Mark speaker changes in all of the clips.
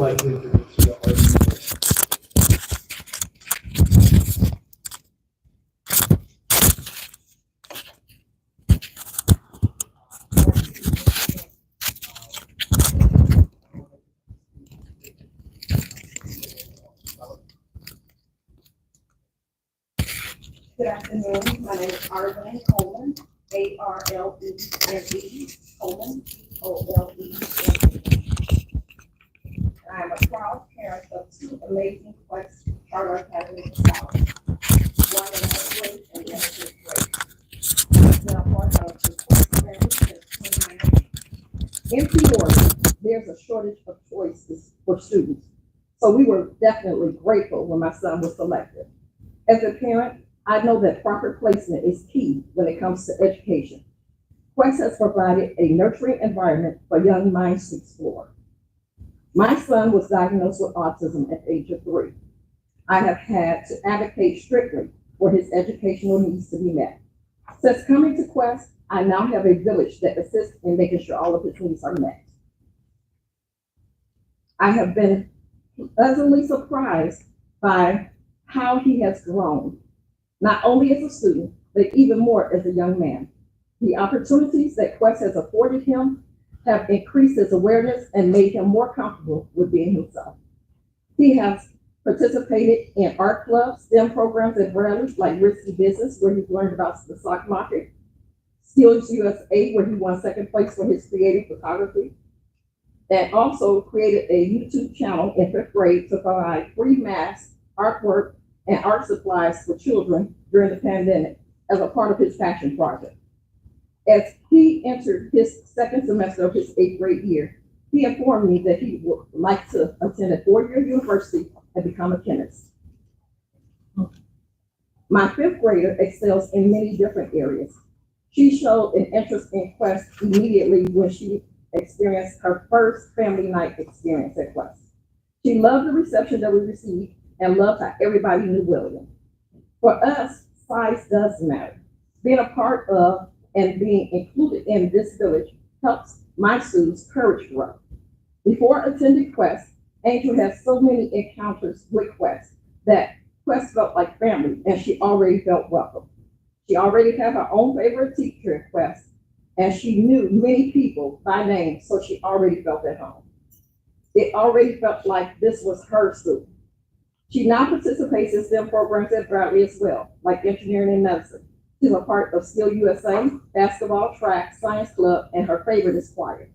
Speaker 1: like to introduce you our new
Speaker 2: Good afternoon. My name is Arlene Coleman, A-R-L-E-N-E, Coleman, C-O-L-E-N-E. I am a proud parent of two amazing Quest Charter Academy scholars, one in 8th grade and the other 5th grade. I've been a part of the Quest family since 2019. In Peoria, there's a shortage of choices for students, so we were definitely grateful when my son was selected. As a parent, I know that proper placement is key when it comes to education. Quest has provided a nurturing environment for young minds to explore. My son was diagnosed with autism at the age of 3. I have had to advocate strictly for his educational needs to be met. Since coming to Quest, I now have a village that assists in making sure all of his needs are met. I have been pleasantly surprised by how he has grown, not only as a student, but even more as a young man. The opportunities that Quest has afforded him have increased his awareness and made him more comfortable with being himself. He has participated in art clubs, STEM programs at Bradley, like Risky Business, where he's learned about the stock market, Skills USA, where he won 2nd place for his creative photography, and also created a YouTube channel in 5th grade to provide free masks, artwork, and art supplies for children during the pandemic as a part of his passion project. As he entered his 2nd semester of his 8th grade year, he informed me that he would like to attend a 4-year university and become a chemist. My 5th grader excels in many different areas. She showed an interest in Quest immediately when she experienced her first family night experience at Quest. She loved the reception that we received and loved how everybody knew William. For us, size does matter. Being a part of and being included in this village helps my students' courage grow. Before attending Quest, Angel had so many encounters with Quest that Quest felt like family, and she already felt welcome. She already had her own favorite teacher at Quest, and she knew many people by name, so she already felt at home. It already felt like this was her school. She now participates in STEM programs at Bradley as well, like engineering and medicine. She's a part of Skill USA, basketball, track, science club, and her favorite is choir.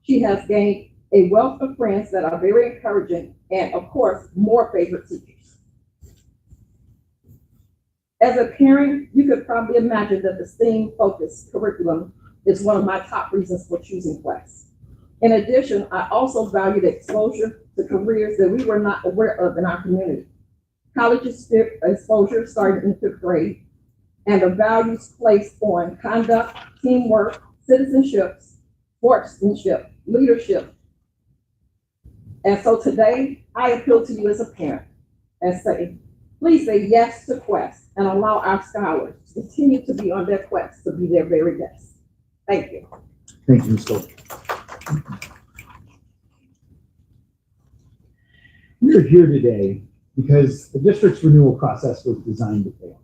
Speaker 2: She has gained a wealth of friends that are very encouraging, and of course, more favorite teachers. As a parent, you could probably imagine that the STEAM-focused curriculum is one of my top reasons for choosing Quest. In addition, I also value the exposure to careers that we were not aware of in our community. College exposure started in 5th grade, and the values placed on conduct, teamwork, citizenship, sportsmanship, leadership. And so today, I appeal to you as a parent and say, please say yes to Quest and allow our scholars to continue to be on their quest to be their very best. Thank you.
Speaker 1: Thank you, Ms. Gold. We are here today because the district's renewal process was designed to fail.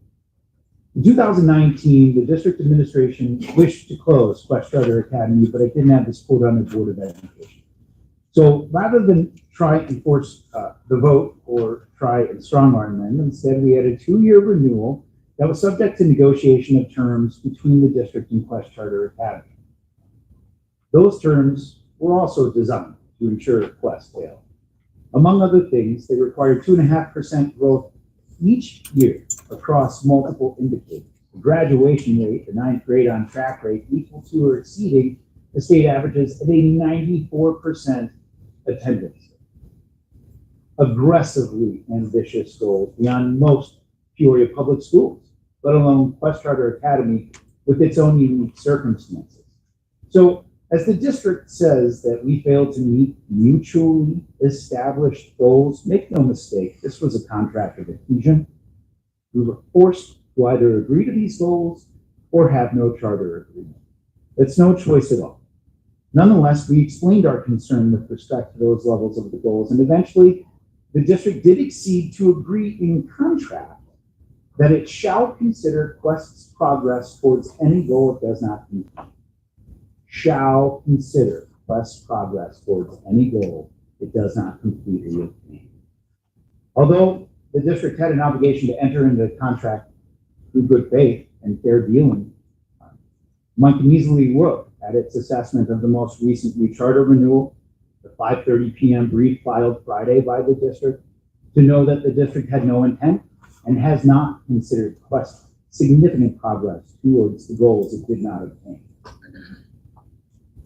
Speaker 1: In 2019, the district administration wished to close Quest Charter Academy, but it didn't have the support on the Board of Education. So rather than try and force the vote or try and strong arm them, instead we had a 2-year renewal that was subject to negotiation of terms between the district and Quest Charter Academy. Those terms were also designed to ensure Quest failed. Among other things, they required 2.5% growth each year across multiple indicators. The graduation rate, the 9th grade on track rate, equal to or exceeding the state averages at a 94% attendance. Aggressively ambitious goals beyond most Peoria public schools, let alone Quest Charter Academy with its own unique circumstances. So as the district says that we failed to meet mutually established goals, make no mistake, this was a contract of adhesion. We were forced to either agree to these goals or have no charter agreement. It's no choice at all. Nonetheless, we explained our concern with respect to those levels of the goals, and eventually the district did accede to agree in contract that it shall consider Quest's progress towards any goal it does not complete. Shall consider Quest's progress towards any goal it does not completely obtain. Although the district had an obligation to enter into the contract through good faith and fair dealing, one can easily look at its assessment of the most recent recharter renewal, the 5:30 p.m. brief filed Friday by the district, to know that the district had no intent and has not considered Quest significant progress towards the goals it did not obtain.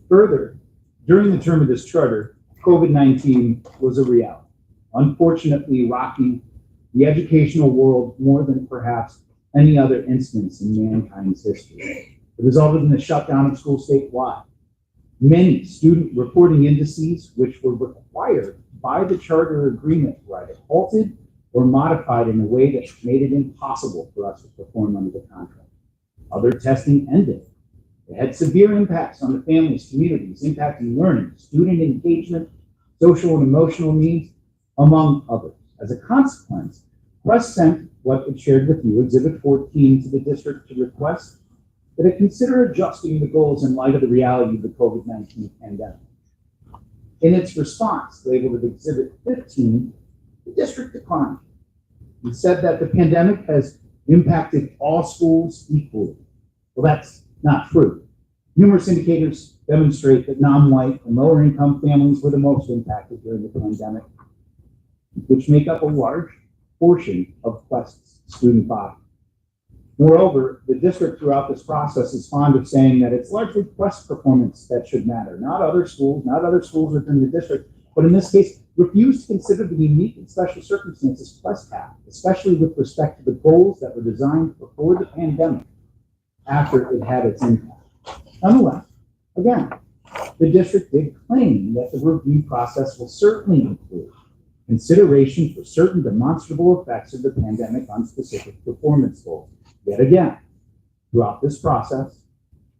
Speaker 1: Further, during the term of this charter, COVID-19 was a reality, unfortunately rocking the educational world more than perhaps any other instance in mankind's history. It resulted in the shutdown of schools statewide. Many student reporting indices, which were required by the charter agreement, were either halted or modified in a way that made it impossible for us to perform under the contract. Other testing ended. It had severe impacts on the families, communities, impacting learning, student engagement, social and emotional needs, among others. As a consequence, Quest sent what it shared with you, Exhibit 14, to the district to request that it consider adjusting the goals in light of the reality of the COVID-19 pandemic. In its response, labeled as Exhibit 15, the district declined. It said that the pandemic has impacted all schools equally. Well, that's not true. Numerous indicators demonstrate that non-white and lower income families were the most impacted during the pandemic, which make up a large portion of Quest's student body. Moreover, the district throughout this process is fond of saying that it's largely Quest performance that should matter, not other schools within the district, but in this case, refused to consider the unique and special circumstances Quest had, especially with respect to the goals that were designed before the pandemic, after it had its impact. Nonetheless, again, the district did claim that the review process will certainly include consideration for certain demonstrable effects of the pandemic on specific performance goals. Yet again, throughout this process,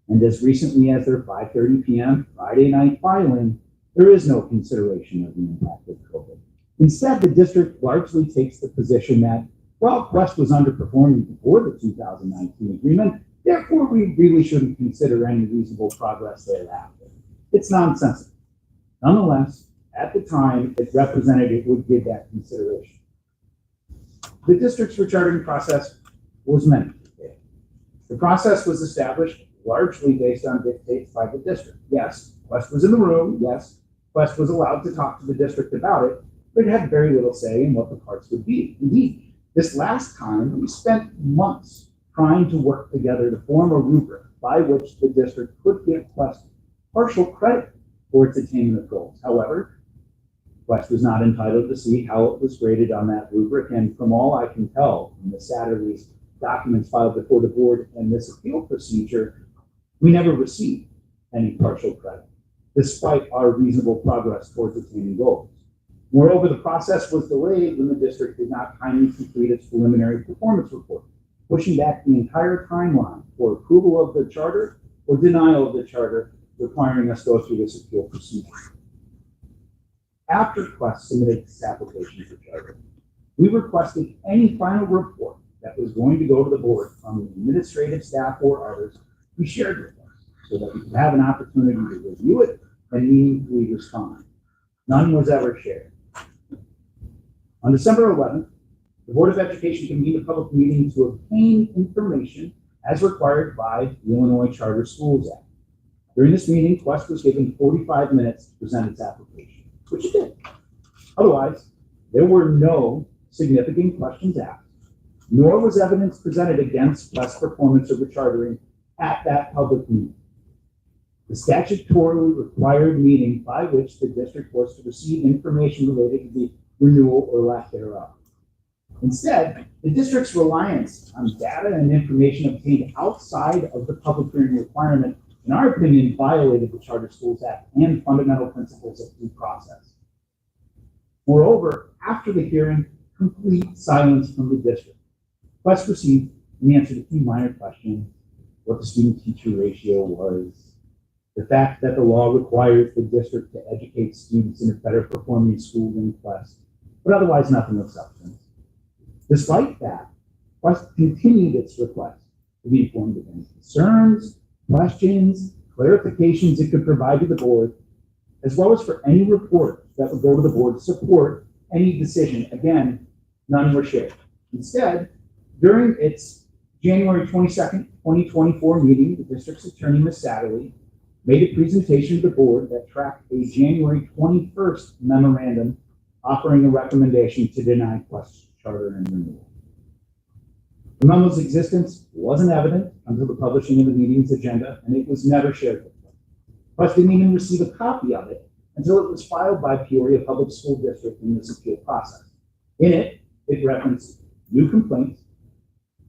Speaker 1: and as recently as their 5:30 p.m. Friday night filing, there is no consideration of the impact of COVID. Instead, the district largely takes the position that, well, Quest was underperforming before the 2019 agreement, therefore we really shouldn't consider any reasonable progress thereafter. It's nonsensical. Nonetheless, at the time, it represented it would give that consideration. The district's rechartering process was meant to fail. The process was established largely based on dictates by the district. Yes, Quest was in the room. Yes, Quest was allowed to talk to the district about it, but it had very little say in what the parts would be. Indeed, this last time, we spent months trying to work together to form a rubric by which the district could give Quest partial credit for its attainment of goals. However, Quest was not entitled to see how it was graded on that rubric, and from all I can tell from the Saturday's documents filed before the board and this appeal procedure, we never received any partial credit, despite our reasonable progress towards attaining goals. Moreover, the process was delayed when the district did not kindly complete its preliminary performance report, pushing back the entire timeline for approval of the charter or denial of the charter, requiring us to go through this appeal procedure. After Quest submitted its application for charter, we requested any final report that was going to go to the board from the administrative staff or others be shared with us so that we could have an opportunity to review it and meaningfully respond. None was ever shared. On December 11th, the Board of Education convened a public meeting to obtain information as required by the Illinois Charter Schools Act. During this meeting, Quest was given 45 minutes to present its application, which it did. Otherwise, there were no significant questions asked, nor was evidence presented against Quest's performance of rechartering at that public meeting. The statutorily required meeting by which the district was to receive information related to the renewal or lack thereof. Instead, the district's reliance on data and information obtained outside of the public hearing requirement, in our opinion, violated the Charter Schools Act and fundamental principles of due process. Moreover, after the hearing, complete silence from the district. Quest received and answered a few minor questions, what the student-teacher ratio was, The fact that the law requires the district to educate students in a better performing school than Quest, but otherwise nothing of substance. Despite that, Quest continued its request to be informed of any concerns, questions, clarifications it could provide to the board, as well as for any report that would go to the board to support any decision. Again, none were shared. Instead, during its January 22nd, 2024 meeting, the district's attorney, Ms. Satterley, made a presentation to the board that tracked a January 21st memorandum offering a recommendation to deny Quest's charter and renewal. The memo's existence wasn't evident until the publishing of the meeting's agenda, and it was never shared with them. Quest didn't even receive a copy of it until it was filed by Peoria Public School District in this appeal process. In it, it referenced new complaints,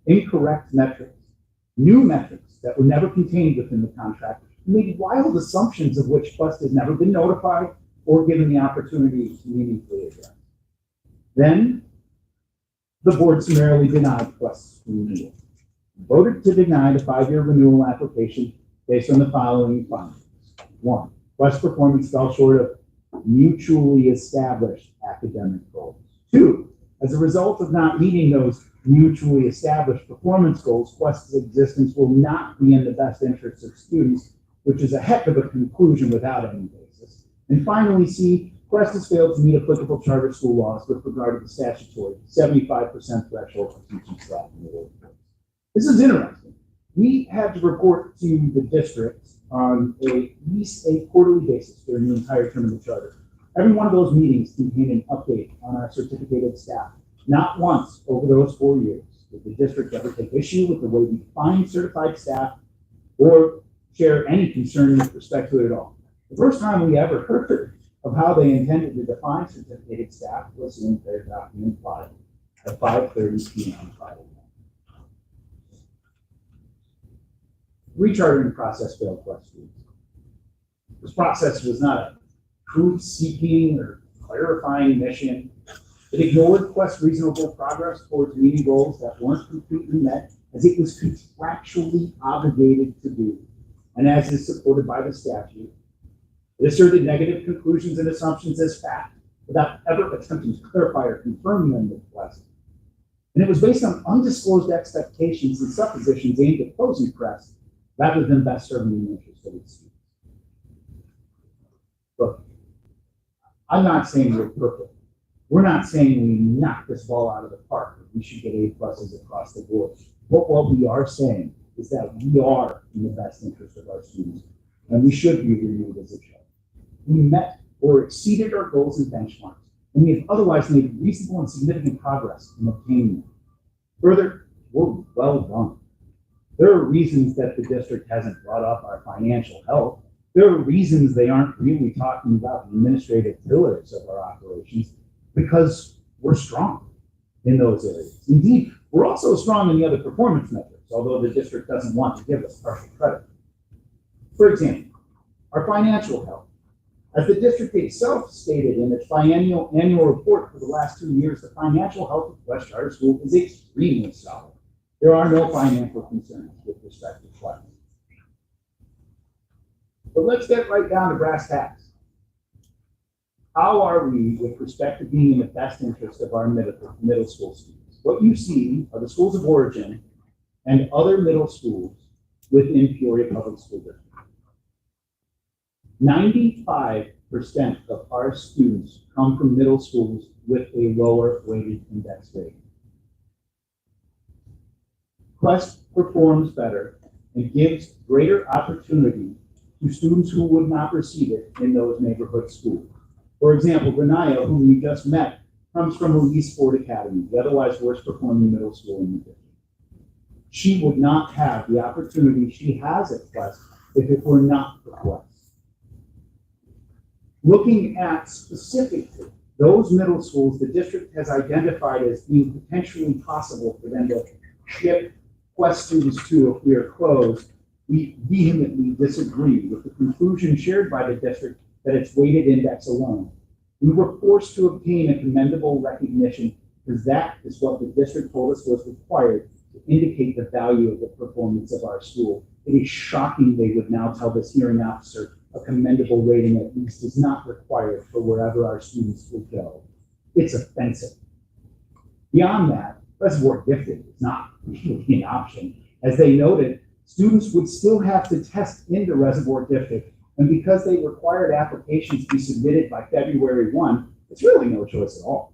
Speaker 1: incorrect metrics, new metrics that were never contained within the contract, and made wild assumptions of which Quest has never been notified or given the opportunity to meaningfully address. Then, the board summarily denied Quest's renewal, voted to deny the 5-year renewal application based on the following findings. 1, Quest performance fell short of mutually established academic goals. 2, as a result of not meeting those mutually established performance goals, Quest's existence will not be in the best interests of students, which is a heck of a conclusion without any basis. And finally, C, Quest has failed to meet applicable charter school laws with regard to the statutory 75% threshold for teaching staff in the workforce. This is interesting. We had to report to the district on at least a quarterly basis during the entire term of the charter. Every one of those meetings contained an update on our certificated staff. Not once over those 4 years did the district ever take issue with the way we define certified staff or share any concern with respect to it at all. The first time we ever heard of how they intended to define certificated staff was in their document filed at 5:30 p.m. Friday night. Rechartering process failed Quest students. This process was not a truth-seeking or clarifying mission. It ignored Quest's reasonable progress towards meeting goals that weren't completely met, as it was contractually obligated to do, and as is supported by the statute. It asserted negative conclusions and assumptions as fact without ever attempting to clarify or confirm them with Quest. And it was based on undisclosed expectations and suppositions aimed at closing Quest rather than best serving the interest of its students. Look, I'm not saying we're perfect. We're not saying we knock this ball out of the park or we should get A+ across the board. But what we are saying is that we are in the best interest of our students, and we should be renewed as a charter. We met or exceeded our goals and benchmarks, and we have otherwise made reasonable and significant progress in obtaining them. Further, we're well done. There are reasons that the district hasn't brought up our financial health. There are reasons they aren't really talking about the administrative pillars of our operations, because we're strong in those areas. Indeed, we're also strong in the other performance metrics, although the district doesn't want to give us partial credit. For example, our financial health. As the district itself stated in its annual report for the last 2 years, the financial health of Quest Charter School is extremely solid. There are no financial concerns with respect to Quest. But let's get right down to brass tacks. How are we with respect to being in the best interest of our middle school students? What you see are the schools of origin and other middle schools within Peoria Public School District. 95% of our students come from middle schools with a lower weighted index rating. Quest performs better and gives greater opportunity to students who would not receive it in those neighborhood schools. For example, Renaya, whom we just met, comes from Elise Ford Academy, the otherwise worst performing middle school in the district. She would not have the opportunity she has at Quest if it were not for Quest. Looking at specifically those middle schools the district has identified as being potentially possible for them to ship Quest students to if we are closed, we vehemently disagree with the conclusion shared by the district that it's weighted index alone. We were forced to obtain a commendable recognition because that is what the district told us was required to indicate the value of the performance of our school. It is shocking they would now tell this hearing officer a commendable rating at least is not required for wherever our students will go. It's offensive. Beyond that, reservoir gifted is not really an option. As they noted, students would still have to test into reservoir gifted, and because they required applications be submitted by February 1, it's really no choice at all.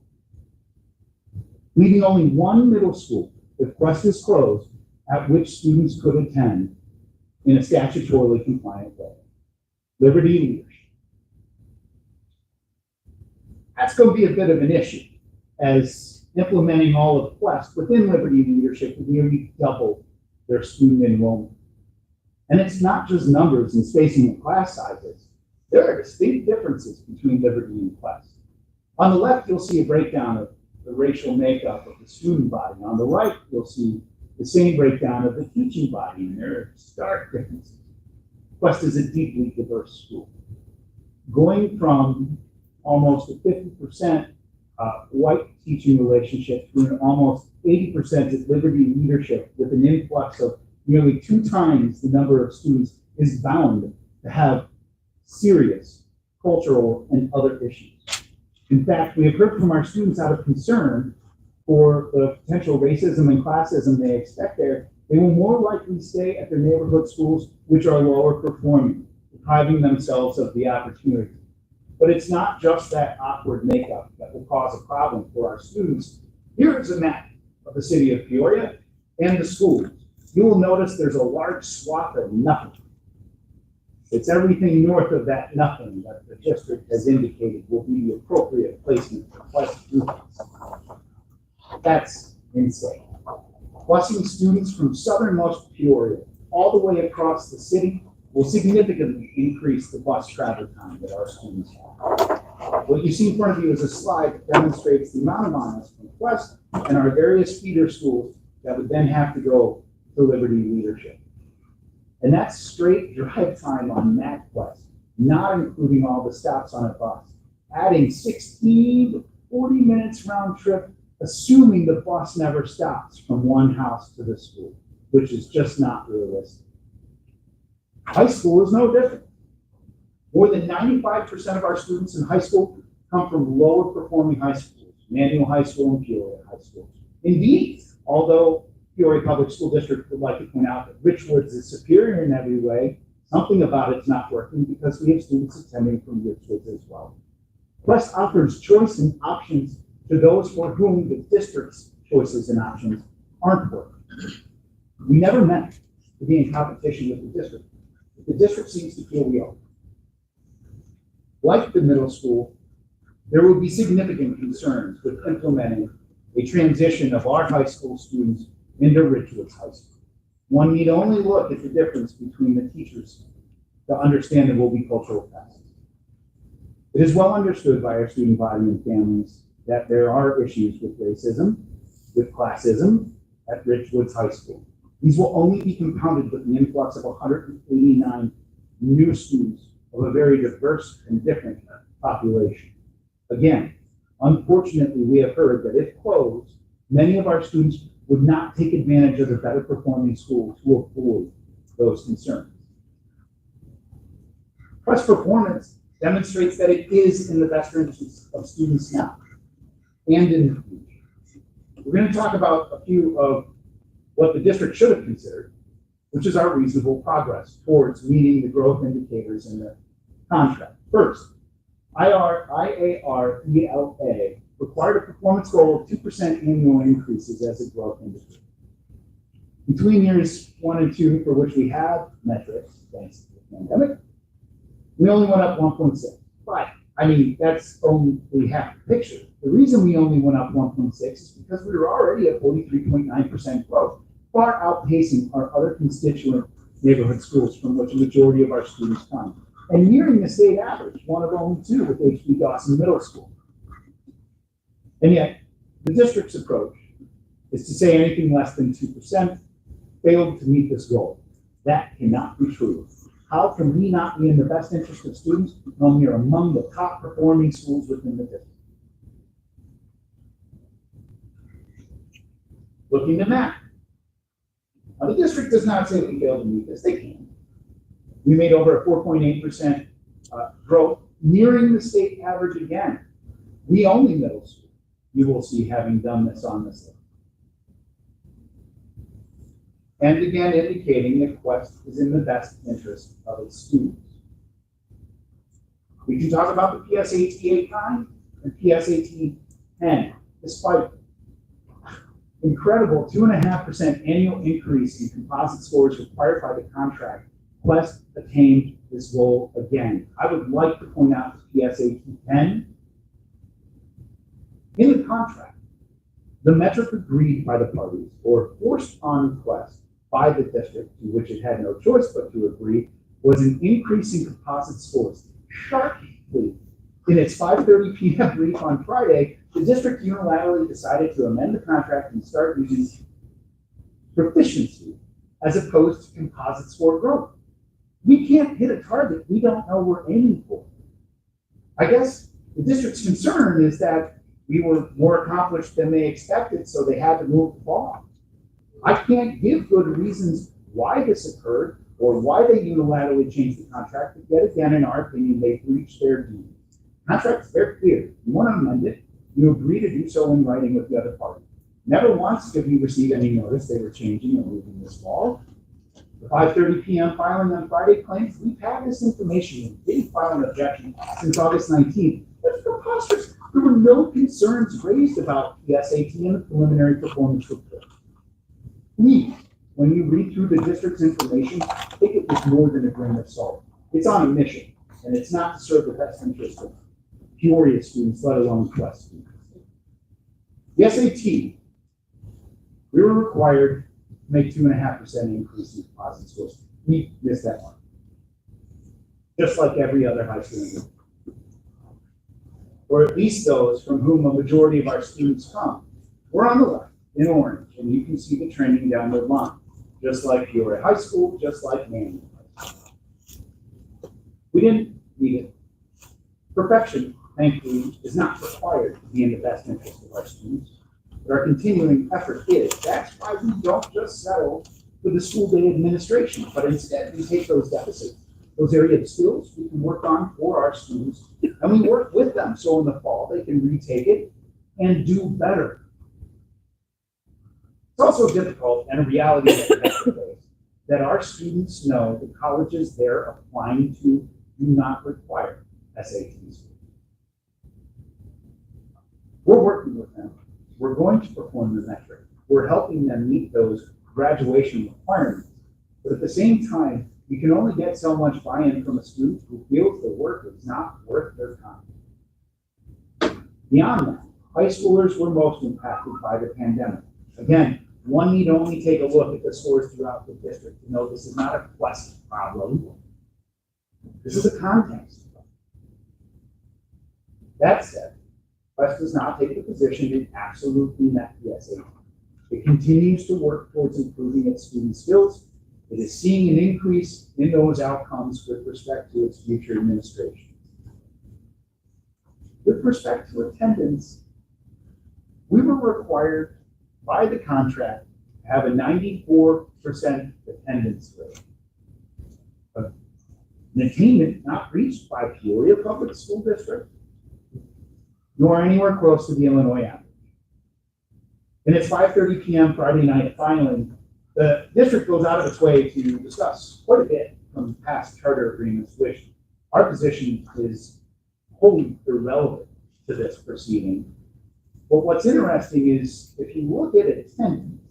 Speaker 1: Leaving only one middle school, if Quest is closed, at which students could attend in a statutorily compliant way. Liberty Leadership. That's going to be a bit of an issue, as implementing all of Quest within Liberty Leadership would nearly double their student enrollment. And it's not just numbers and spacing and class sizes. There are distinct differences between Liberty and Quest. On the left, you'll see a breakdown of the racial makeup of the student body. On the right, you'll see the same breakdown of the teaching body, and there are stark differences. Quest is a deeply diverse school. Going from almost a 50% white teaching relationship to an almost 80% at Liberty Leadership with an influx of nearly 2 times the number of students is bound to have serious cultural and other issues. In fact, we have heard from our students out of concern for the potential racism and classism they expect there. They will more likely stay at their neighborhood schools, which are lower performing, depriving themselves of the opportunity. But it's not just that awkward makeup that will cause a problem for our students. Here is a map of the city of Peoria and the schools. You will notice there's a large swath of nothing. It's everything north of that nothing that the district has indicated will be the appropriate placement for Quest students. That's insane. Busing students from southernmost Peoria all the way across the city will significantly increase the bus travel time that our students have. What you see in front of you is a slide that demonstrates the amount of miles from Quest and our various feeder schools that would then have to go to Liberty Leadership. And that's straight drive time on MapQuest, not including all the stops on a bus, adding 16 to 40 minutes round trip, assuming the bus never stops from one house to the school, which is just not realistic. High school is no different. More than 95% of our students in high school come from lower performing high schools, Manual High School and Peoria High School. Indeed, although Peoria Public School District would like to point out that Richwoods is superior in every way, something about it's not working because we have students attending from Richwoods as well. Quest offers choice and options to those for whom the district's choices and options aren't working. We never meant to be in competition with the district. The district seems to feel we are. Like the middle school, there will be significant concerns with implementing a transition of our high school students into Richwoods High School. One need only look at the difference between the teachers to understand there will be cultural classes. It is well understood by our student body and families that there are issues with racism, with classism at Richwoods High School. These will only be compounded with the influx of 189 new students of a very diverse and different population. Again, unfortunately, we have heard that if closed, many of our students would not take advantage of the better performing school to avoid those concerns. Quest performance demonstrates that it is in the best interest of students now and in the future. We're going to talk about a few of what the district should have considered, which is our reasonable progress towards meeting the growth indicators in the contract. First, IAR ELA required a performance goal of 2% annual increases as a growth indicator. Between years 1 and 2, for which we have metrics, thanks to the pandemic, we only went up 1.6. But, I mean, that's only half the picture. The reason we only went up 1.6 is because we were already at 43.9% growth, far outpacing our other constituent neighborhood schools from which a majority of our students come, and nearing the state average, one of only 2 with H.B. Dawson Middle School. And yet, the district's approach is to say anything less than 2% failed to meet this goal. That cannot be true. How can we not be in the best interest of students when we are among the top performing schools within the district? Looking to map. Now, the district does not say we failed to meet this. They can. We made over a 4.8% growth, nearing the state average again. The only middle school you will see having done this on this list. And again, indicating that Quest is in the best interest of its students. We can talk about the PSAT 8-9 and PSAT 10. Despite incredible 2.5% annual increase in composite scores required by the contract, Quest attained this goal again. I would like to point out the PSAT 10. In the contract, the metric agreed by the parties or forced on Quest by the district, to which it had no choice but to agree, was an increase in composite scores. Sharply, in its 5:30 p.m. brief on Friday, the district unilaterally decided to amend the contract and start using proficiency as opposed to composite score growth. We can't hit a target we don't know we're aiming for. I guess the district's concern is that we were more accomplished than they expected, so they had to move the ball. I can't give good reasons why this occurred or why they unilaterally changed the contract, but yet again, in our opinion, they breached their duty. Contract's very clear. You want to amend it, you agree to do so in writing with the other party. Never once did we receive any notice they were changing or moving this ball. The 5:30 p.m. filing on Friday claims we've had this information. We didn't file an objection since August 19th. That's preposterous. There were no concerns raised about the SAT in the preliminary performance report. Please, when you read through the district's information, take it with more than a grain of salt. It's on a mission, and it's not to serve the best interest of Peoria students, let alone Quest students. The SAT, we were required to make 2.5% increase in composite scores. We missed that one. Just like every other high school in the world. Or at least those from whom a majority of our students come. We're on the left in orange, and you can see the trending downward line, just like Peoria High School, just like Manual High School. We didn't need it. Perfection, thankfully, is not required to be in the best interest of our students, but our continuing effort is. That's why we don't just settle with the school day administration, but instead we take those deficits, those area of skills we can work on for our students, and we work with them so in the fall they can retake it and do better. It's also difficult and a reality that we have to face that our students know the colleges they're applying to do not require SATs. We're working with them. We're going to perform the metric. We're helping them meet those graduation requirements. But at the same time, you can only get so much buy-in from a student who feels the work is not worth their time. Beyond that, high schoolers were most impacted by the pandemic. Again, one need only take a look at the scores throughout the district to know this is not a Quest problem. This is a context problem. That said, Quest does not take the position it absolutely met the SAT. It continues to work towards improving its student skills. It is seeing an increase in those outcomes with respect to its future administration. With respect to attendance, we were required by the contract to have a 94% attendance rate. An attainment not reached by Peoria Public School District, nor anywhere close to the Illinois average. In its 5:30 p.m. Friday night filing, the district goes out of its way to discuss quite a bit from past charter agreements, which our position is wholly irrelevant to this proceeding. But what's interesting is if you look at attendance,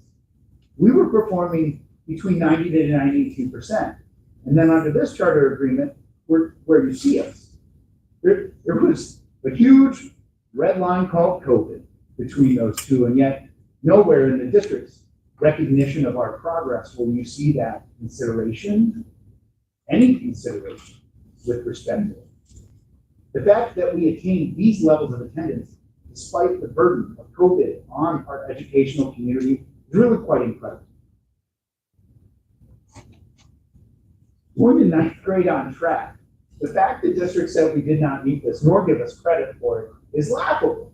Speaker 1: we were performing between 90 to 92%. And then under this charter agreement, where you see us, there was a huge red line called COVID between those two, and yet nowhere in the district's recognition of our progress will you see that consideration, any consideration with respect to it. The fact that we attained these levels of attendance despite the burden of COVID on our educational community is really quite incredible. Going to ninth grade on track, the fact that district said we did not meet this, nor give us credit for it, is laughable.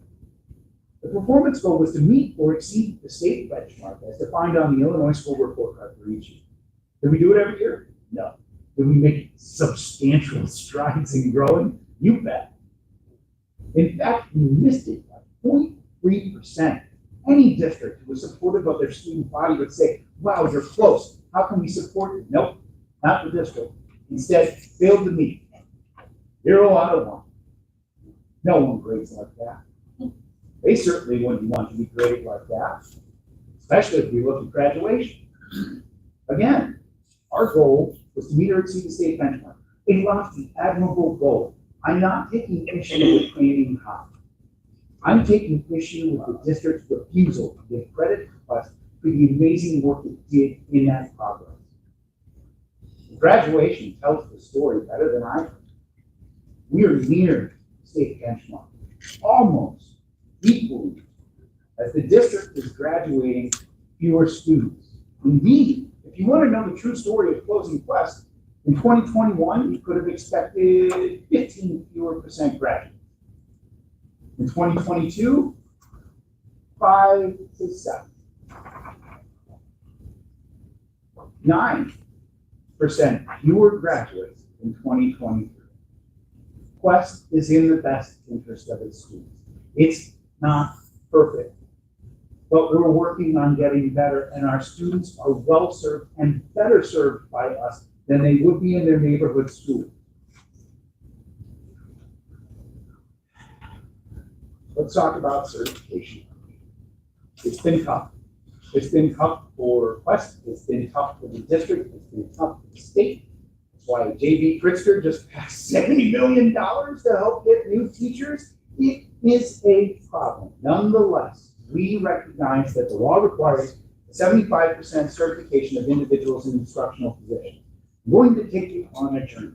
Speaker 1: The The performance goal was to meet or exceed the state benchmark as defined on the Illinois School Report Card for each year. Did we do it every year? No. Did we make substantial strides in growing? You bet. In fact, we missed it by 0.3%. Any district who was supportive of their student body would say, wow, you're close. How can we support you? Nope, not the district. Instead, failed to meet. 0 out of 1. No one grades like that. They certainly wouldn't want to be graded like that, especially if we look at graduation. Again, our goal was to meet or exceed the state benchmark. A lofty, admirable goal. I'm not taking issue with planning high. I'm taking issue with the district's refusal to give credit to Quest for the amazing work it did in that progress. Graduation tells the story better than I can. We are near the state benchmark, almost equally as the district is graduating fewer students. Indeed, if you want to know the true story of closing Quest, in 2021, you could have expected 15 fewer percent graduates. In 2022, 5 to 7. 9% fewer graduates in 2023. Quest is in the best interest of its students. It's not perfect, but we're working on getting better, and our students are well served and better served by us than they would be in their neighborhood school. Let's talk about certification. It's been tough. It's been tough for Quest. It's been tough for the district. It's been tough for the state. That's why J.B. Pritzker just passed $70 million to help get new teachers. It is a problem. Nonetheless, we recognize that the law requires 75% certification of individuals in instructional positions. I'm going to take you on a journey.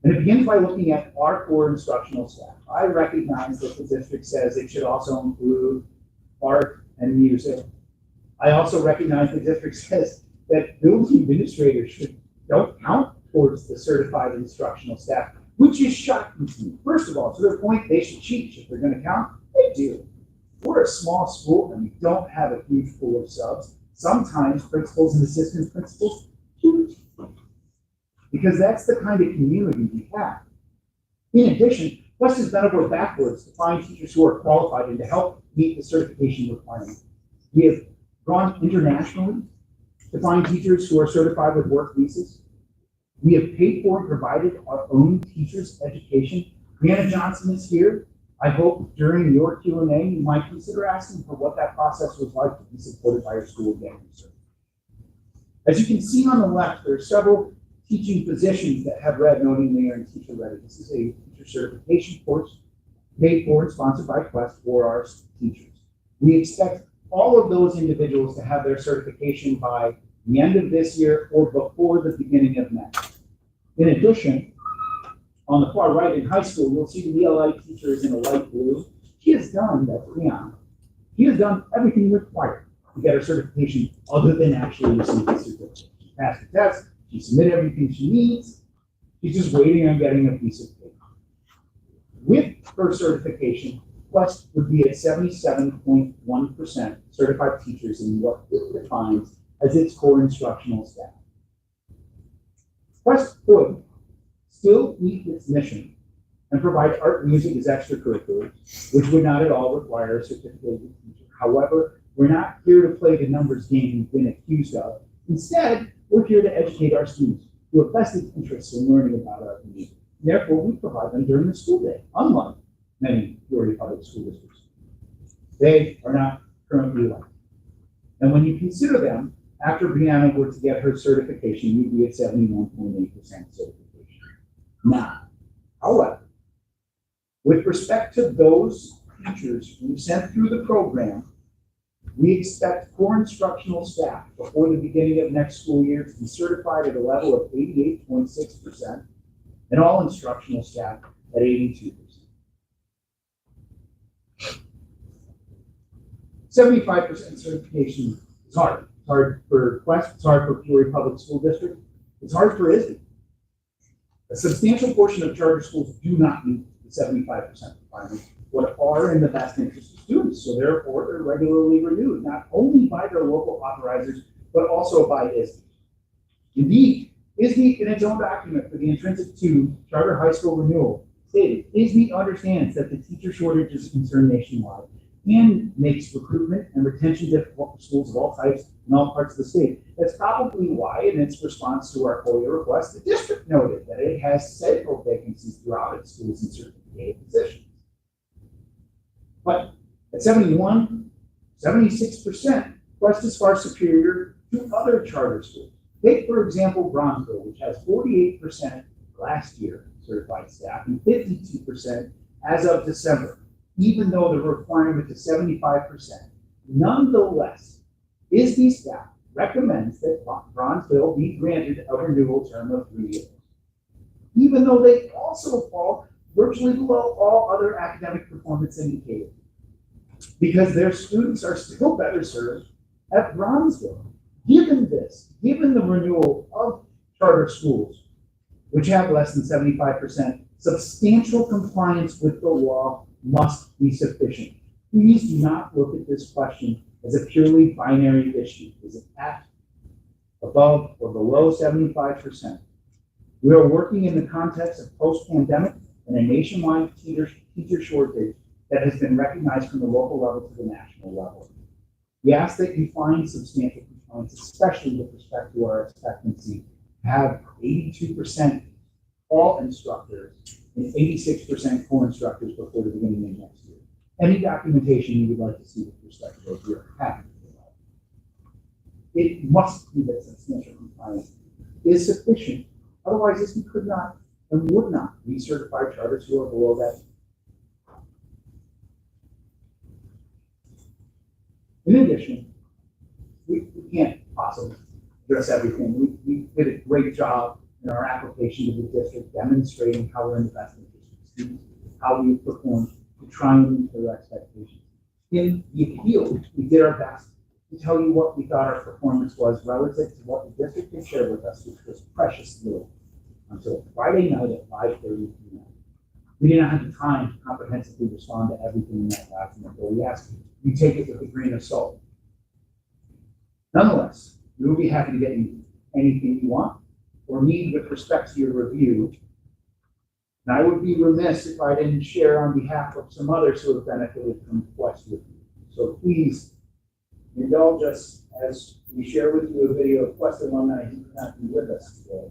Speaker 1: And it begins by looking at our core instructional staff. I recognize that the district says it should also include art and music. I also recognize the district says that building administrators don't count towards the certified instructional staff, which is shocking to me. First of all, to their point, they should teach. If they're going to count, they do. We're a small school and we don't have a huge pool of subs. Sometimes principals and assistant principals do, because that's the kind of community we have. In addition, Quest has bent over backwards to find teachers who are qualified and to help meet the certification requirements. We have gone internationally to find teachers who are certified with work visas. We have paid for and provided our own teachers' education. Brianna Johnson is here. I hope during your Q&A, you might consider asking her what that process was like to be supported by your school getting research. As you can see on the left, there are several teaching positions that have red noting they are in teacher ready. This is a teacher certification course paid for and sponsored by Quest for our teachers. We expect all of those individuals to have their certification by the end of this year or before the beginning of next. In addition, on the far right in high school, you'll see the ELI teacher is in a light blue. She has done, that's Brianna. She has done everything required to get her certification other than actually receive the certificate. She passed the test, she submitted everything she needs. She's just waiting on getting a piece of paper. With her certification, Quest would be at 77.1% certified teachers in what it defines as its core instructional staff. Quest could still meet its mission and provide art and music as extracurriculars, which would not at all require a certificated teacher. However, we're not here to play the numbers game we've been accused of. Instead, we're here to educate our students who have vested interests in learning about art and music. Therefore, we provide them during the school day, unlike many Peoria public school districts. They are not currently elected. And when you consider them, after Brianna were to get her certification, you'd be at 71.8% certification. Now, however, with respect to those teachers who sent through the program, we expect core instructional staff before the beginning of next school year to be certified at a level of 88.6% and all instructional staff at 82%. 75% certification is hard. It's hard for Quest, it's hard for Peoria Public School District, it's hard for ISBE. A substantial portion of charter schools do not meet the 75% requirement, what are in the best interest of students. So therefore, they're regularly renewed, not only by their local authorizers, but also by ISBE. Indeed, ISBE, in its own document for the intrinsic to charter high school renewal, stated, ISBE understands that the teacher shortage is a concern nationwide and makes recruitment and retention difficult for schools of all types in all parts of the state. That's probably why, in its response to our FOIA request, the district noted that it has several vacancies throughout its schools in certain paid positions. But at 71, 76%, Quest is far superior to other charter schools. Take, for example, Bronzeville, which has 48% last year certified staff and 52% as of December, even though the requirement is 75%. Nonetheless, ISBE staff recommends that Bronzeville be granted a renewal term of 3 years, even though they also fall virtually below all other academic performance indicators, because their students are still better served at Bronzeville. Given this, given the renewal of charter schools, which have less than 75%, substantial compliance with the law must be sufficient. Please do not look at this question as a purely binary issue. Is it at, above, or below 75%? We are working in the context of post-pandemic and a nationwide teacher shortage that has been recognized from the local level to the national level. We ask that you find substantial compliance, especially with respect to our expectancy to have 82% all instructors and 86% core instructors before the beginning of next year. Any documentation you would like to see with respect to those, we are happy to provide. It must be that substantial compliance is sufficient. Otherwise, this could not and would not recertify charters who are below that. In addition, we can't possibly address everything. We did a great job in our application to the district demonstrating how we're in the best interest of students, how we performed to try and meet their expectations. In the appeal, we did our best to tell you what we thought our performance was relative to what the district had shared with us, which was precious little, until Friday night at 5:30 p.m. We did not have the time to comprehensively respond to everything in that document, but we ask you take it with a grain of salt. Nonetheless, we will be happy to get you anything you want or need with respect to your review. And I would be remiss if I didn't share on behalf of some others who have benefited from Quest with you. So please indulge us as we share with you a video of Quest alumni who could not be with us today.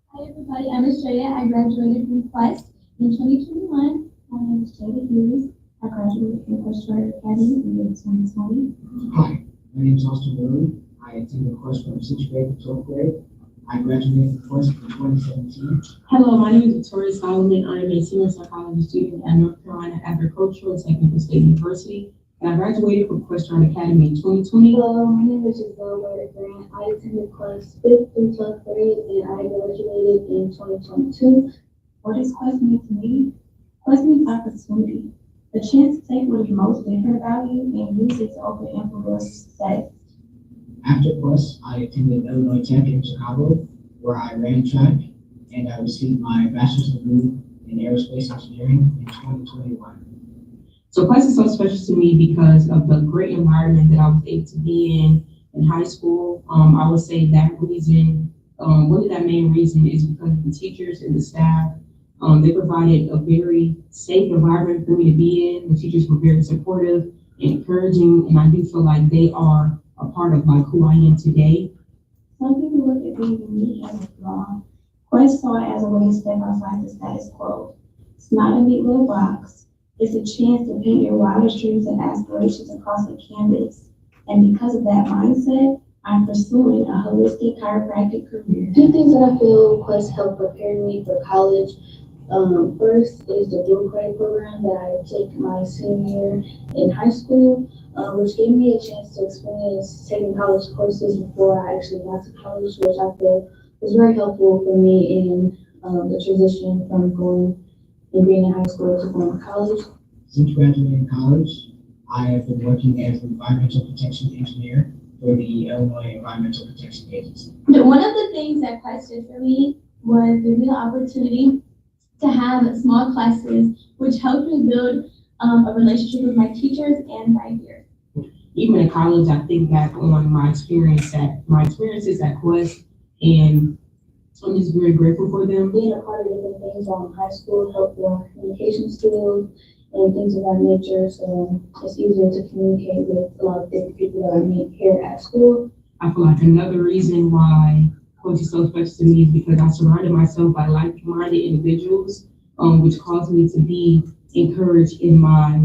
Speaker 3: Hi everybody, I'm Estrella. I graduated from Quest in 2021. My name is Jada Hughes. I graduated from Quest Charter Academy in 2020.
Speaker 4: Hi, my name is Austin Boone. I attended Quest from 6th grade to 12th grade. I graduated from Quest in 2017.
Speaker 5: Hello, my name is Victoria Solomon. I am a senior psychology student at North Carolina Agricultural Technical State University, and I graduated from Quest Charter Academy in 2020.
Speaker 3: Hello, my name is Giselle Grant. I attended Quest 5th through 12th grade and I graduated in 2022. What does Quest mean to me? Quest means opportunity. The chance to take what is most different about you and use it to open ample doors to success.
Speaker 4: After Quest, I attended Illinois Tech in Chicago, where I ran track, and I received my bachelor's degree in aerospace engineering in 2021.
Speaker 5: So Quest is so special to me because of the great environment that I was able to be in high school. I would say that reason, one of that main reason is because of the teachers and the staff. They provided a very safe environment for me to be in. The teachers were very supportive, encouraging, and I do feel like they are a part of like who I am today.
Speaker 3: Some people look at being unique as a flaw. Quest saw it as a way to step outside the status quo. It's not a neat little box. It's a chance to paint your wildest dreams and aspirations across the canvas. And because of that mindset, I'm pursuing a holistic chiropractic career. Two things that I feel Quest helped prepare me for college. First is the dual credit program that I took my senior year in high school, which gave me a chance to experience taking college courses before I actually got to college, which I feel was very helpful for me in the transition from going and being in high school to going to college.
Speaker 4: Since graduating college, I have been working as an environmental protection engineer for the Illinois Environmental Protection Agency.
Speaker 3: One of the things that Quest did for me was give me the opportunity to have small classes, which helped me build a relationship with my teachers and my peers.
Speaker 5: Even in college, I think back on my experiences at Quest, and I'm just very grateful for them.
Speaker 3: Being a part of different things high school helped build communication skills and things of that nature. So it's easier to communicate with a lot of different people that I meet here at school.
Speaker 5: I feel like another reason why Coach is so special to me is because I surrounded myself by like-minded individuals, which caused me to be encouraged in my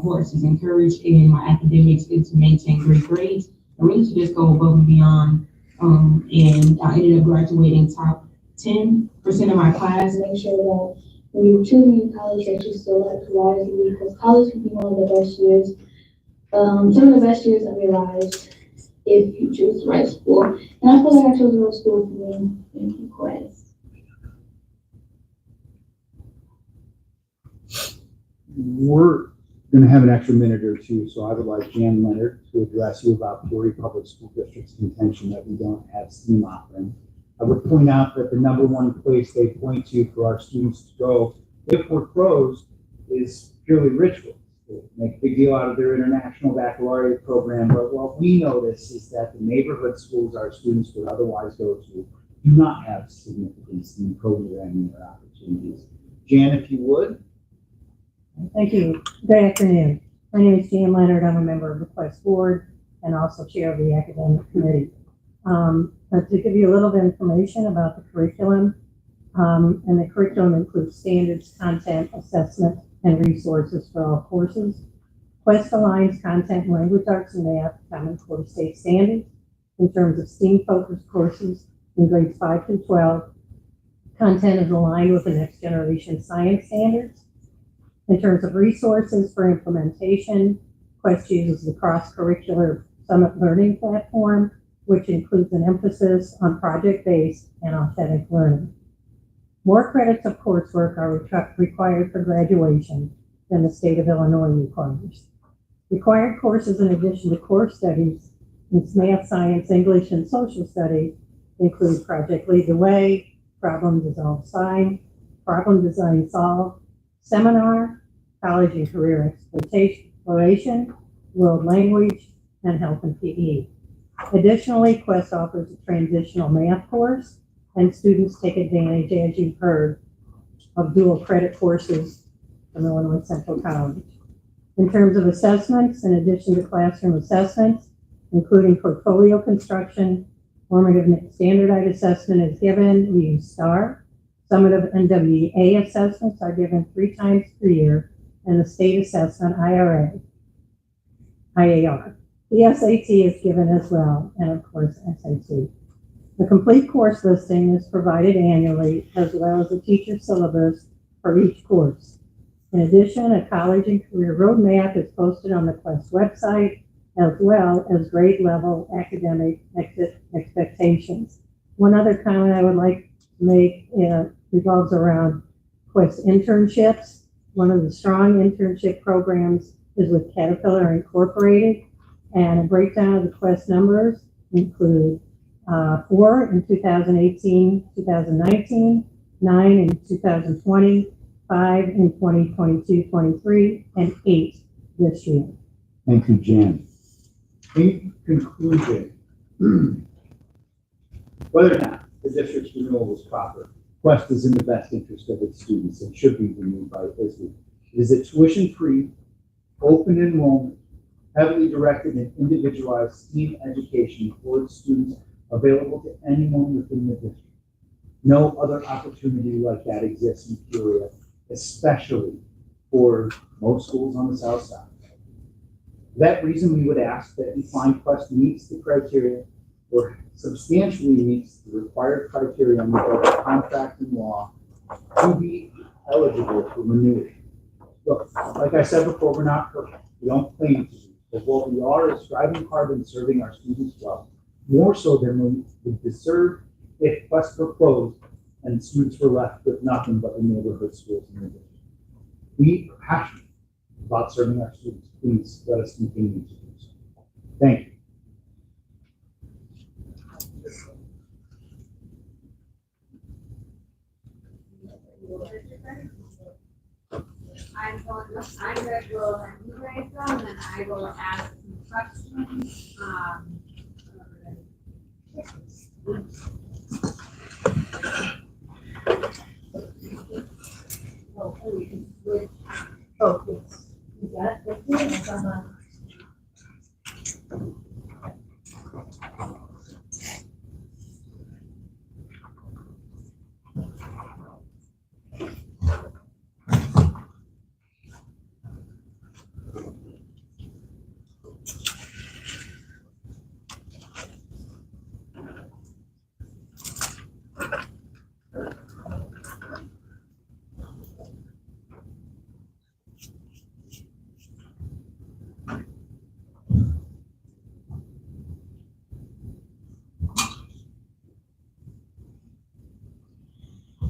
Speaker 5: courses, encouraged in my academics, and to maintain great grades, and really to just go above and beyond. And I ended up graduating top 10% of my class.
Speaker 3: Make sure that when you're truly in college that you still act wisely, because college can be one of the best years, some of the best years of your lives if you choose the right school. And I feel like I chose the right school for me in Quest.
Speaker 1: We're going to have an extra minute or two, so I would like Jan Leonard to address you about Peoria Public School District's contention that we don't have STEAM offerings. I would point out that the number one place they point to for our students to go if we're closed is purely rituals. They make a big deal out of their international baccalaureate program, but what we notice is that the neighborhood schools our students would otherwise go to do not have significant STEAM programming or opportunities. Jan, if you would.
Speaker 6: Thank you. Good afternoon. My name is Jan Leonard. I'm a member of the Quest Board and also chair of the academic committee. To give you a little bit of information about the curriculum, and the curriculum includes standards, content, assessment, and resources for all courses. Quest aligns content, language arts, and math, Common Core state standards. In terms of STEAM-focused courses in grades 5 through 12, content is aligned with the next generation science standards. In terms of resources for implementation, Quest uses the cross-curricular Summit Learning Platform, which includes an emphasis on project-based and authentic learning. More credits of coursework are required for graduation than the state of Illinois requires. Required courses in addition to core studies in math, science, English, and social studies include Project Lead the Way, Problem Design Solve, Seminar, College and Career Exploration, World Language, and Health and PE. Additionally, Quest offers a transitional math course, and students take advantage, as you've heard, of dual credit courses from Illinois Central College. In terms of assessments, in addition to classroom assessments, including portfolio construction, formative and standardized assessment is given, we use STAR. Summative NWA assessments are given 3 times per year, and the state assessment, IAR. The SAT is given as well, and of course, SAT. The complete course listing is provided annually, as well as a teacher syllabus for each course. In addition, a college and career roadmap is posted on the Quest website, as well as grade level academic expectations. One other comment I would like to make revolves around Quest internships. One of the strong internship programs is with Caterpillar Incorporated, and a breakdown of the Quest numbers include 4 in 2018, 2019, 9 in 2020, 5 in 2022-23, and 8 this year.
Speaker 1: Thank you, Jan. In conclusion, whether or not the district's renewal was proper, Quest is in the best interest of its students and should be renewed by ISBE. It is a tuition-free, open enrollment, heavily directed and individualized STEAM education for its students available to anyone within the district. No other opportunity like that exists in Peoria, especially for most schools on the south side. For that reason, we would ask that you find Quest meets the criteria or substantially meets the required criteria under both contract and law to be eligible for renewal. Look, like I said before, we're not perfect. We don't claim to be, but what we are is striving hard and serving our students well, more so than we would deserve if Quest were closed and students were left with nothing but the neighborhood schools in the district. We are passionate about serving our students. Please let us continue to do so. Thank you.
Speaker 7: I'm gonna go and you guys go, and then I will ask some questions,
Speaker 2: Oh, yes. You got it? Yes,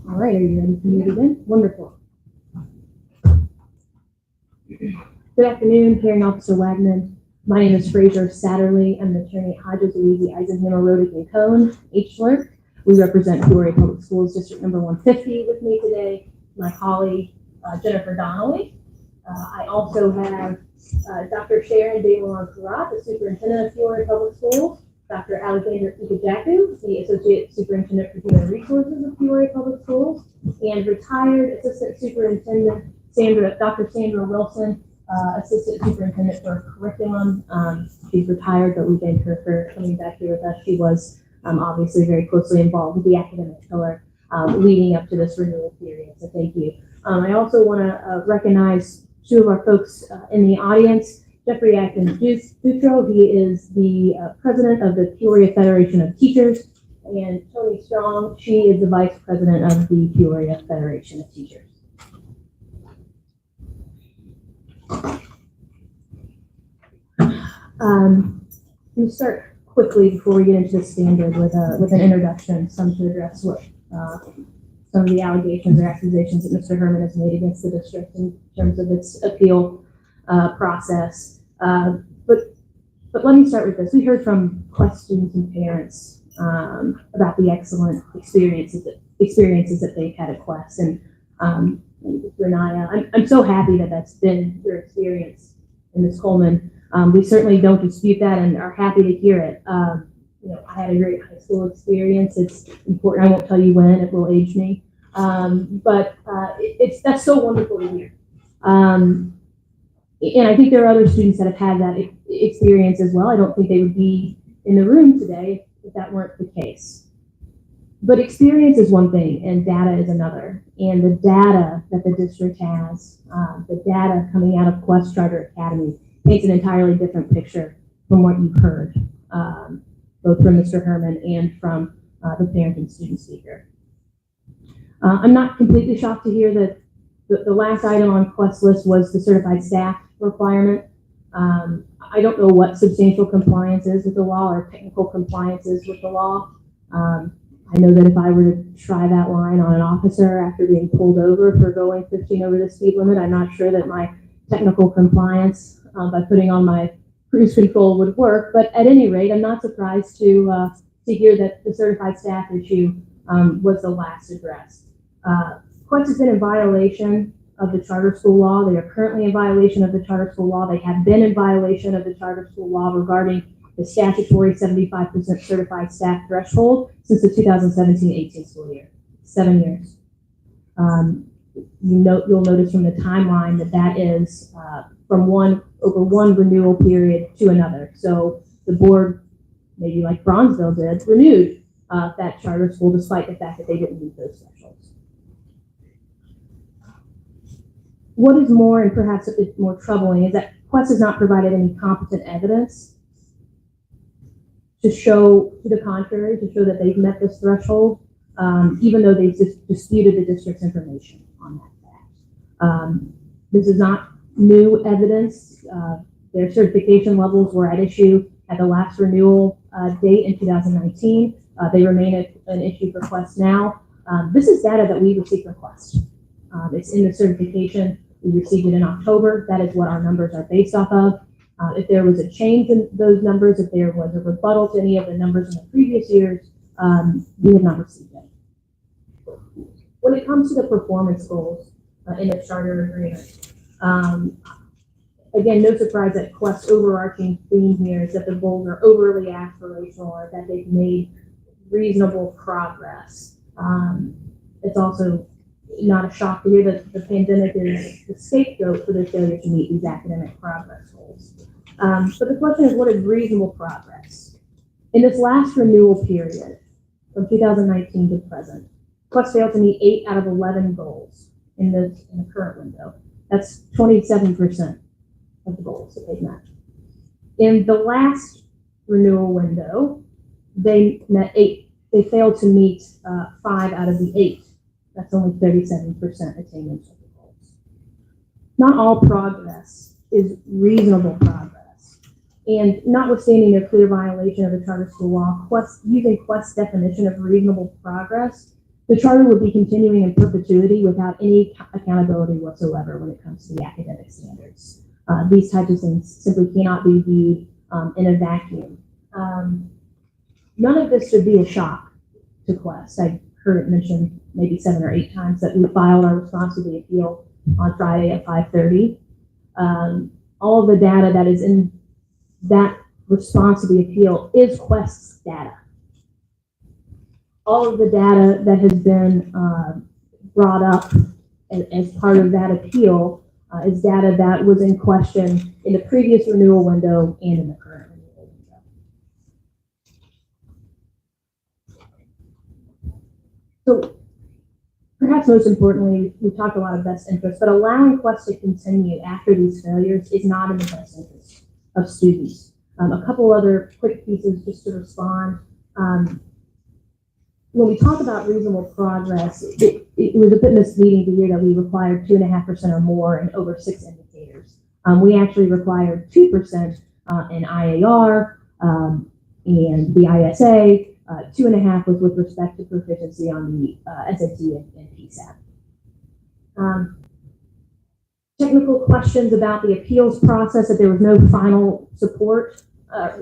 Speaker 8: All right, are you ready for me to begin? Wonderful. Good afternoon, Hearing Officer Wagner. My name is Fraser Satterley. I'm the attorney at Hodges, Louisi, Eisenhammer, Rodick, and Cone, H-Slurp. We represent Peoria Public Schools District Number 150 with me today, my colleague, Jennifer Donnelly. I also have Dr. Sharon DeLon-Karat, the superintendent of Peoria Public Schools, Dr. Alexander Ikajaku, the Associate Superintendent for Human Resources of Peoria Public Schools, and retired Assistant Superintendent Dr. Sandra Wilson, Assistant Superintendent for Curriculum. She's retired, but we thank her for coming back here with us. She was obviously very closely involved with the academic pillar leading up to this renewal period, so thank you. I also want to recognize two of our folks in the audience. Jeffrey Atkins Dutro, he is the president of the Peoria Federation of Teachers, and Tony Strong, she is the vice president of the Peoria Federation of Teachers. We'll start quickly before we get into the standard with an introduction, some to address what some of the allegations or accusations that Mr. Herman has made against the district in terms of its appeal process. But let me start with this. We heard from questions and parents about the excellent experiences that they've had at Quest. And Renaya, I'm so happy that that's been your experience in Ms. Coleman. We certainly don't dispute that and are happy to hear it. I had a great high school experience. It's important. I won't tell you when, it will age me. But that's so wonderful to hear. And I think there are other students that have had that experience as well. I don't think they would be in the room today if that weren't the case. But experience is one thing and data is another. And the data that the district has, the data coming out of Quest Charter Academy, paints an entirely different picture from what you've heard, both from Mr. Herman and from the parent and student speaker. I'm not completely shocked to hear that the last item on Quest list was the certified staff requirement. I don't know what substantial compliance is with the law or technical compliance is with the law. I know that if I were to try that line on an officer after being pulled over for going 15 over the speed limit, I'm not sure that my technical compliance by putting on my cruise control would work. But at any rate, I'm not surprised to hear that the certified staff issue was the last addressed. Quest has been in violation of the charter school law. They are currently in violation of the charter school law. They have been in violation of the charter school law regarding the statutory 75% certified staff threshold since the 2017-18 school year, 7 years. You'll notice from the timeline that is from over one renewal period to another. So the board, maybe like Bronzeville did, renewed that charter school despite the fact that they didn't meet those thresholds. What is more, and perhaps a bit more troubling, is that Quest has not provided any competent evidence to show to the contrary, to show that they've met this threshold, even though they've disputed the district's information on that fact. This is not new evidence. Their certification levels were at issue at the last renewal date in 2019. They remain an issue for Quest now. This is data that we received from Quest. It's in the certification. We received it in October. That is what our numbers are based off of. If there was a change in those numbers, if there was a rebuttal to any of the numbers in the previous years, we have not received it. When it comes to the performance goals in the charter agreement, again, no surprise that Quest's overarching theme here is that the goals are overly aspirational or that they've made reasonable progress. It's also not a shock to hear that the pandemic is the scapegoat for their failure to meet these academic progress goals. But the question is, what is reasonable progress? In this last renewal period, from 2019 to present, Quest failed to meet 8 out of 11 goals in the current window. That's 27% of the goals that they've met. In the last renewal window, they met 8. They failed to meet 5 out of the 8. That's only 37% attainment of the goals. Not all progress is reasonable progress. And notwithstanding a clear violation of the charter school law, using Quest's definition of reasonable progress, the charter would be continuing in perpetuity without any accountability whatsoever when it comes to the academic standards. These types of things simply cannot be viewed in a vacuum. None of this should be a shock to Quest. I heard it mentioned maybe 7 or 8 times that we filed our response to the appeal on Friday at 5:30. All of the data that is in that response to the appeal is Quest's data. All of the data that has been brought up as part of that appeal is data that was in question in the previous renewal window and in the current renewal window. So perhaps most importantly, we talked a lot of best interest, but allowing Quest to continue after these failures is not in the best interest of students. A couple other quick pieces just to respond. When we talk about reasonable progress, it was a bit misleading to hear that we required 2.5% or more in over 6 indicators. We actually required 2% in IAR and the ISA. 2.5 was with respect to proficiency on the SAT and PSAT. Technical questions about the appeals process, that there was no final support,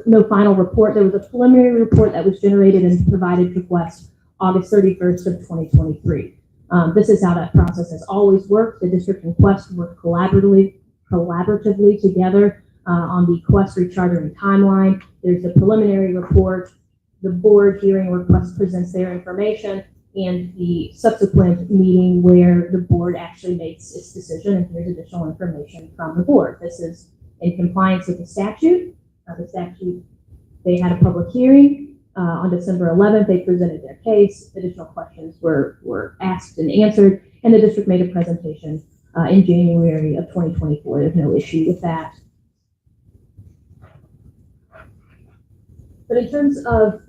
Speaker 8: no final report. There was a preliminary report that was generated and provided to Quest August 31st of 2023. This is how that process has always worked. The district and Quest work collaboratively together on the Quest rechartering timeline. There's a preliminary report, the board hearing where Quest presents their information, and the subsequent meeting where the board actually makes its decision and here's additional information from the board. This is in compliance with the statute. They had a public hearing. On December 11th, they presented their case. Additional questions were asked and answered, and the district made a presentation in January of 2024. There's no issue with that. But in terms of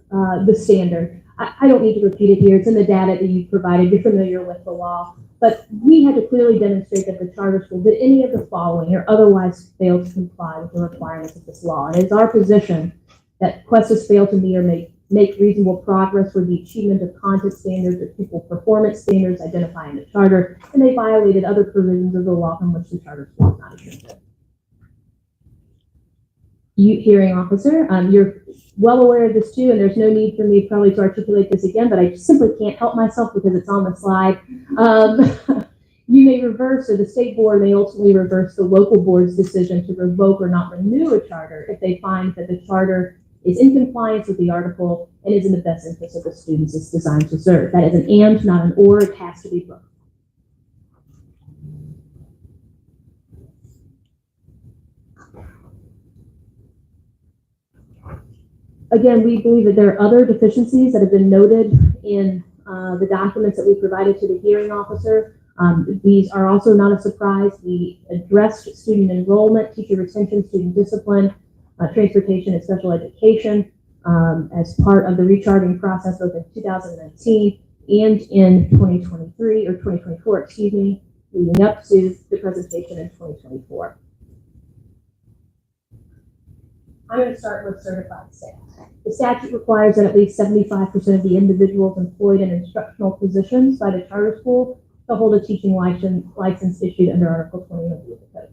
Speaker 8: the standard, I don't need to repeat it here. It's in the data that you provided. You're familiar with the law. But we had to clearly demonstrate that the charter school did any of the following or otherwise failed to comply with the requirements of this law. And it is our position that Quest has failed to meet or make reasonable progress with the achievement of content standards or pupil performance standards identified in the charter, and they violated other provisions of the law from which the charter school is not exempted. You, hearing officer, you're well aware of this too, and there's no need for me probably to articulate this again, but I simply can't help myself because it's on the slide. You may reverse, or the state board may ultimately reverse the local board's decision to revoke or not renew a charter if they find that the charter is in compliance with the article and is in the best interest of the students it's designed to serve. That is an and, not an or. It has to be both. Again, we believe that there are other deficiencies that have been noted in the documents that we provided to the hearing officer. These are also not a surprise. We addressed student enrollment, teacher retention, student discipline, transportation and special education as part of the recharting process both in 2019 and in 2023 or 2024, excuse me, leading up to the presentation in 2024. I'm going to start with certified staff. The statute requires that at least 75% of the individuals employed in instructional positions by the charter school to hold a teaching license issued under Article 20 of the Code.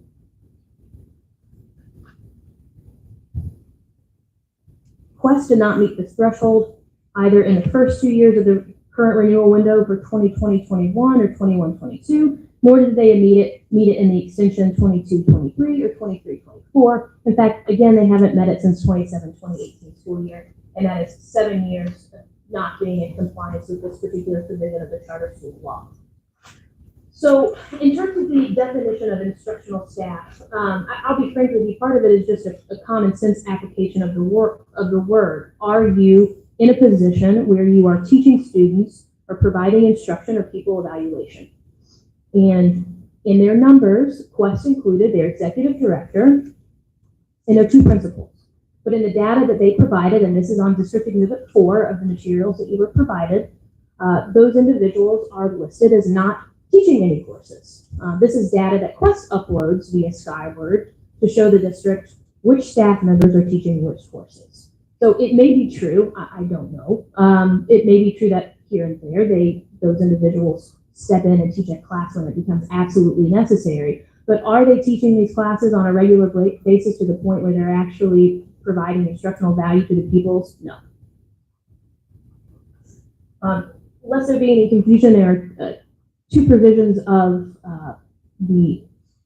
Speaker 8: Quest did not meet this threshold either in the first 2 years of the current renewal window for 2020-21 or 21-22, nor did they meet it in the extension 22-23 or 23-24. In fact, again, they haven't met it since 27-2018 school year, and that is 7 years of not being in compliance with this particular provision of the charter school law. So in terms of the definition of instructional staff, I'll be frank with you, part of it is just a common sense application of the word. Are you in a position where you are teaching students or providing instruction or people evaluation? And in their numbers, Quest included their executive director and their 2 principals. But in the data that they provided, and this is on District Exhibit 4 of the materials that you were provided, those individuals are listed as not teaching any courses. This is data that Quest uploads via Skyward to show the district which staff members are teaching which courses. So it may be true, I don't know. It may be true that here and there, those individuals step in and teach a class when it becomes absolutely necessary. But are they teaching these classes on a regular basis to the point where they're actually providing instructional value to the pupils? No. Lest there be any confusion, there are 2 provisions of the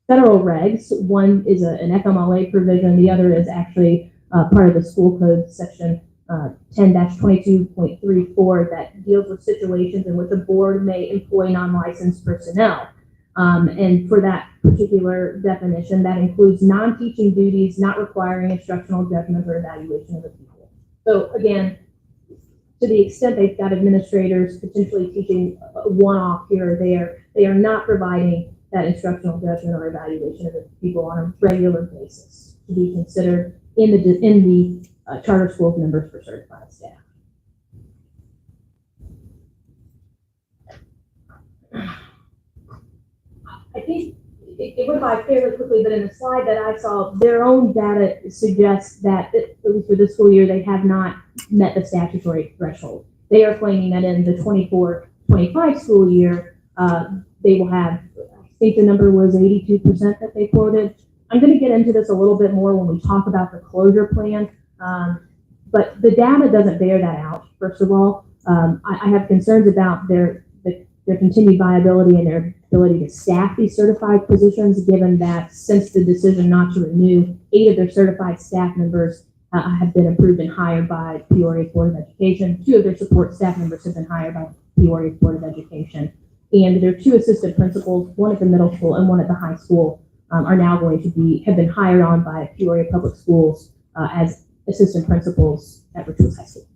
Speaker 8: federal regs. One is an FMLA provision. The other is actually part of the school code section 10-22.34 that deals with situations in which a board may employ non-licensed personnel. And for that particular definition, that includes non-teaching duties not requiring instructional judgment or evaluation of the pupil. So again, to the extent they've got administrators potentially teaching a one-off here or there, they are not providing that instructional judgment or evaluation of the pupil on a regular basis to be considered in the charter school members for certified staff. I think it went by fairly quickly, but in the slide that I saw, their own data suggests that, at least for this school year, they have not met the statutory threshold. They are claiming that in the 24-25 school year, they will have, I think the number was 82% that they quoted. I'm going to get into this a little bit more when we talk about the closure plan, but the data doesn't bear that out, first of all. I have concerns about their continued viability and their ability to staff these certified positions, given that since the decision not to renew, 8 of their certified staff members have been approved and hired by Peoria Board of Education. 2 of their support staff members have been hired by Peoria Board of Education. And their 2 assistant principals, one at the middle school and one at the high school, are now going to have been hired on by Peoria Public Schools as assistant principals at Richwoods High School.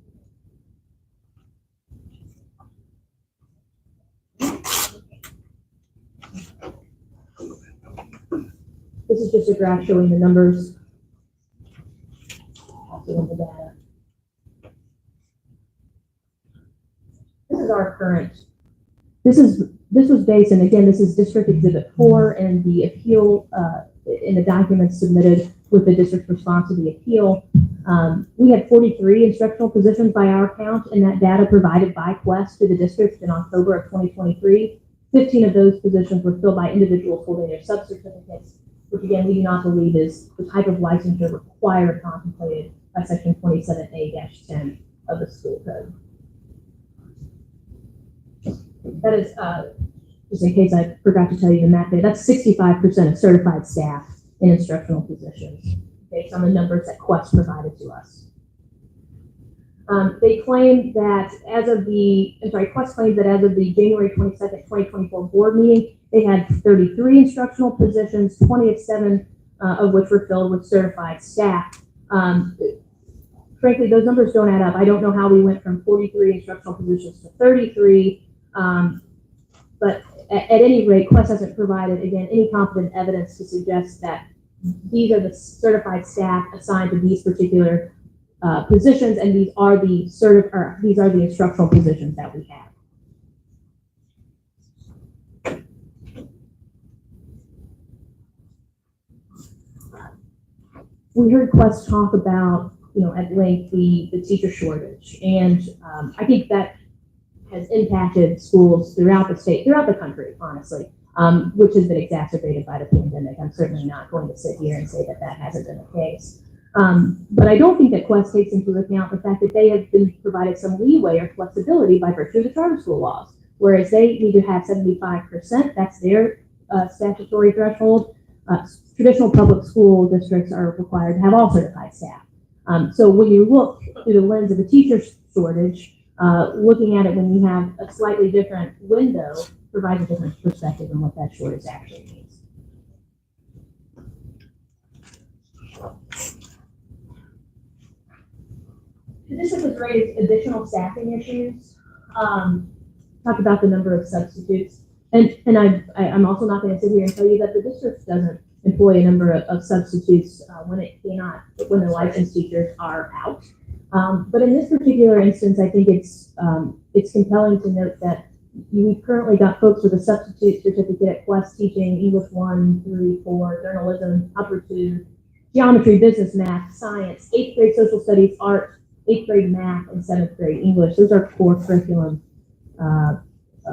Speaker 8: This is just a graph showing the numbers. Also in the data. This is our current. This was based, and again, this is District Exhibit 4 and the appeal in the documents submitted with the district's response to the appeal. We had 43 instructional positions by our count, and that data provided by Quest to the district in October of 2023. 15 of those positions were filled by individuals holding their sub-certificates, which again, we do not believe is the type of licensure required or contemplated by Section 27A-10 of the school code. That is, just in case I forgot to tell you the math there, that's 65% of certified staff in instructional positions, based on the numbers that Quest provided to us. They claim that Quest claims that as of the January 22nd, 2024 board meeting, they had 33 instructional positions, 27 of which were filled with certified staff. Frankly, those numbers don't add up. I don't know how we went from 43 instructional positions to 33, but at any rate, Quest hasn't provided, again, any competent evidence to suggest that these are the certified staff assigned to these particular positions, and these are the instructional positions that we have. We heard Quest talk about, at length the teacher shortage, and I think that has impacted schools throughout the state, throughout the country, honestly, which has been exacerbated by the pandemic. I'm certainly not going to sit here and say that that hasn't been the case. But I don't think that Quest takes into account the fact that they have been provided some leeway or flexibility by virtue of the charter school laws, whereas they need to have 75%, that's their statutory threshold. Traditional public school districts are required to have all certified staff. So when you look through the lens of a teacher shortage, looking at it when you have a slightly different window provides a different perspective on what that shortage actually means. The district has raised additional staffing issues. Talked about the number of substitutes. And I'm also not going to sit here and tell you that the district doesn't employ a number of substitutes when the licensed teachers are out. But in this particular instance, I think it's compelling to note that we've currently got folks with a substitute certificate at Quest teaching English 1 through 4, journalism, upper 2, geometry, business, math, science, 8th grade social studies, art, 8th grade math, and 7th grade English. Those are core curriculum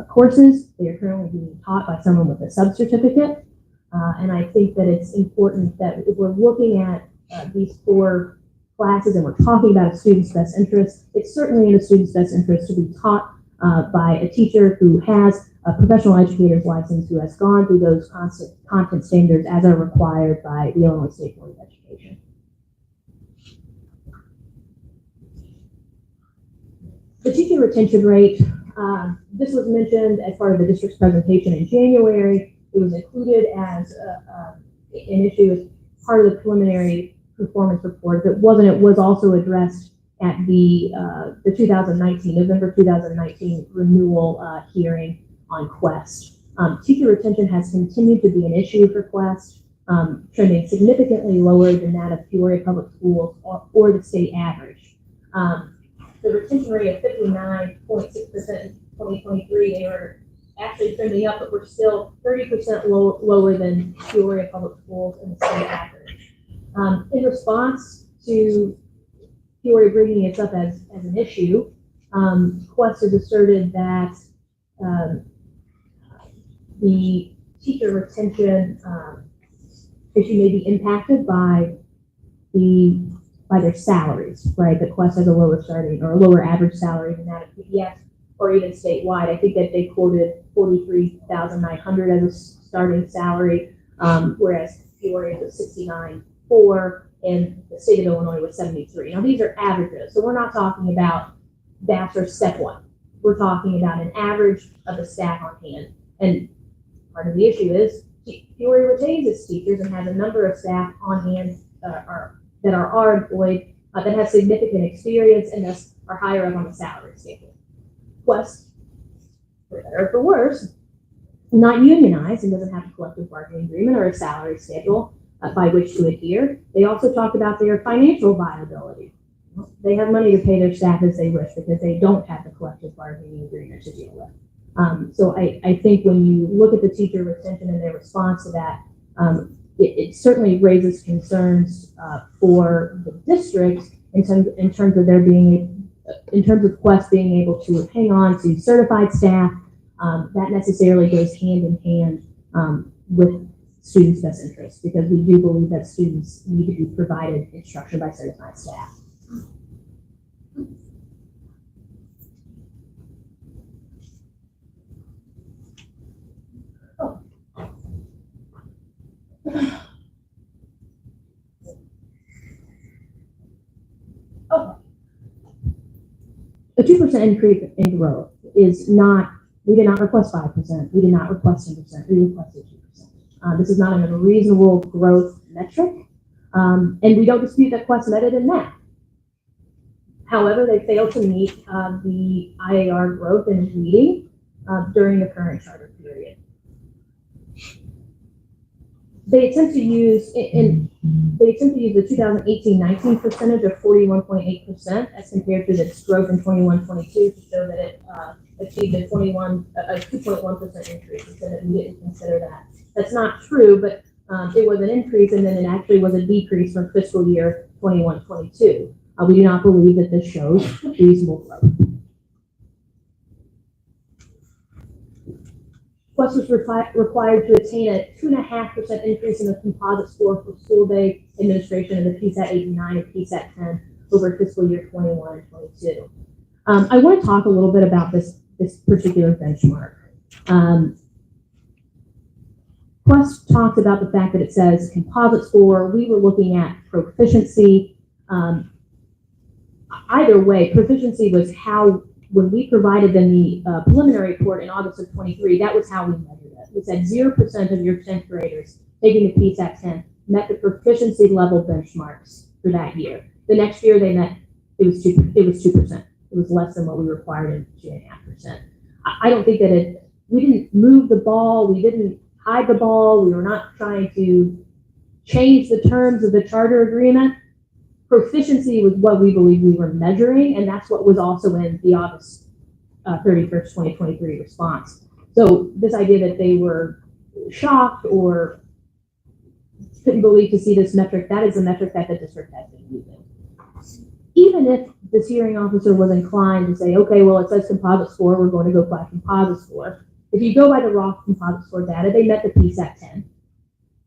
Speaker 8: courses. They are currently being taught by someone with a sub-certificate. And I think that it's important that if we're looking at these 4 classes and we're talking about a student's best interest, it's certainly in a student's best interest to be taught by a teacher who has a professional educator's license, who has gone through those content standards as are required by the Illinois State Board of Education. The teacher retention rate, this was mentioned as part of the district's presentation in January. It was included as an issue as part of the preliminary performance report. It was also addressed at the 2019, November 2019 renewal hearing on Quest. Teacher retention has continued to be an issue for Quest, trending significantly lower than that of Peoria Public Schools or the state average. The retention rate of 59.6% in 2023, they were actually trending up, but we're still 30% lower than Peoria Public Schools and the state average. In response to Peoria bringing it up as an issue, Quest has asserted that the teacher retention issue may be impacted by their salaries, right? That Quest has a lower starting or a lower average salary than that of PBS or even statewide. I think that they quoted $43,900 as a starting salary, whereas Peoria was $69,400 and the state of Illinois was $73,000. Now these are averages, so we're not talking about bachelor's step 1. We're talking about an average of the staff on hand. And part of the issue is Peoria retains its teachers and has a number of staff on hand that are employed that have significant experience and thus are higher up on the salary schedule. Quest, for better or for worse, not unionized and doesn't have a collective bargaining agreement or a salary schedule by which to adhere. They also talked about their financial viability. They have money to pay their staff as they wish because they don't have the collective bargaining agreement to deal with. So I think when you look at the teacher retention and their response to that, it certainly raises concerns for the district in terms of Quest being able to hang on to certified staff. That necessarily goes hand in hand with students' best interests, because we do believe that students need to be provided instruction by certified staff. A 2% increase in growth is not, we did not request 5%, we did not request 10%, we requested 2%. This is not an unreasonable growth metric, and we don't dispute that Quest met it in that. However, they failed to meet the IAR growth in reading during the current charter period. They attempt to use the 2018-19 percentage of 41.8% as compared to its growth in 21-22 to show that it achieved a 2.1% increase, and said that we didn't consider that. That's not true, but it was an increase, and then it actually was a decrease from fiscal year 21-22. We do not believe that this shows reasonable growth. Quest was required to attain a 2.5% increase in the composite score for school day administration in the PSAT 89 and PSAT 10 over fiscal year 21 and 22. I want to talk a little bit about this particular benchmark. Quest talks about the fact that it says composite score. We were looking at proficiency. Either way, proficiency was how, when we provided them the preliminary report in August of 23, that was how we measured it. We said 0% of your 10th graders taking the PSAT 10 met the proficiency level benchmarks for that year. The next year they met, it was 2%. It was less than what we required in 2.5%. I don't think that we didn't move the ball. We didn't hide the ball. We were not trying to change the terms of the charter agreement. Proficiency was what we believe we were measuring, and that's what was also in the August 31st, 2023 response. So this idea that they were shocked or couldn't believe to see this metric, that is a metric that the district has been using. Even if this hearing officer was inclined to say, okay, well, it says composite score, we're going to go by composite score. If you go by the raw composite score data, they met the PSAT 10,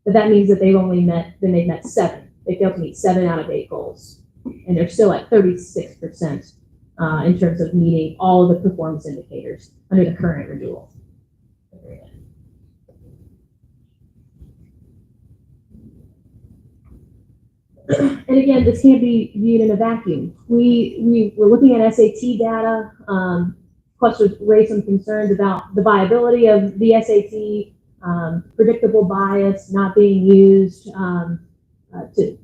Speaker 8: but that means that they've met 7. They failed to meet 7 out of 8 goals, and they're still at 36% in terms of meeting all of the performance indicators under the current renewal agreement. And again, this can't be viewed in a vacuum. We were looking at SAT data. Quest raised some concerns about the viability of the SAT, predictable bias not being used to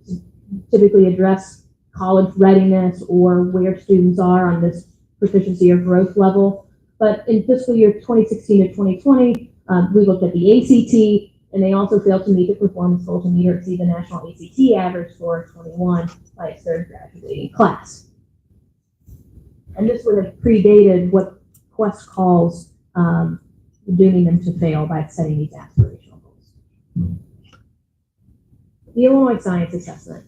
Speaker 8: typically address college readiness or where students are on this proficiency or growth level. But in fiscal year 2016 to 2020, we looked at the ACT, and they also failed to meet the performance goal to meet or exceed the national ACT average score of 21 by its third graduating class. And this would have predated what Quest calls dooming them to fail by setting these aspirational goals. The Illinois Science Assessment.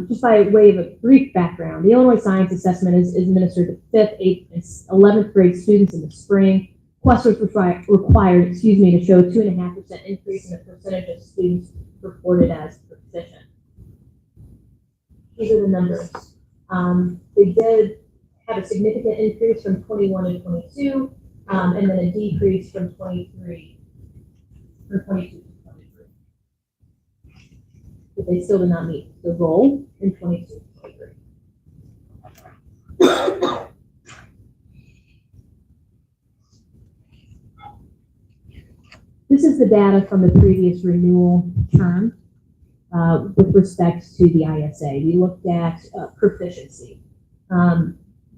Speaker 8: Just by way of a brief background, the Illinois Science Assessment is administered to 5th, 8th, and 11th grade students in the spring. Quest was required, to show a 2.5% increase in the percentage of students reported as proficient. These are the numbers. They did have a significant increase from 21 to 22, and then a decrease from 22 to 23. But they still did not meet the goal in 22 to 23. This is the data from the previous renewal term with respect to the ISA. We looked at proficiency.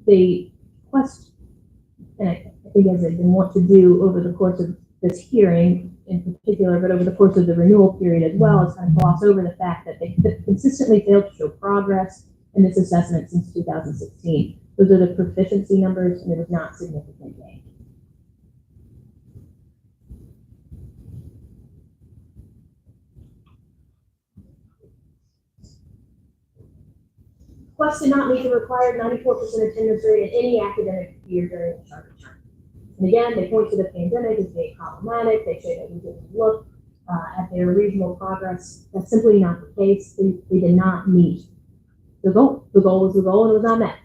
Speaker 8: They Quest, and I think as they've been want to do over the course of this hearing in particular, but over the course of the renewal period as well, is kind of gloss over the fact that they consistently failed to show progress in this assessment since 2016. Those are the proficiency numbers, and it was not significant gain. Quest did not meet the required 94% attendance rate in any academic year during the charter term. And again, they point to the pandemic as being problematic. They say that we didn't look at their regional progress. That's simply not the case. They did not meet the goal. The goal was the goal, and it was not met.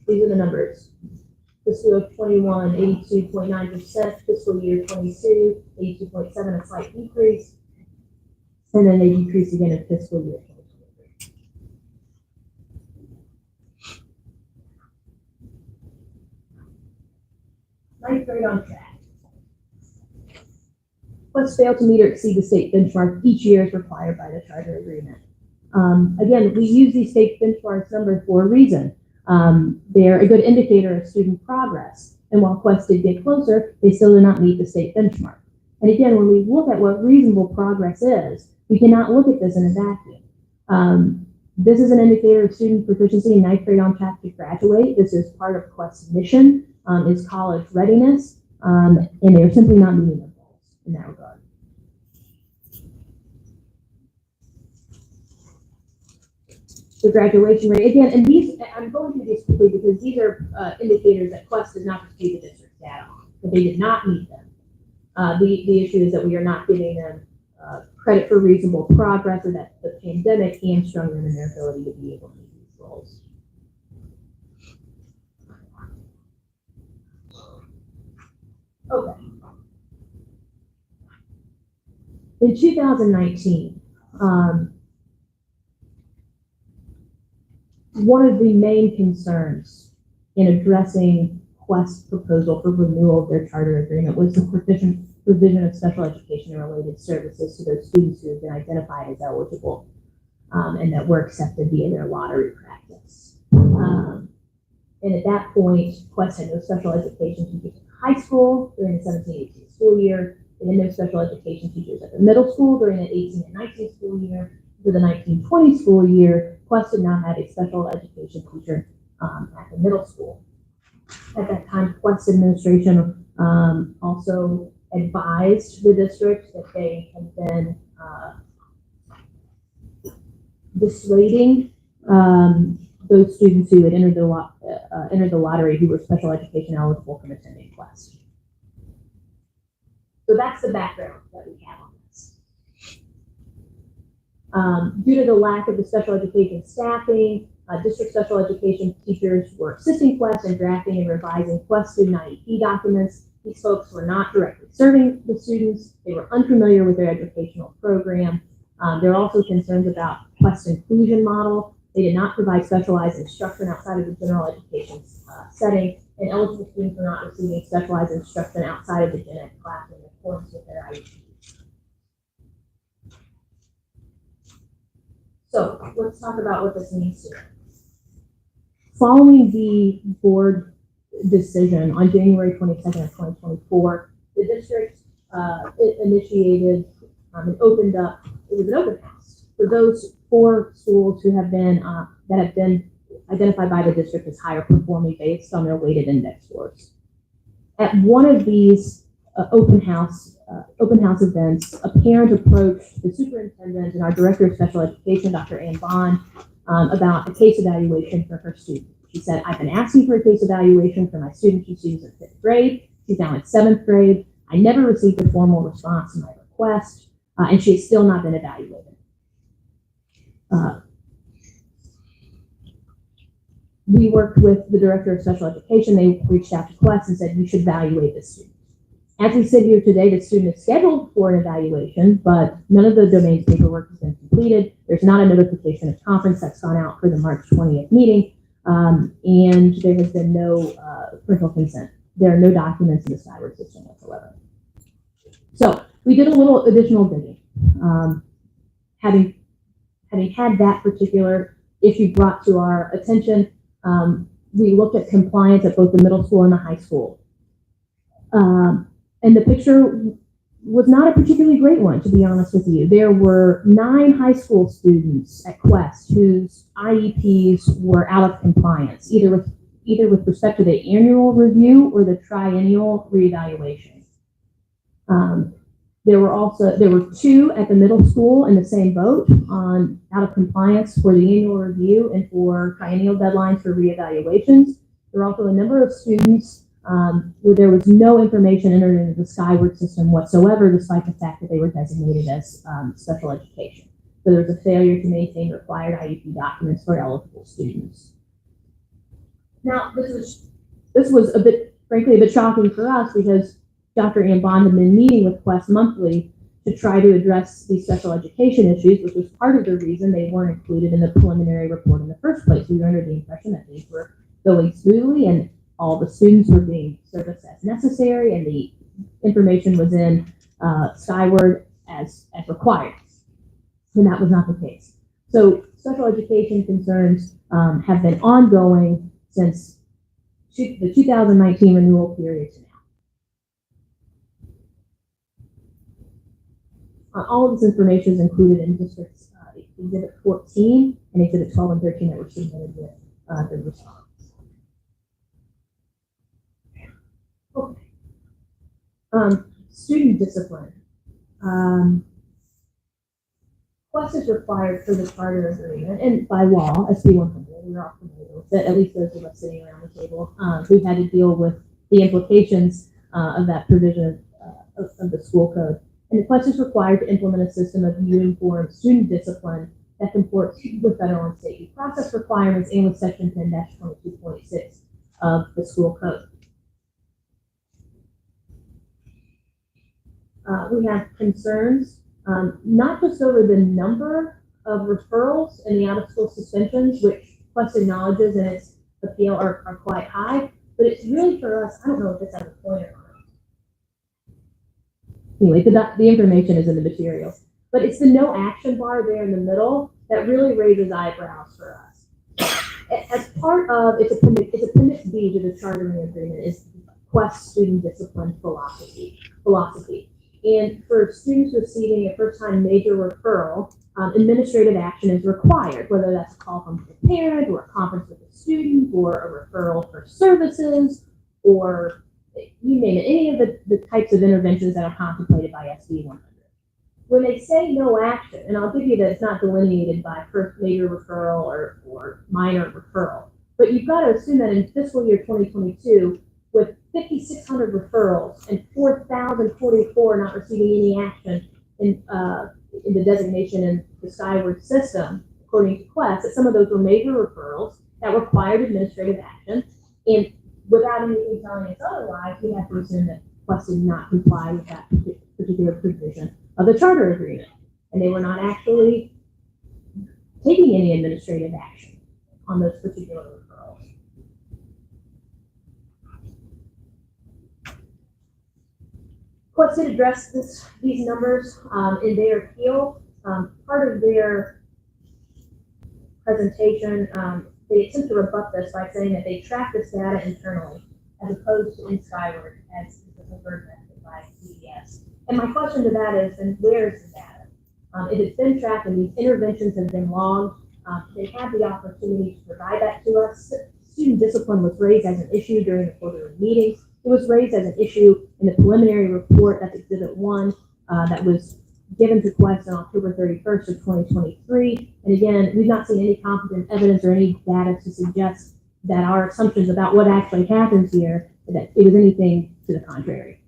Speaker 8: These are the numbers. Fiscal year 21, 82.9%. Fiscal year 22, 82.7%, a slight decrease. And then they decreased again in fiscal year 2023. Ninth grade on track. Quest failed to meet or exceed the state benchmark each year as required by the charter agreement. Again, we use these state benchmarks numbers for a reason. They're a good indicator of student progress. And while Quest did get closer, they still did not meet the state benchmark. And again, when we look at what reasonable progress is, we cannot look at this in a vacuum. This is an indicator of student proficiency in ninth grade on track to graduate. This is part of Quest's mission, is college readiness, and they're simply not meeting their goals in that regard. the graduation rate, again, and these, I'm going through these quickly because these are indicators that Quest does not receive the district's data on, but they did not meet them. The issue is that we are not giving them credit for reasonable progress, or that the pandemic hamstrung them in their ability to be able to meet these goals. Okay. In 2019, one of the main concerns in addressing Quest's proposal for renewal of their charter agreement was the provision of special education and related services to those students who have been identified as eligible and that were accepted via their lottery practice. And at that point, Quest had no special education teachers in high school during the 17-18 school year. They had no special education teachers at the middle school during the 18 and 19 school year. For the 19-20 school year, Quest did not have a special education teacher at the middle school. At that time, Quest administration also advised the district that they had been dissuading those students who had entered the lottery who were special education eligible from attending Quest. So that's the background that we have on this. Due to the lack of the special education staffing, district special education teachers were assisting Quest in drafting and revising Quest student IEP documents. These folks were not directly serving the students. They were unfamiliar with their educational program. There are also concerns about Quest's inclusion model. They did not provide specialized instruction outside of the general education setting, and eligible students were not receiving specialized instruction outside of the gen ed classroom in accordance with their IEP. So let's talk about what this means to them. Following the board decision on January 22nd of 2024, the district initiated and opened up, it was an open house for those 4 schools who have been, that have been identified by the district as higher performing based on their weighted index scores. At one of these open house events, a parent approached the superintendent and our director of special education, Dr. Ann Bond, about a case evaluation for her student. She said, "I've been asking for a case evaluation for my student. She's in 5th grade. She's now in 7th grade. I never received a formal response to my request, and she has still not been evaluated." We worked with the director of special education. They reached out to Quest and said, "You should evaluate this student." As we sit here today, the student is scheduled for an evaluation, but none of the domains paperwork has been completed. There's not a notification of conference that's gone out for the March 20th meeting, and there has been no parental consent. There are no documents in the Skyward system whatsoever. So we did a little additional digging. Having had that particular issue brought to our attention, we looked at compliance at both the middle school and the high school. And the picture was not a particularly great one, to be honest with you. There were 9 high school students at Quest whose IEPs were out of compliance, either with respect to the annual review or the triennial reevaluation. There were 2 at the middle school in the same boat on out of compliance for the annual review and for triennial deadlines for reevaluations. There were also a number of students where there was no information entered into the Skyward system whatsoever, despite the fact that they were designated as special education. So there was a failure to maintain required IEP documents for eligible students. Now, this was frankly a bit shocking for us because Dr. Ann Bond had been meeting with Quest monthly to try to address these special education issues, which was part of the reason they weren't included in the preliminary report in the first place. We were under the impression that things were going smoothly and all the students were being serviced as necessary and the information was in Skyward as required. And that was not the case. So special education concerns have been ongoing since the 2019 renewal period to now. All of this information is included in districts Exhibit 14 and Exhibit 12 and 13 that were submitted with the response. Okay. Student discipline. Quest is required for the charter agreement and by law, SB 100, we're all familiar with it, at least those of us sitting around the table, who've had to deal with the implications of that provision of the school code. And the Quest is required to implement a system of uniform student discipline that comports with federal and state due process requirements and with section 10-22.6 of the school code. We have concerns, not just over the number of referrals and the out-of-school suspensions, which Quest acknowledges in its appeal are quite high, but it's really for us, I don't know if this has a pointer on it. Anyway, the information is in the materials, but it's the no action bar there in the middle that really raises eyebrows for us. As part of, it's appendix B to the chartering agreement is Quest student discipline philosophy. And for students receiving a first-time major referral, administrative action is required, whether that's a call from the parent or a conference with the student or a referral for services or you name it, any of the types of interventions that are contemplated by SB 100. When they say no action, and I'll give you that it's not delineated by first major referral or minor referral, but you've got to assume that in fiscal year 2022, with 5,600 referrals and 4,044 not receiving any action in the designation in the Skyward system, according to Quest, that some of those were major referrals that required administrative action. And without anything telling us otherwise, we have to assume that Quest did not comply with that particular provision of the charter agreement. And they were not actually taking any administrative action on those particular referrals. Quest did address these numbers in their appeal. Part of their presentation, they attempt to rebut this by saying that they track this data internally as opposed to in Skyward as the preferred method by CBS. And my question to that is, then where is the data? It has been tracked and these interventions have been logged. They had the opportunity to provide that to us. Student discipline was raised as an issue during the quarterly meetings. It was raised as an issue in the preliminary report, that's Exhibit 1, that was given to Quest on October 31st of 2023. And again, we've not seen any competent evidence or any data to suggest that our assumptions about what actually happens here, that it was anything to the contrary.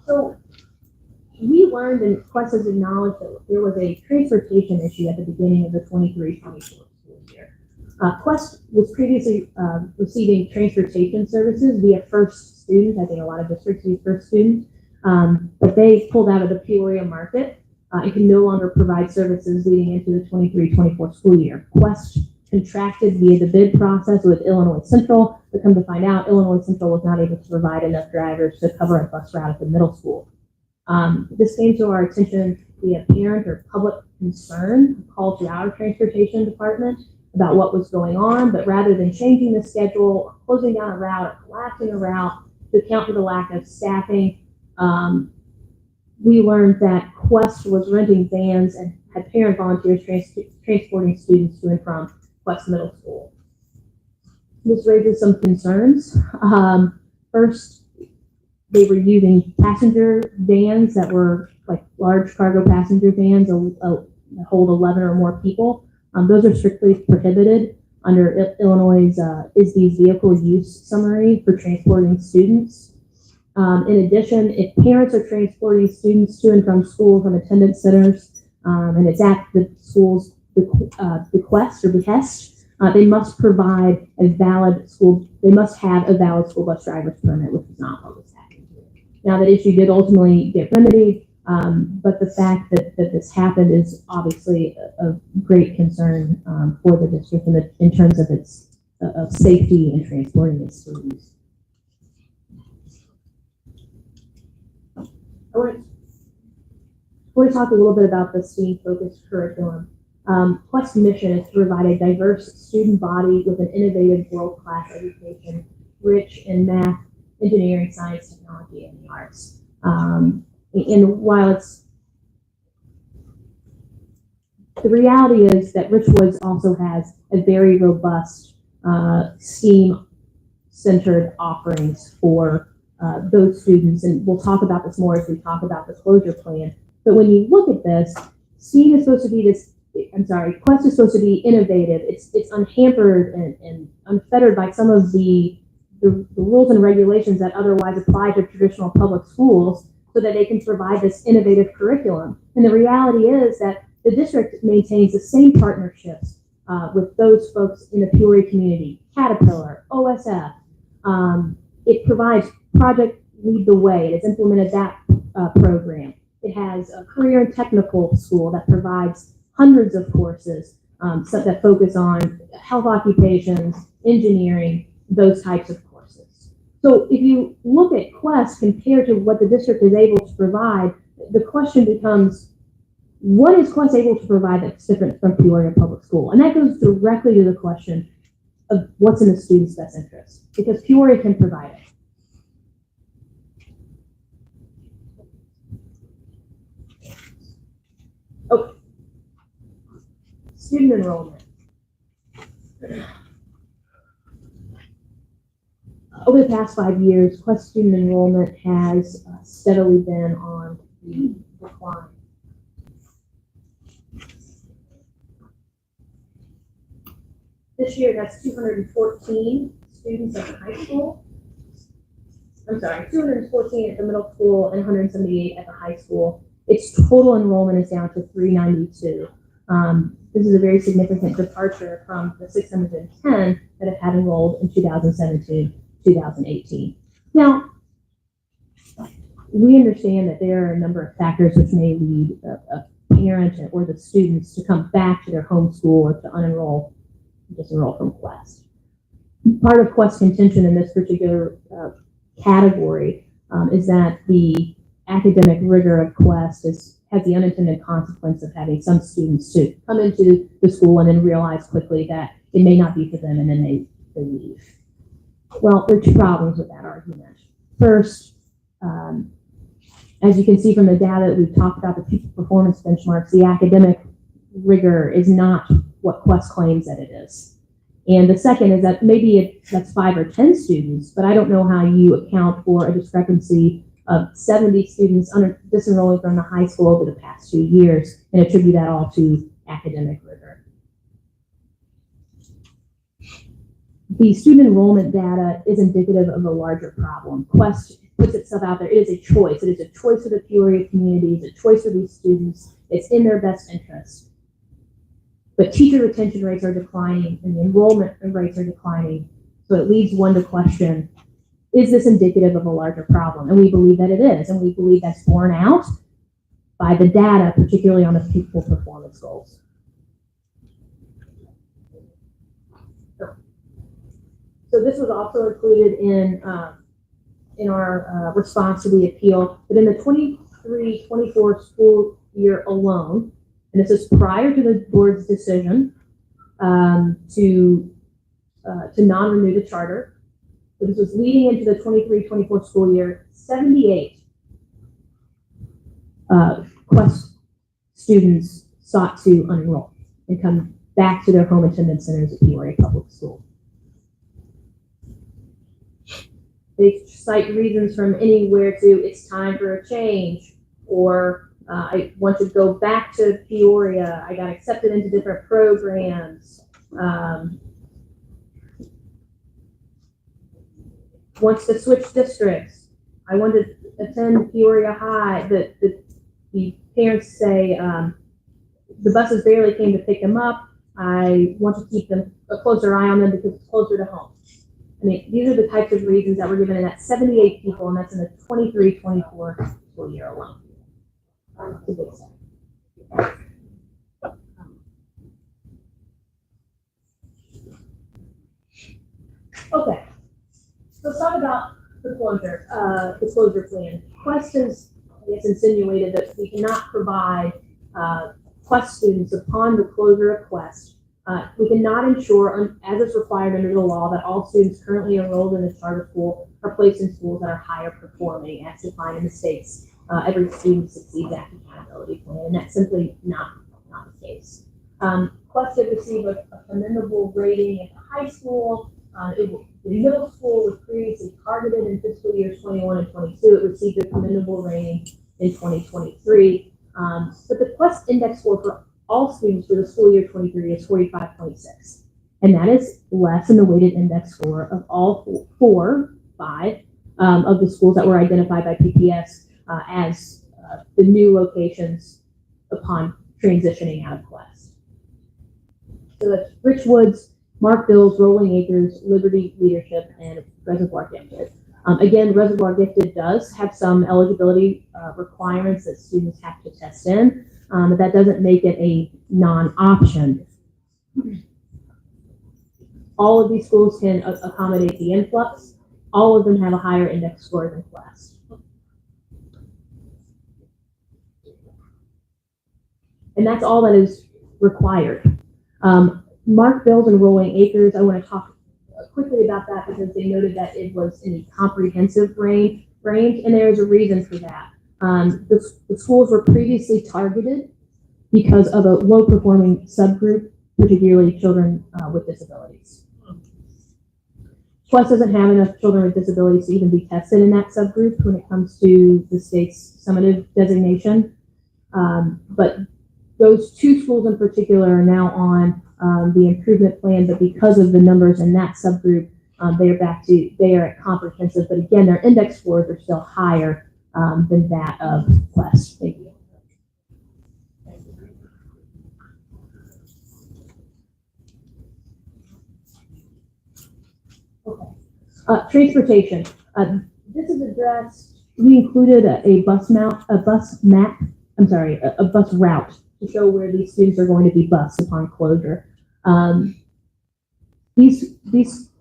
Speaker 8: So we learned, and Quest has acknowledged, that there was a transportation issue at the beginning of the 23-24 school year. Quest was previously receiving transportation services via First Student. I think a lot of districts use First Student, but they pulled out of the Peoria market and can no longer provide services leading into the 23-24 school year. Quest contracted via the bid process with Illinois Central, but come to find out, Illinois Central was not able to provide enough drivers to cover a bus route at the middle school. This came to our attention via parent or public concern, a call to our transportation department about what was going on, but rather than changing the schedule or closing down a route or collapsing a route to account for the lack of staffing, we learned that Quest was renting vans and had parent volunteers transporting students to and from Quest Middle School. This raises some concerns. First, they were using passenger vans that were like large cargo passenger vans that hold 11 or more people. Those are strictly prohibited under Illinois' ISBE's vehicle use summary for transporting students. In addition, if parents are transporting students to and from school from attendance centers, and it's at the school's bequest or behest, they must provide they must have a valid school bus driver's permit, which is not what was happening here. Now, that issue did ultimately get remedied, but the fact that this happened is obviously of great concern for the district in terms of its of safety and transporting its students. I want to talk a little bit about the STEAM-focused curriculum. Quest's mission is to provide a diverse student body with an innovative world-class education, rich in math, engineering, science, technology, and the arts. And while the reality is that Rich Woods also has a very robust STEAM centered offerings for those students. And we'll talk about this more as we talk about the closure plan. But when you look at this, STEAM is supposed to be Quest is supposed to be innovative. It's unhampered and unfettered by some of the rules and regulations that otherwise apply to traditional public schools, so that they can provide this innovative curriculum. And the reality is that the district maintains the same partnerships with those folks in the Peoria community, Caterpillar, OSF. It provides Project Lead the Way. It has implemented that program. It has a career and technical school that provides hundreds of courses that focus on health occupations, engineering, those types of courses. So if you look at Quest compared to what the district is able to provide, the question becomes, what is Quest able to provide that's different from Peoria Public School? And that goes directly to the question of what's in the student's best interest, because Peoria can provide it. Okay. Student enrollment. Over the past 5 years, Quest student enrollment has steadily been on the decline. This year, that's 214 students at the high school. I'm sorry, 214 at the middle school and 178 at the high school. Its total enrollment is down to 392. This is a very significant departure from the 610 that have had enrolled in 2017, 2018. Now, we understand that there are a number of factors which may lead a parent or the students to come back to their home school or to disenroll from Quest. Part of Quest's contention in this particular category is that the academic rigor of Quest has the unintended consequence of having some students to come into the school and then realize quickly that it may not be for them, and then they leave. Well, there are two problems with that argument. First, as you can see from the data that we've talked about, the pupil performance benchmarks, the academic rigor is not what Quest claims that it is. And the second is that maybe that's 5 or 10 students, but I don't know how you account for a discrepancy of 70 students disenrolling from the high school over the past 2 years and attribute that all to academic rigor. The student enrollment data is indicative of a larger problem. Quest puts itself out there. It is a choice. It is a choice for the Peoria community. It's a choice for these students. It's in their best interest. But teacher retention rates are declining and the enrollment rates are declining. So it leads one to question, is this indicative of a larger problem? And we believe that it is. And we believe that's borne out by the data, particularly on the pupil performance goals. So this was also included in our response to the appeal. But in the 23-24 school year alone, and this is prior to the board's decision to non-renew the charter. So this was leading into the 23-24 school year. 78 Quest students sought to unenroll and come back to their home attendance centers at Peoria Public School. They cite reasons from anywhere to it's time for a change, or I want to go back to Peoria. I got accepted into different programs. Wants to switch districts. I want to attend Peoria High. The parents say the buses barely came to pick them up. I want to keep a closer eye on them because it's closer to home. I mean, these are the types of reasons that were given in that 78 people, and that's in the 23-24 school year alone. Okay, so let's talk about the closure plan. Quest has, I guess, insinuated that we cannot provide Quest students upon the closure of Quest. We cannot ensure, as is required under the law, that all students currently enrolled in the charter school are placed in schools that are higher performing, as defined in the state's Every Student Succeeds Act accountability plan, and that's simply not the case. Quest did receive a commendable rating at the high school. The middle school was previously targeted in fiscal years 21 and 22. It received a commendable rating in 2023. But the Quest index score for all students for the school year 23 is 45.6. And that is less than the weighted index score of all five of the schools that were identified by PPS as the new locations upon transitioning out of Quest. So that's Richwoods, Mark Bill's, Rolling Acres, Liberty Leadership, and Reservoir Gifted. Again, Reservoir Gifted does have some eligibility requirements that students have to test in, but that doesn't make it a non-option. All of these schools can accommodate the influx. All of them have a higher index score than Quest. And that's all that is required. Mark Bill's and Rolling Acres, I want to talk quickly about that because they noted that it was in a comprehensive range, and there is a reason for that. The schools were previously targeted because of a low-performing subgroup, particularly children with disabilities. Quest doesn't have enough children with disabilities to even be tested in that subgroup when it comes to the state's summative designation. But those two schools in particular are now on the improvement plan, but because of the numbers in that subgroup, they are at comprehensive, but again, their index scores are still higher than that of Quest. Thank you. Okay. Transportation. This is addressed. We included a bus route to show where these students are going to be bused upon closure. These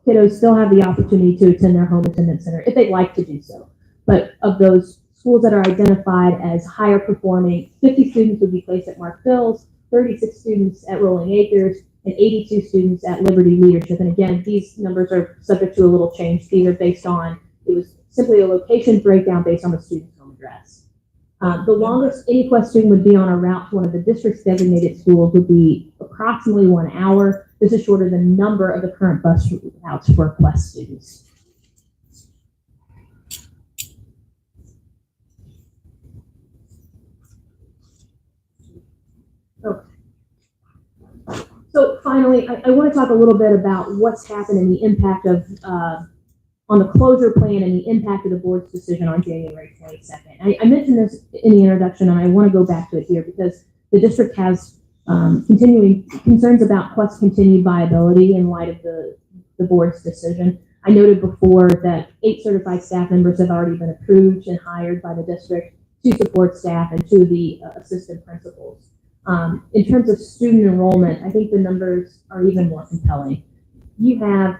Speaker 8: kiddos still have the opportunity to attend their home attendance center if they'd like to do so. But of those schools that are identified as higher performing, 50 students would be placed at Mark Bill's, 36 students at Rolling Acres, and 82 students at Liberty Leadership. And again, these numbers are subject to a little change. These are based on, it was simply a location breakdown based on the student's home address. The longest any Quest student would be on a route to one of the district's designated schools would be approximately 1 hour. This is shorter than the number of the current bus routes for Quest students. Okay. So finally, I want to talk a little bit about what's happened and the impact of on the closure plan and the impact of the board's decision on January 22nd. I mentioned this in the introduction, and I want to go back to it here because the district has continuing concerns about Quest's continued viability in light of the board's decision. I noted before that 8 certified staff members have already been approved and hired by the district, 2 support staff, and 2 of the assistant principals. In terms of student enrollment, I think the numbers are even more compelling. You have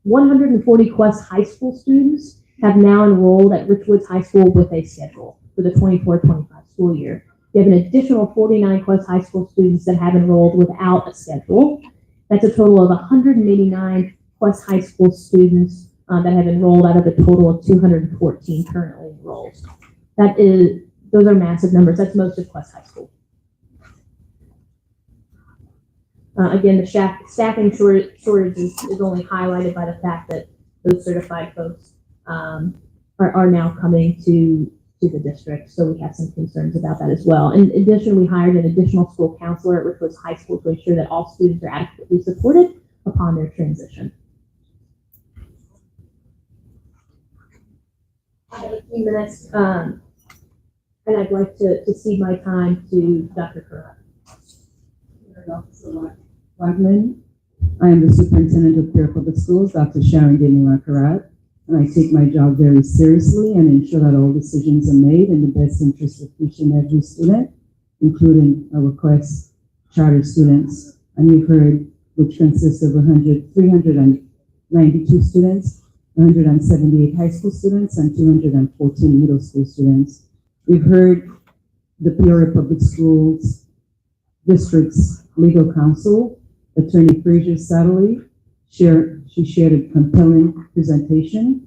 Speaker 8: 140 Quest High School students have now enrolled at Richwoods High School with a schedule for the 24-25 school year. You have an additional 49 Quest High School students that have enrolled without a schedule. That's a total of 189 Quest High School students that have enrolled out of a total of 214 currently enrolled. Those are massive numbers. That's most of Quest High School. Again, the staffing shortage is only highlighted by the fact that those certified folks are now coming to the district. So we have some concerns about that as well. In addition, we hired an additional school counselor at Richwoods High School to ensure that all students are adequately supported upon their transition. I have a few minutes, and I'd like to cede my time to Dr. Curran.
Speaker 9: Blackman. I am the superintendent of Pure Public Schools, Dr. Sharon Denny-Lakarat, and I take my job very seriously and ensure that all decisions are made in the best interest of each and every student, including our Quest charter students. And you've heard, which consists of 392 students, 178 high school students, and 214 middle school students. We've heard the Peoria Public Schools District's legal counsel, Attorney Fraser Satterley. She shared a compelling presentation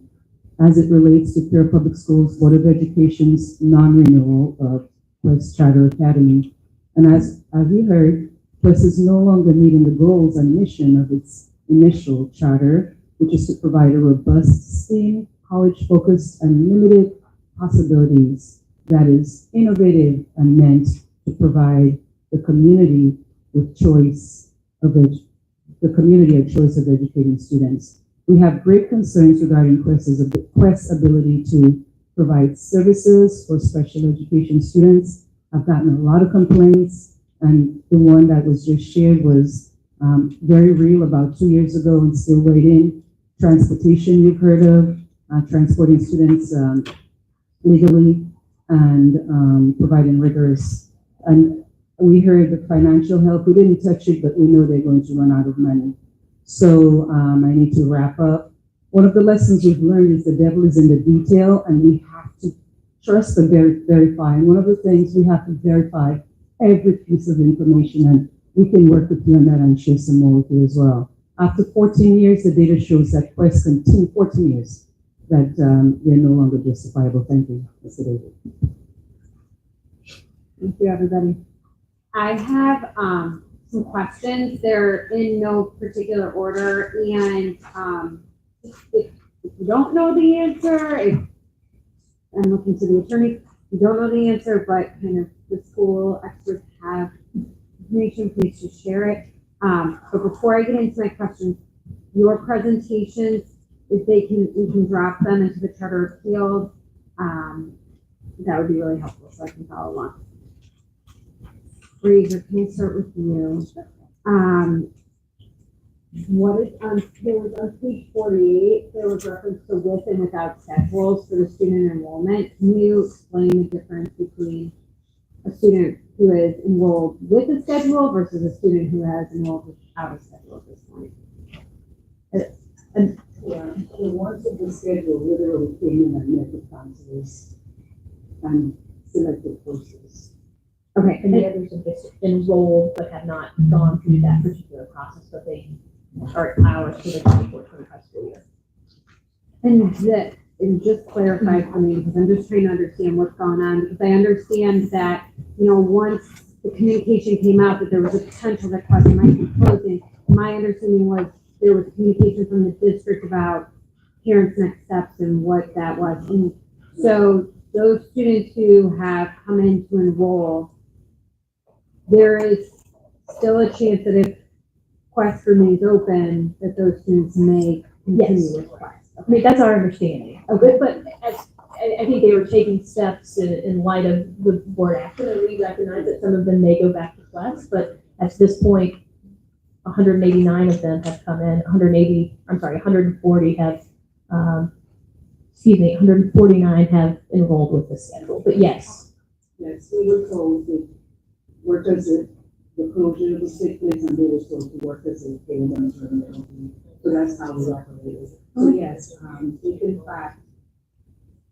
Speaker 9: as it relates to Peoria Public Schools Board of Education's non-renewal of Quest Charter Academy. And as we heard, Quest is no longer meeting the goals and mission of its initial charter, which is to provide a robust STEAM, college-focused, and limited possibilities that is innovative and meant to provide the community with choice of the community a choice of educating students. We have great concerns regarding Quest's ability to provide services for special education students. I've gotten a lot of complaints, and the one that was just shared was very real about 2 years ago and still waiting. Transportation, you've heard of, transporting students legally and providing rigorous. And we heard the financial help. We didn't touch it, but we know they're going to run out of money. So I need to wrap up. One of the lessons we've learned is the devil is in the detail, and we have to trust and verify. And one of the things we have to verify every piece of information, and we can work with you on that and share some more with you as well. After 14 years, the data shows that Quest continue 14 years, that they're no longer justifiable. Thank you, Mr. David.
Speaker 6: Thank you, everybody.
Speaker 7: I have some questions. They're in no particular order, and if you don't know the answer, if I'm looking to the attorney, you don't know the answer, but kind of the school experts have information, please just share it. But before I get into my questions, your presentations, if they can, you can drop them into the Charter Appeals. That would be really helpful so I can follow along. Fraser, can I start with you? What is there was on page 48, there was reference to with and without schedules for the student enrollment. Can you explain the difference between a student who is enrolled with a schedule versus a student who has enrolled without a schedule at this point?
Speaker 9: Yeah, the ones with the schedule literally came in and met the counselors and selected courses.
Speaker 8: Okay, and the others have just enrolled but have not gone through that particular process, but they are hours for the 24-25 school year.
Speaker 7: And just clarify for me, because I'm just trying to understand what's going on, because I understand that, you know, once the communication came out that there was a potential that Quest might be closing, my understanding was there was communication from the district about parents' next steps and what that was. And so those students who have come in to enroll, there is still a chance that if Quest remains open, that those students may continue with Quest.
Speaker 8: I mean, that's our understanding. Okay, but I think they were taking steps in light of the board action, and we recognize that some of them may go back to Quest, but at this point, 189 of them have come in, 140 have, 149 have enrolled with the schedule, but yes.
Speaker 9: Yes, we were told that workers at the closure of the sick place, and they were told to work as if they were going to remain. So that's how we operated. So yes, if in fact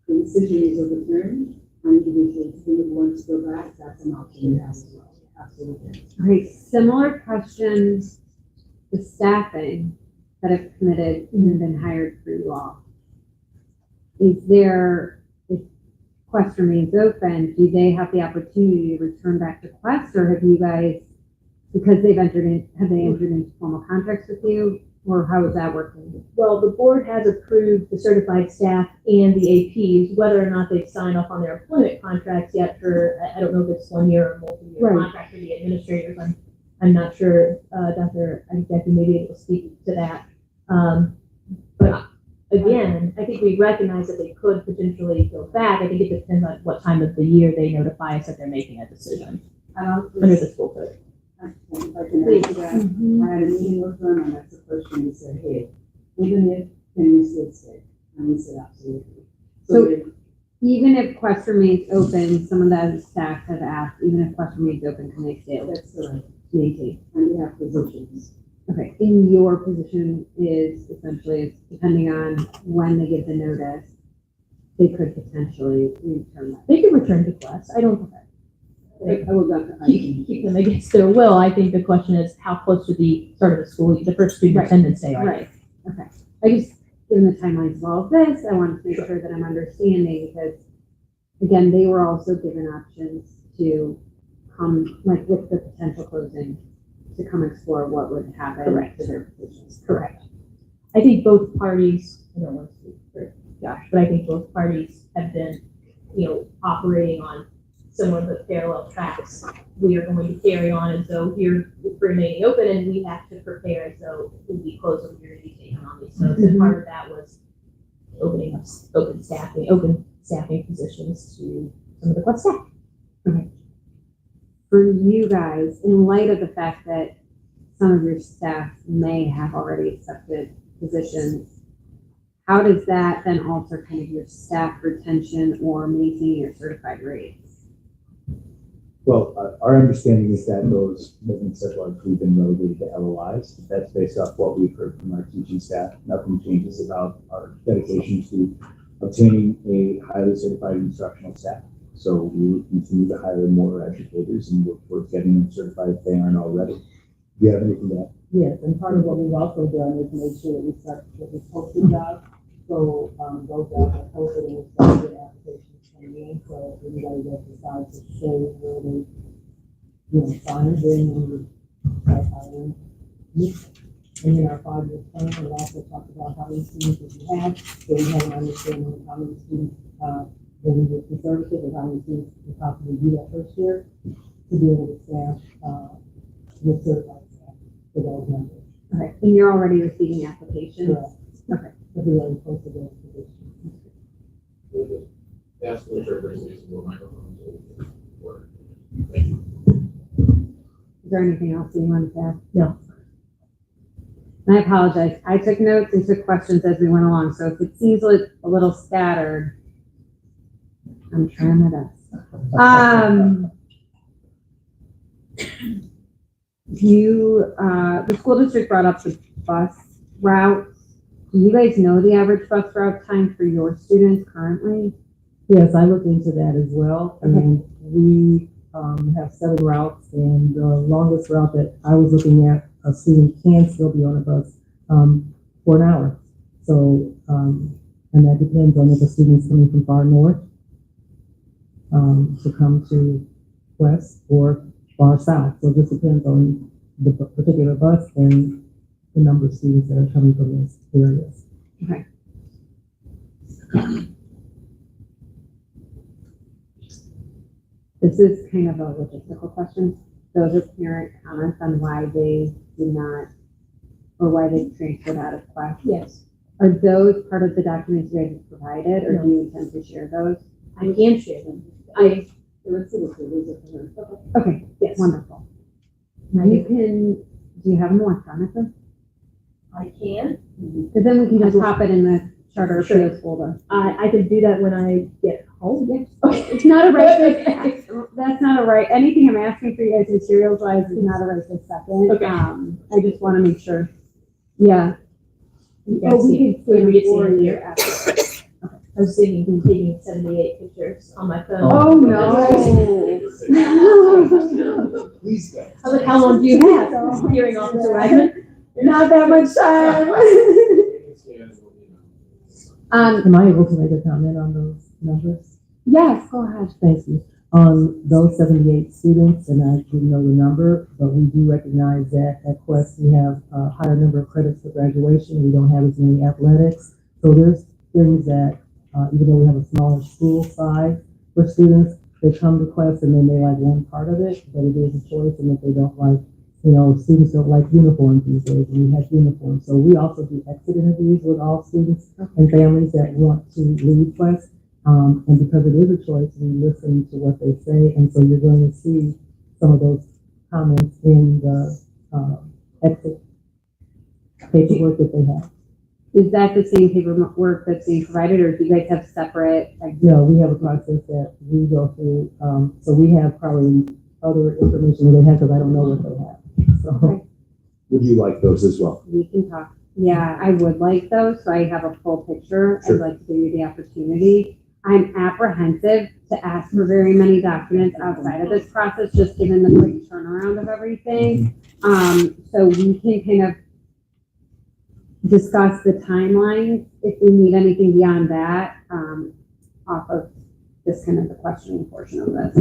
Speaker 9: the decision is overturned and individuals who would want to go back, that's an option we have as well. Absolutely.
Speaker 7: Okay, similar questions, the staffing that have committed and been hired through you all. Is there, if Quest remains open, do they have the opportunity to return back to Quest, or have you guys, because have they entered into formal contracts with you, or how is that working?
Speaker 8: Well, the board has approved the certified staff and the APs, whether or not they've signed off on their employment contracts yet for, I don't know if it's 1 year or multi-year contract for the administrators. I'm not sure, Dr. Becky may be able to speak to that. But again, I think we recognize that they could potentially go back. I think it depends on what time of the year they notify us that they're making a decision under the school code.
Speaker 9: If I can answer that, I had a meeting with them, and that's the first thing they said, hey, even if, can we still stay? And we said, absolutely.
Speaker 7: So even if Quest remains open, some of the staff have asked, even if Quest remains open, can they stay?
Speaker 9: That's correct.
Speaker 7: Maintain.
Speaker 9: And we have positions.
Speaker 7: Okay, in your position is essentially, depending on when they give the notice, they could potentially return that.
Speaker 8: They could return to Quest. I don't
Speaker 9: I will not.
Speaker 8: keep them against their will. I think the question is how close to the start of the school, the first student attendance day are they?
Speaker 7: Right, okay. I just, given the timelines of all of this, I wanted to make sure that I'm understanding, because again, they were also given options to come, like with the potential closing, to come explore what would happen
Speaker 8: Correct.
Speaker 7: to their positions.
Speaker 8: Correct. I think both parties, I don't want to speak for Josh, but I think both parties have been, operating on similar but parallel tracks. We are going to carry on as though we're remaining open, and we have to prepare as though when we close, and we're going to be taking on these. So part of that was opening up open staffing positions to some of the club staff.
Speaker 7: For you guys, in light of the fact that some of your staff may have already accepted positions, how does that then alter kind of your staff retention or maintaining your certified rates?
Speaker 1: Well, our understanding is that those commitments have largely been relegated to LOIs. That's based off what we've heard from our teaching staff. Nothing changes about our dedication to obtaining a highly certified instructional staff. So we will continue to hire more educators and work towards getting them certified if they aren't already. Do you have anything to add?
Speaker 9: Yes, and part of what we've also done is make sure that we start with the posted jobs. So, those jobs are posted and we start to get applications coming in. So anybody that decides to stay where they, sign, then we would start hiring. And then our 5-year plan, we also talked about how many students that you have, so we have an understanding of how many students, that we would conservative and how many students we possibly do that first year to be able to staff, with certified staff for those numbers.
Speaker 7: Okay, and you're already receiving applications?
Speaker 9: Okay. But we already posted those positions.
Speaker 10: Ask the interpreters to use the microphone.
Speaker 7: Is there anything else you wanted to add?
Speaker 8: No.
Speaker 7: And I apologize. I took notes and took questions as we went along, so if it seems like a little scattered, I'm trying my best. The school district brought up the bus route. Do you guys know the average bus route time for your students currently?
Speaker 9: Yes, I looked into that as well.
Speaker 7: Okay.
Speaker 9: And we have 7 routes, and the longest route that I was looking at, a student can still be on a bus for an hour. So, and that depends on if the student's coming from far north to come to west or far south. So it just depends on the particular bus and the number of students that are coming from those areas.
Speaker 7: Okay. This is kind of a logistical question. Those are parent comments on why they do not, or why they transferred out of class.
Speaker 8: Yes,
Speaker 7: Are those part of the documents you guys have provided, or
Speaker 8: No.
Speaker 7: do you intend to share those?
Speaker 8: I can share them.
Speaker 7: Okay, yes, wonderful. Now you can, do you have them electronically?
Speaker 8: I can.
Speaker 7: Because then we can just pop it in the charter
Speaker 8: Sure.
Speaker 7: appeals folder.
Speaker 8: I can do that when I get home. Yes.
Speaker 7: It's not a right, that's not a right, anything I'm asking for you guys materials wise is not a right this second.
Speaker 8: Okay.
Speaker 7: I just want to make sure. Yeah.
Speaker 8: Oh,
Speaker 7: we can
Speaker 8: we can
Speaker 7: for
Speaker 8: see it
Speaker 7: you
Speaker 8: here.
Speaker 7: after.
Speaker 8: I was taking 78 pictures on my phone.
Speaker 7: Oh, no.
Speaker 1: Please go.
Speaker 8: I was like, how long do you have? Hearing Officer Wagner?
Speaker 7: Not that much time.
Speaker 9: Am I able to make a comment on those numbers?
Speaker 7: Yes, go ahead.
Speaker 9: Thank you. On those 78 students, and I didn't know the number, but we do recognize that at Quest we have a higher number of credits for graduation. We don't have as many athletics. So there's things that, even though we have a smaller school size for students, they come to Quest and they may like one part of it, but it is a choice. And if they don't like, students don't like uniforms these days, and we have uniforms. So we also do exit interviews with all students and families that want to leave Quest. And because it is a choice, we listen to what they say. And so you're going to see some of those comments in the exit paperwork that they have.
Speaker 7: Is that the same paperwork that's being provided, or do you guys have separate?
Speaker 9: No, we have a process that we go through. So we have probably other information that they have because I don't know what they have. So.
Speaker 7: Okay.
Speaker 1: Would you like those as well?
Speaker 7: We can talk. Yeah, I would like those, so I have a full picture.
Speaker 1: Sure.
Speaker 7: I'd like to give you the opportunity. I'm apprehensive to ask for very many documents outside of this process, just given the quick turnaround of everything. So we can kind of discuss the timeline if we need anything beyond that, off of just kind of the questioning portion of this.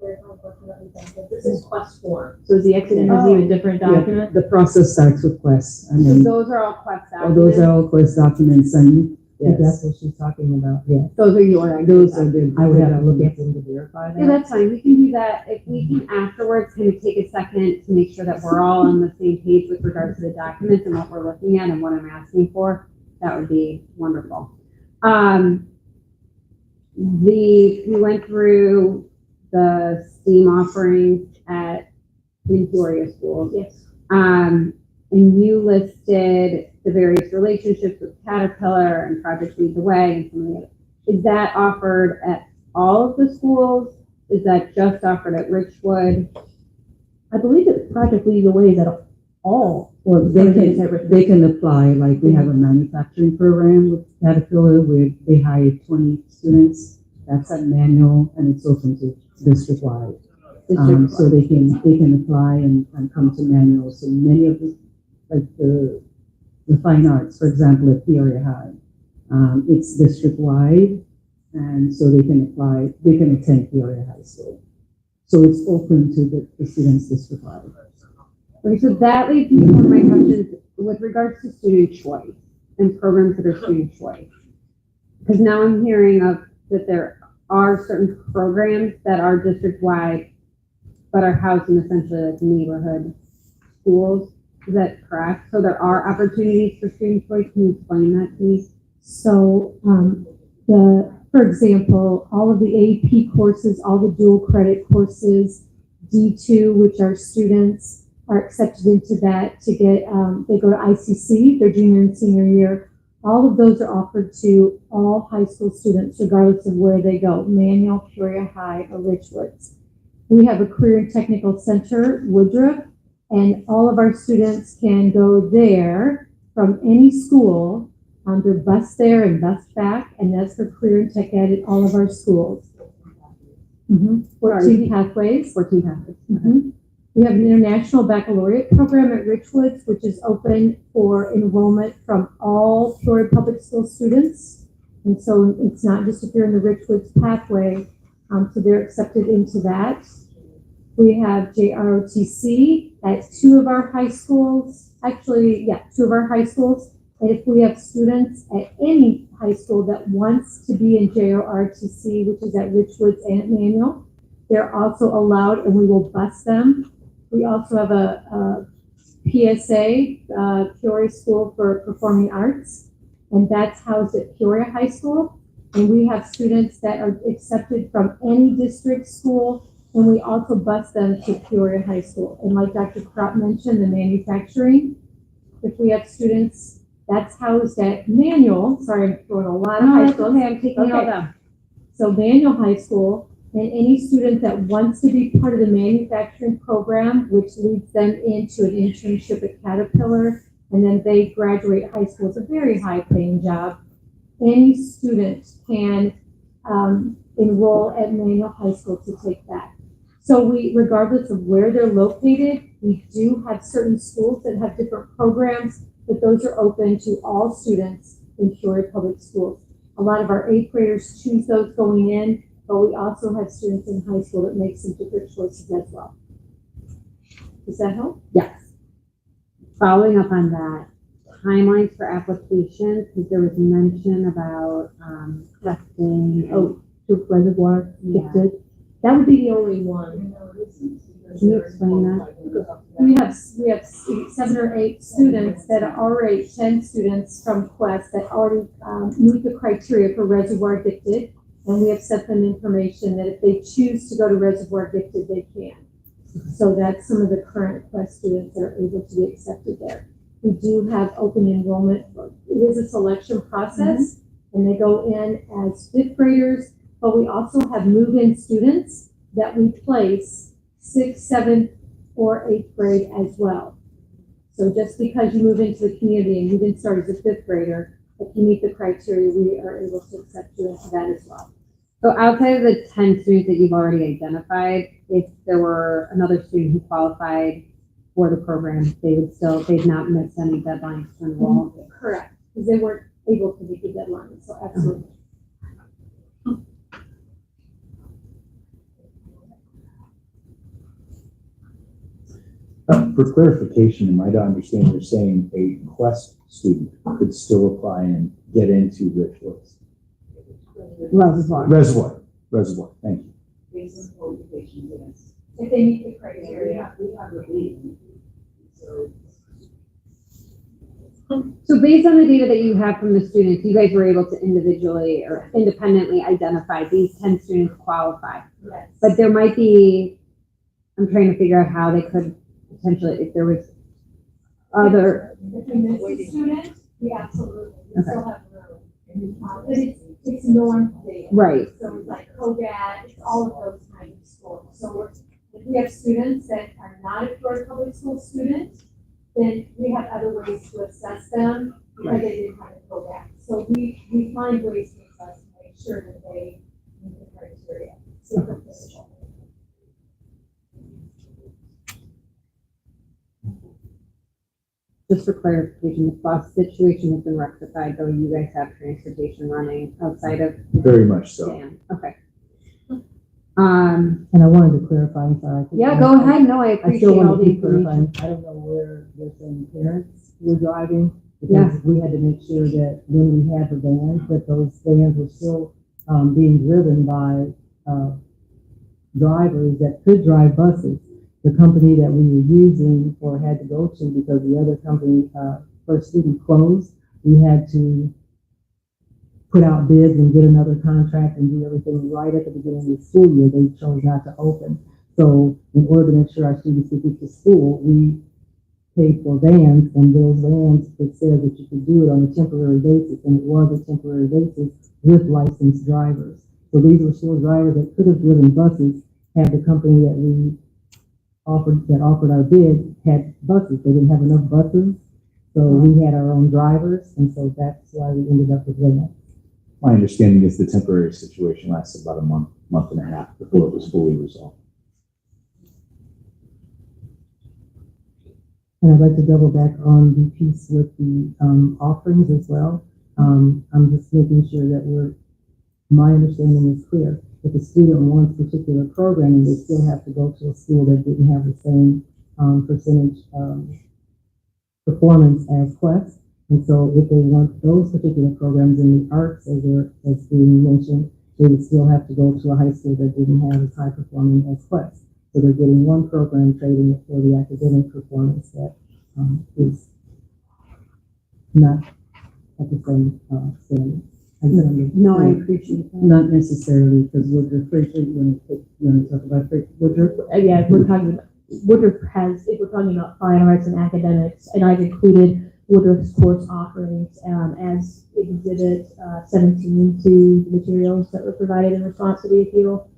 Speaker 6: This is Quest form.
Speaker 8: So is the exit interview a different
Speaker 9: Yeah,
Speaker 8: document?
Speaker 9: the process starts with Quest, and
Speaker 7: So
Speaker 9: then
Speaker 7: those are all Quest
Speaker 9: all those
Speaker 7: documents.
Speaker 9: are all Quest documents, and
Speaker 8: That's
Speaker 9: yes,
Speaker 8: what she's talking about, yeah.
Speaker 7: Those are your
Speaker 9: those
Speaker 7: ideas.
Speaker 9: are the.
Speaker 8: I would have to look at them to verify
Speaker 7: Yeah,
Speaker 8: that.
Speaker 7: that's fine. We can do that. If we can afterwards, kind of take a second to make sure that we're all on the same page with regards to the documents and what we're looking at and what I'm asking for, that would be wonderful. We went through the STEAM offerings at in Peoria schools.
Speaker 8: Yes.
Speaker 7: And you listed the various relationships with Caterpillar and Project Lead the Way and some of the other. Is that offered at all of the schools? Is that just offered at Richwood?
Speaker 8: I believe that Project Lead the Way is at all.
Speaker 9: Well, they can apply, like we have a manufacturing program with Caterpillar where they hire 20 students. That's at manual and it's open to district-wide. So they can apply and come to manual. So many of the, like the fine arts, for example, at Peoria High, it's district-wide, and so they can apply, they can attend Peoria High School. So it's open to the students district-wide.
Speaker 7: Okay, so that leads me to one of my questions with regards to student choice and programs that are student choice. Because now I'm hearing of that there are certain programs that are district-wide, but are housed in essentially like neighborhood schools. Is that correct? So there are opportunities for student choice. Can you explain that to me?
Speaker 11: So, for example, all of the AP courses, all the dual credit courses, D2, which our students are accepted into that to get, they go to ICC, their junior and senior year. All of those are offered to all high school students, regardless of where they go, Manual, Peoria High, or Richwoods. We have a career and technical center, Woodruff, and all of our students can go there from any school. They're bused there and bused back, and that's for career and tech ed at all of our schools. 14 pathways.
Speaker 7: 14 pathways.
Speaker 11: We have an international baccalaureate program at Richwoods, which is open for enrollment from all Peoria Public School students. And so it's not just if you're in the Richwoods pathway, so they're accepted into that. We have JROTC at 2 of our high schools. Actually, yeah, 2 of our high schools. And if we have students at any high school that wants to be in JROTC, which is at Richwoods and at Manual, they're also allowed, and we will bus them. We also have a PSA, Peoria School for Performing Arts, and that's housed at Peoria High School. And we have students that are accepted from any district school, and we also bus them to Peoria High School. And like Dr. Kropp mentioned, the manufacturing, if we have students, that's housed at Manual. Sorry, I'm throwing a lot of high schools.
Speaker 7: Okay, I'm taking it all down.
Speaker 11: So Manual High School, and any student that wants to be part of the manufacturing program, which leads them into an internship at Caterpillar, and then they graduate high school. It's a very high-paying job. Any student can enroll at Manual High School to take that. So we, regardless of where they're located, we do have certain schools that have different programs, but those are open to all students in Peoria Public Schools. A lot of our 8th graders choose those going in, but we also have students in high school that make some different choices as well. Does that help?
Speaker 7: Yes. Following up on that, timelines for applications, because there was mention about testing.
Speaker 8: To reservoir gifted. That would be the only one.
Speaker 7: Can you explain that?
Speaker 11: We have 7 or 8 students that are already 10 students from Quest that already meet the criteria for Reservoir Gifted, and we have sent them information that if they choose to go to Reservoir Gifted, they can. So that's some of the current Quest students that are able to be accepted there. We do have open enrollment. It is a selection process, and they go in as 5th graders, but we also have move-in students that we place 6th, 7th, or 8th grade as well. So just because you move into the community and you didn't start as a 5th grader, if you meet the criteria, we are able to accept you into that as well.
Speaker 7: So outside of the 10 students that you've already identified, if there were another student who qualified for the program, they'd not miss any deadlines to enroll.
Speaker 11: Correct, because they weren't able to meet the deadline, so absolutely.
Speaker 1: For clarification, am I to understand you're saying a Quest student could still apply and get into Richwoods? Reservoir, thank you.
Speaker 11: If they meet the criteria.
Speaker 7: So based on the data that you have from the students, you guys were able to individually or independently identify these 10 students qualify.
Speaker 11: Yes.
Speaker 7: But there might be, I'm trying to figure out how they could potentially, if there was other,
Speaker 11: If we miss a student, we absolutely, we
Speaker 7: Okay.
Speaker 11: still have room. But it's norm data.
Speaker 7: right,
Speaker 11: So it's like COGAT, it's all of those kinds of schools. So if we have students that are not a Florida public school student, then we have other ways to assess them because they didn't have a COGAT. So we find ways to assess to make sure that they meet the criteria. So for this.
Speaker 7: just for clarification, the bus situation has been rectified, though you guys have transportation running outside of
Speaker 1: Very much so.
Speaker 7: Dan. Okay.
Speaker 9: And I wanted to clarify, I'm sorry.
Speaker 7: Yeah, go ahead. No, I
Speaker 9: I
Speaker 7: appreciate
Speaker 9: still
Speaker 7: all
Speaker 9: want
Speaker 7: the
Speaker 9: to keep
Speaker 7: information.
Speaker 9: clarifying, I don't know where the same parents were driving,
Speaker 7: Yeah.
Speaker 9: because we had to make sure that when we had the vans, that those vans were still, being driven by, drivers that could drive buses. The company that we were using or had to go to, because the other company, First Student closed, we had to put out bids and get another contract and do everything right at the beginning of the school year. They chose not to open. So in order to make sure our students could get to school, we paid for vans, and those vans, it said that you could do it on a temporary basis, and it was a temporary basis with licensed drivers. So these were still drivers that could have driven buses had the company that we offered our bid had buses. They didn't have enough buses, so we had our own drivers, and so that's why we ended up with vans.
Speaker 1: My understanding is the temporary situation lasted about a month and a half before it was fully resolved.
Speaker 9: And I'd like to double back on the piece with the offerings as well. I'm just making sure that my understanding is clear. If a student wants particular programming, they still have to go to a school that didn't have the same percentage performance as Quest. And so if they want those particular programs in the arts, as being mentioned, they would still have to go to a high school that didn't have as high performing as Quest. So they're getting one program trading it for the academic performance that is not at the same standard.
Speaker 7: No, I appreciate that.
Speaker 9: Not necessarily, because Woodruff, you want to talk about Woodruff?
Speaker 8: Yeah, we're talking about, Woodruff has, if we're talking about fine arts and academics, and I've included Woodruff's course offerings as exhibit 17 to the materials that were provided in response to the appeal.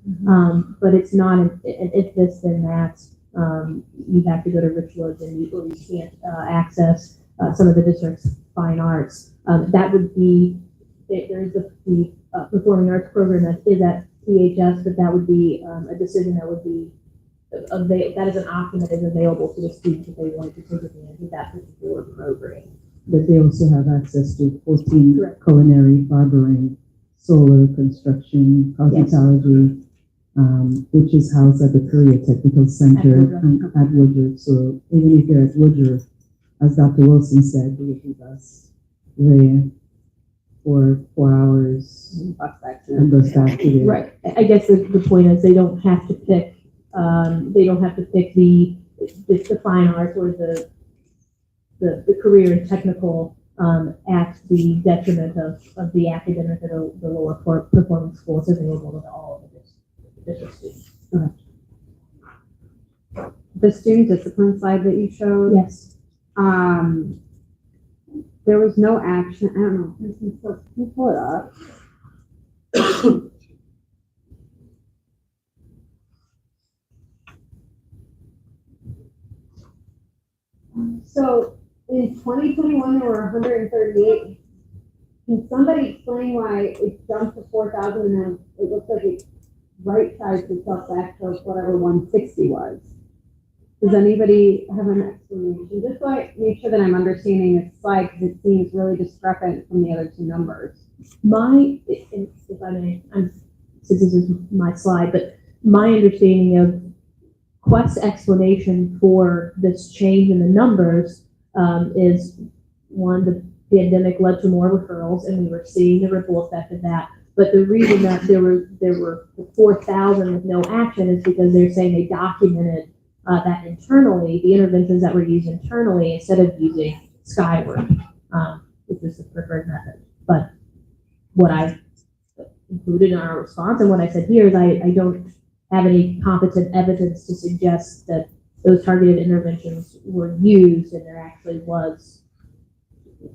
Speaker 8: But it's not an if this then that. You have to go to Richwoods and you can't access some of the district's fine arts. That would be, there is the performing arts program that is at PHS, but that would be a decision that would be that is an option that is available to the students if they wanted to take advantage of that particular program.
Speaker 9: But they also have access to 14
Speaker 8: Correct.
Speaker 9: culinary, barbering, solar, construction, cosmetology, which is housed at the Korea Technical Center at Woodruff. So even if you're at Woodruff, as Dr. Wilson said, they would give us there for 4 hours and bus back to there.
Speaker 8: Right. I guess the point is they don't have to pick the fine arts or the career and technical at the detriment of the academic or the lower performing schools available to all of the district students.
Speaker 7: The student discipline slide that you showed.
Speaker 8: Yes.
Speaker 7: There was no action. I don't know. Can you pull it up? So in 2021, there were 138. Can somebody explain why it jumped to 4,000 and then it looks like it right-sized itself back to whatever 160 was? Does anybody have an explanation? Just so I make sure that I'm understanding this slide, because it seems really discrepant from the other two numbers.
Speaker 8: If I may, since this is my slide, but my understanding of Quest's explanation for this change in the numbers is one, the pandemic led to more referrals, and we were seeing the ripple effect of that. But the reason that there were 4,000 with no action is because they're saying they documented that internally, the interventions that were used internally instead of using Skyward, which is the preferred method. But what I included in our response and what I said here is I don't have any competent evidence to suggest that those targeted interventions were used and there actually was,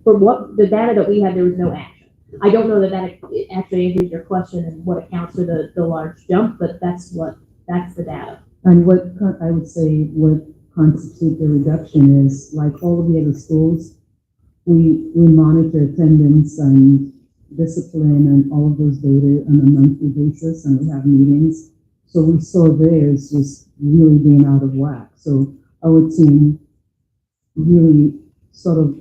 Speaker 8: for what the data that we had, there was no action. I don't know that actually answers your question and what accounts for the large jump, but that's the data.
Speaker 9: And what I would say what constitutes the reduction is, like all of the other schools, we monitor attendance and discipline and all of those data on a monthly basis, and we have meetings. So we saw theirs just really being out of whack. So our team really sort of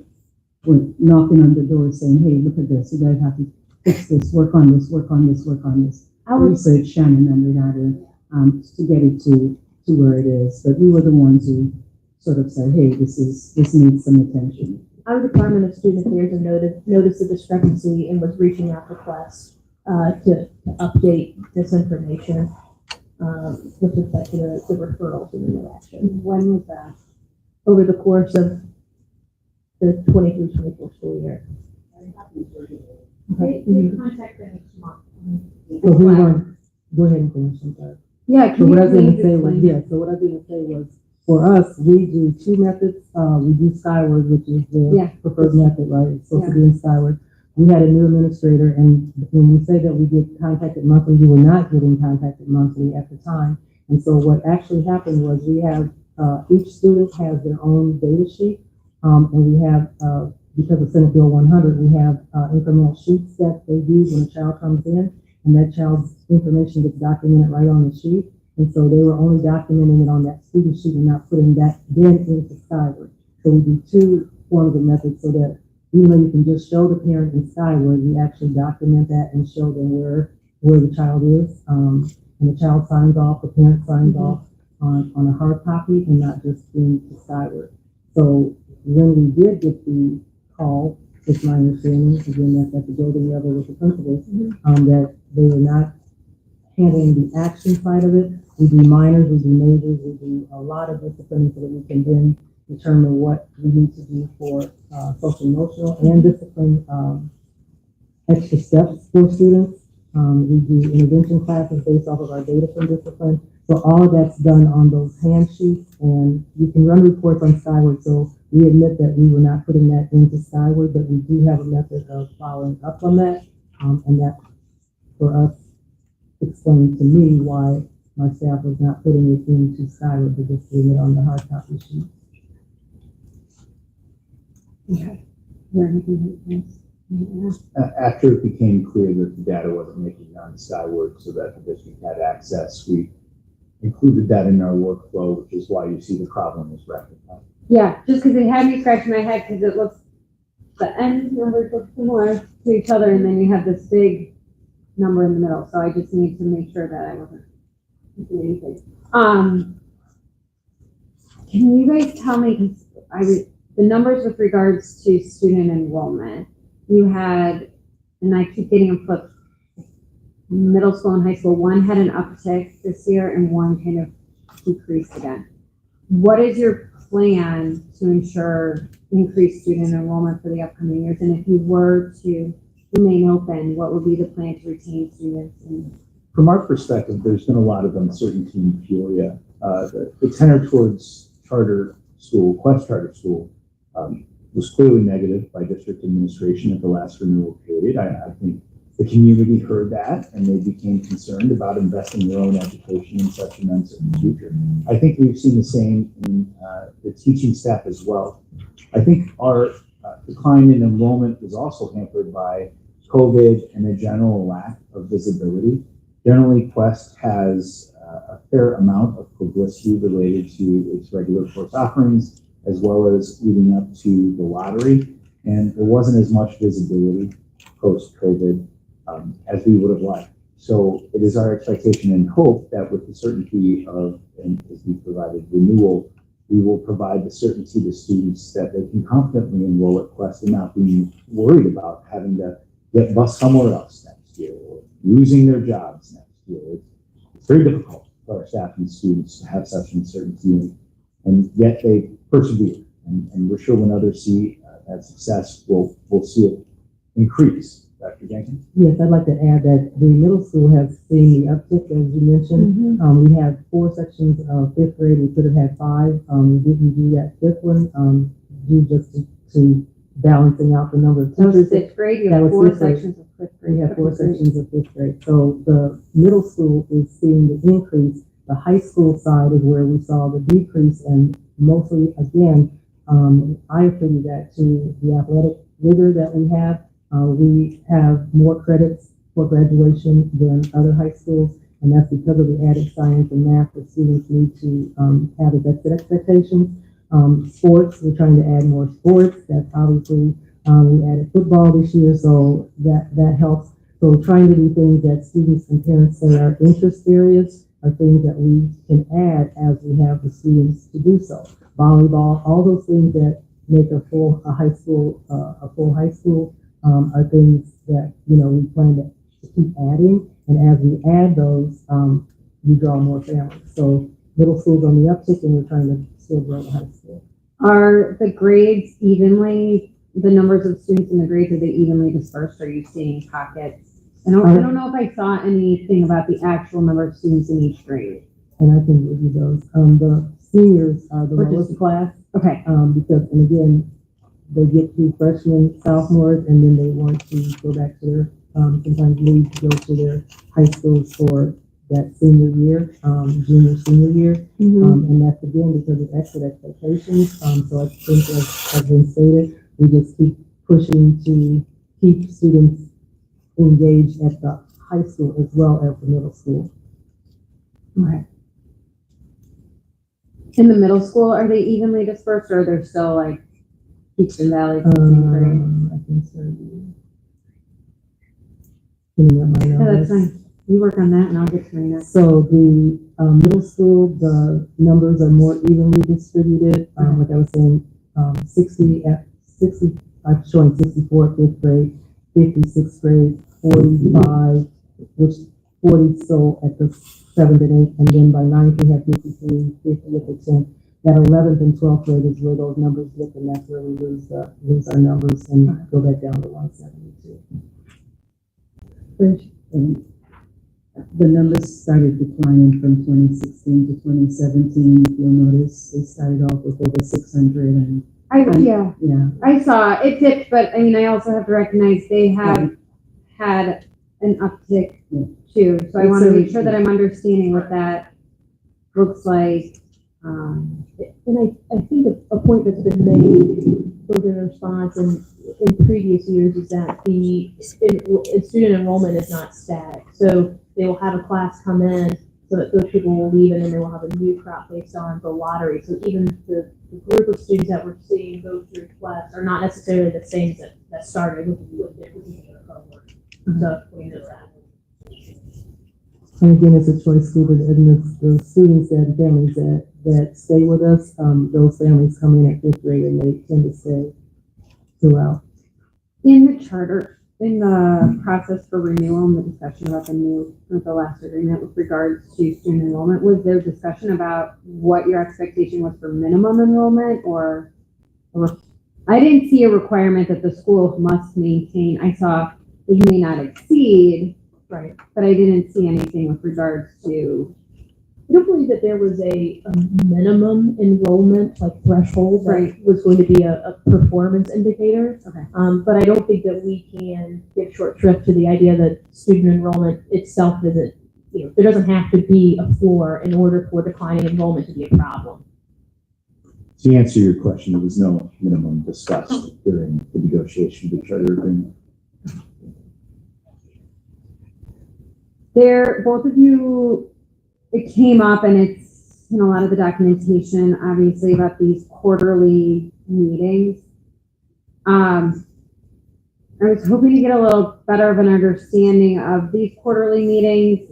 Speaker 9: went knocking on the door saying, hey, look at this, you guys have to fix this, work on this, work on this, work on this. I would say Shannon and Renata to get it to where it is. But we were the ones who sort of said, hey, this needs some attention.
Speaker 8: Our Department of Student Affairs noticed the discrepancy and was reaching out to Quest to update this information with respect to the referrals and the no action.
Speaker 7: When was that?
Speaker 8: Over the course of the 23-24 school year.
Speaker 7: They contact them each month.
Speaker 9: So we want, go ahead and finish. I'm sorry.
Speaker 7: Yeah,
Speaker 9: So what I was going to say was, for us, we do two methods. We do Skyward, which is the preferred method, right? It's supposed to be in Skyward. We had a new administrator, and when we say that we get contacted monthly, we were not getting contacted monthly at the time. And so what actually happened was we have, each student has their own data sheet, and we have, because of Senate Bill 100, we have incremental sheets that they use when a child comes in, and that child's information gets documented right on the sheet. And so they were only documenting it on that student sheet and not putting that then into Skyward. So we do two forms of methods so that even though you can just show the parent in Skyward, we actually document that and show them where the child is. And the child signs off, the parent signs off on a hard copy and not just into Skyward. So when we did get the call, it's my understanding, again, that's at the building level with the principals, that they were not handling the action side of it. We do minors, we do majors, we do a lot of discipline so that we can then determine what we need to do for social emotional and discipline extra steps for students. We do intervention classes based off of our data from discipline. So all of that's done on those hand sheets, and you can run reports on Skyward. So we admit that we were not putting that into Skyward, but we do have a method of following up on that. And that, for us, explained to me why my staff was not putting it into Skyward, but just putting it on the hard copy sheet.
Speaker 7: Okay.
Speaker 1: After it became clear that the data wasn't making it on Skyward so that the district had access, we included that in our workflow, which is why you see the problem was rectified.
Speaker 7: Yeah, just because it had me scratching my head because it looks, the end numbers look similar to each other and then you have this big number in the middle. So I just need to make sure that I wasn't missing anything. Can you guys tell me, because the numbers with regards to student enrollment, you had, and I keep getting them flipped, middle school and high school, one had an uptick this year and one kind of decreased again. What is your plan to ensure increased student enrollment for the upcoming years? And if you were to remain open, what would be the plan to retain students?
Speaker 1: From our perspective, there's been a lot of uncertainty in Peoria. The tenor towards charter school, Quest Charter School, was clearly negative by district administration at the last renewal period. I think the community heard that and they became concerned about investing their own education in such an uncertain future. I think we've seen the same in the teaching staff as well. I think our decline in enrollment was also hampered by COVID and a general lack of visibility. Generally, Quest has a fair amount of publicity related to its regular course offerings, as well as leading up to the lottery. And there wasn't as much visibility post-COVID as we would have liked. So it is our expectation and hope that with the certainty of and as we provided renewal, we will provide the certainty to students that they can confidently enroll at Quest and not be worried about having to get bused somewhere else next year or losing their jobs next year. It's very difficult for our staff and students to have such uncertainty, and yet they persevere. And we're sure when others see that success, we'll see it increase. Dr. Jenkins?
Speaker 9: Yes, I'd like to add that the middle school has seen the uptick, as you mentioned. We had 4 sections of 5th grade. We could have had 5. We didn't do that 5th one, due just to balancing out the number of
Speaker 7: That was
Speaker 9: teachers.
Speaker 7: 5th grade, you
Speaker 9: That
Speaker 7: have
Speaker 9: was
Speaker 7: 4
Speaker 9: fifth grade.
Speaker 7: sections of 5th
Speaker 9: We
Speaker 7: grade.
Speaker 9: have 4 sections of 5th grade. So the middle school is seeing the increase. The high school side is where we saw the decrease, and mostly, again, I attribute that to the athletic rigor that we have. We have more credits for graduation than other high schools, and that's because of the added science and math that students need to have as exit expectations. Sports, we're trying to add more sports. That's obviously, we added football this year, so that helps. So trying to do things that students and parents say are interest areas are things that we can add as we have the students to do so. Volleyball, all those things that make a full high school are things that, we plan to keep adding. And as we add those, we draw more families. So middle school's on the uptick, and we're trying to still grow the high school.
Speaker 7: Are the grades evenly, the numbers of students in the grades, are they evenly dispersed? Are you seeing pockets? I don't know if I saw anything about the actual number of students in each grade.
Speaker 9: And I can give you those. The seniors are the
Speaker 7: Which is-
Speaker 9: lowest class,
Speaker 7: Okay.
Speaker 9: because, and again, they get to freshmen, sophomores, and then they want to go back to their, sometimes leave to go to their high schools for that senior year, junior, senior year. And that's again because of exit expectations. So I think as has been stated, we just keep pushing to keep students engaged at the high school as well as the middle school.
Speaker 7: Okay. In the middle school, are they evenly dispersed, or are there still like peaks and valleys in the same grade?
Speaker 9: I think so. Give me my
Speaker 7: Yeah,
Speaker 9: numbers.
Speaker 7: that's fine. You work on that and I'll get to my next.
Speaker 9: So the middle school, the numbers are more evenly distributed. Like I was saying, 60, I'm showing 64 at 5th grade, 56th grade, 45, which 40 so at the 7th and 8th, and then by 9th we have 53, 50 at the 10th. That 11th and 12th grade is where those numbers dip, and that's where we lose our numbers and go back down to 172.
Speaker 12: And the numbers started declining from 2016 to 2017. If you'll notice, they started off with over 600 and
Speaker 7: Yeah,
Speaker 12: yeah.
Speaker 7: I saw it dipped, but I mean, I also have to recognize they have had an uptick too. So I want to make sure that I'm understanding what that looks like.
Speaker 8: And I think a point that's been made both in response and in previous years is that the student enrollment is not static. So they will have a class come in, so that those people will leave, and then they will have a new crop based on the lottery. So even the group of students that we're seeing go through class are not necessarily the same that started with the cohort. So we know that.
Speaker 9: And again, it's a choice school, but the students and families that stay with us, those families come in at 5th grade and they tend to stay throughout.
Speaker 7: In the charter, in the process for renewal and the discussion about the last agreement with regards to student enrollment, was there discussion about what your expectation was for minimum enrollment or I didn't see a requirement that the school must maintain. I saw that you may not exceed,
Speaker 8: Right.
Speaker 7: but I didn't see anything with regards to.
Speaker 8: I don't believe that there was a minimum enrollment like threshold that
Speaker 7: Right.
Speaker 8: was going to be a performance indicator.
Speaker 7: Okay.
Speaker 8: But I don't think that we can give short shrift to the idea that student enrollment itself isn't, there doesn't have to be a floor in order for declining enrollment to be a problem.
Speaker 1: To answer your question, there was no minimum discussed during the negotiation of the charter agreement.
Speaker 7: Both of you, it came up and it's in a lot of the documentation, obviously, about these quarterly meetings. I was hoping to get a little better of an understanding of these quarterly meetings.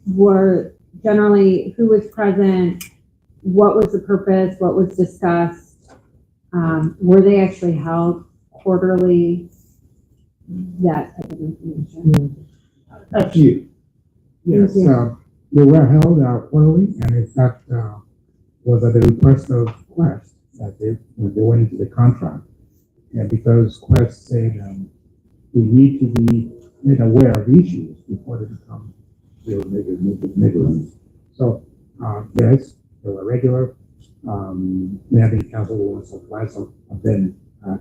Speaker 7: Were generally who was present, what was the purpose, what was discussed, were they actually held quarterly, that type of information.
Speaker 1: A few.
Speaker 13: Yes,
Speaker 7: Thank you.
Speaker 13: they were held quarterly, and in fact, was at the request of Quest that when they went into the contract. And because Quest said, we need to be made aware of issues before they become real niggas. So, yes, they were regular. We have been counseled once or twice, of them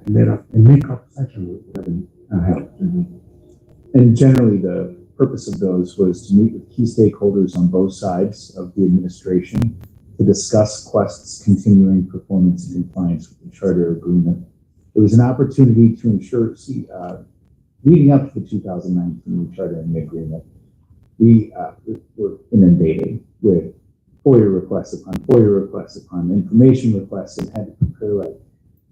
Speaker 13: in makeup section we have been held.
Speaker 1: And generally, the purpose of those was to meet with key stakeholders on both sides of the administration to discuss Quest's continuing performance and compliance with the charter agreement. It was an opportunity to ensure, leading up to the 2019 chartering agreement, we were inundated with FOIA requests upon information requests, and had to prepare like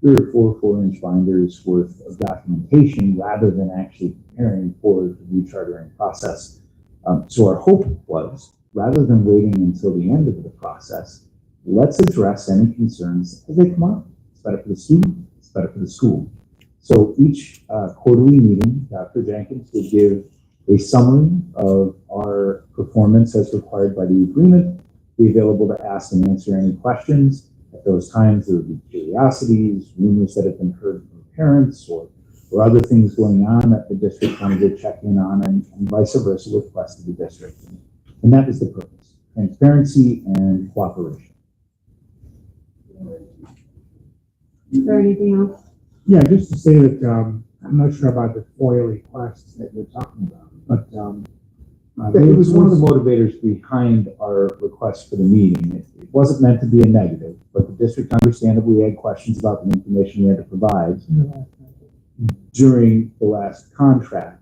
Speaker 1: 3 or 4 4-inch binders worth of documentation rather than actually preparing for the new chartering process. So our hope was, rather than waiting until the end of the process, let's address any concerns as they come up. It's better for the student, it's better for the school. So each quarterly meeting, Dr. Jenkins would give a summary of our performance as required by the agreement, be available to ask and answer any questions. At those times, there would be curiosities, rumors that have been heard from parents, or other things going on that the district wanted to check in on, and vice versa with Quest of the district. And that was the purpose: transparency and cooperation.
Speaker 7: Is there anything else?
Speaker 13: Yeah, just to say that I'm not sure about the FOIA requests that you're talking about, but
Speaker 1: It was one of the motivators behind our request for the meeting. It wasn't meant to be a negative, but the district understandably had questions about the information we had to provide during the last contract.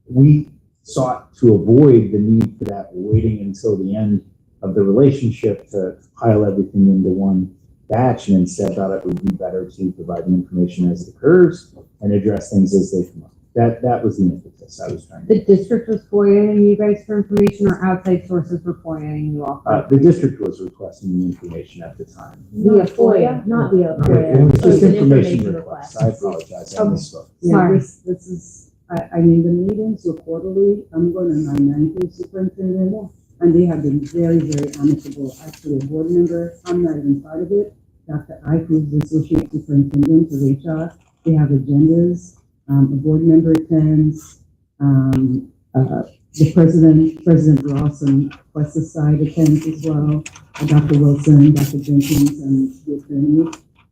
Speaker 1: We sought to avoid the need for that waiting until the end of the relationship to pile everything into one batch, and instead thought it would be better to provide the information as it occurs and address things as they come up. That was the impetus I was trying to.
Speaker 7: The district was FOIAing you guys for information, or outside sources were FOIAing you all?
Speaker 1: The district was requesting the information at the time.
Speaker 8: Via FOIA, not via
Speaker 1: It
Speaker 8: FOIA.
Speaker 1: was
Speaker 8: So
Speaker 1: just
Speaker 8: it's an
Speaker 1: information request. I apologize. I
Speaker 7: Okay.
Speaker 1: misspoke.
Speaker 9: Yeah,
Speaker 7: Sorry.
Speaker 9: this is, I mean, the meetings were quarterly. I'm going on my 19th superintendent, and they have been very, very amicable. Actually, a board member, I'm not even part of it. Dr. Ike, who's the associate superintendent of HR, they have agendas. A board member attends. The President Ross and Quest's side attends as well. Dr. Wilson, Dr. Jenkins, and the attorney,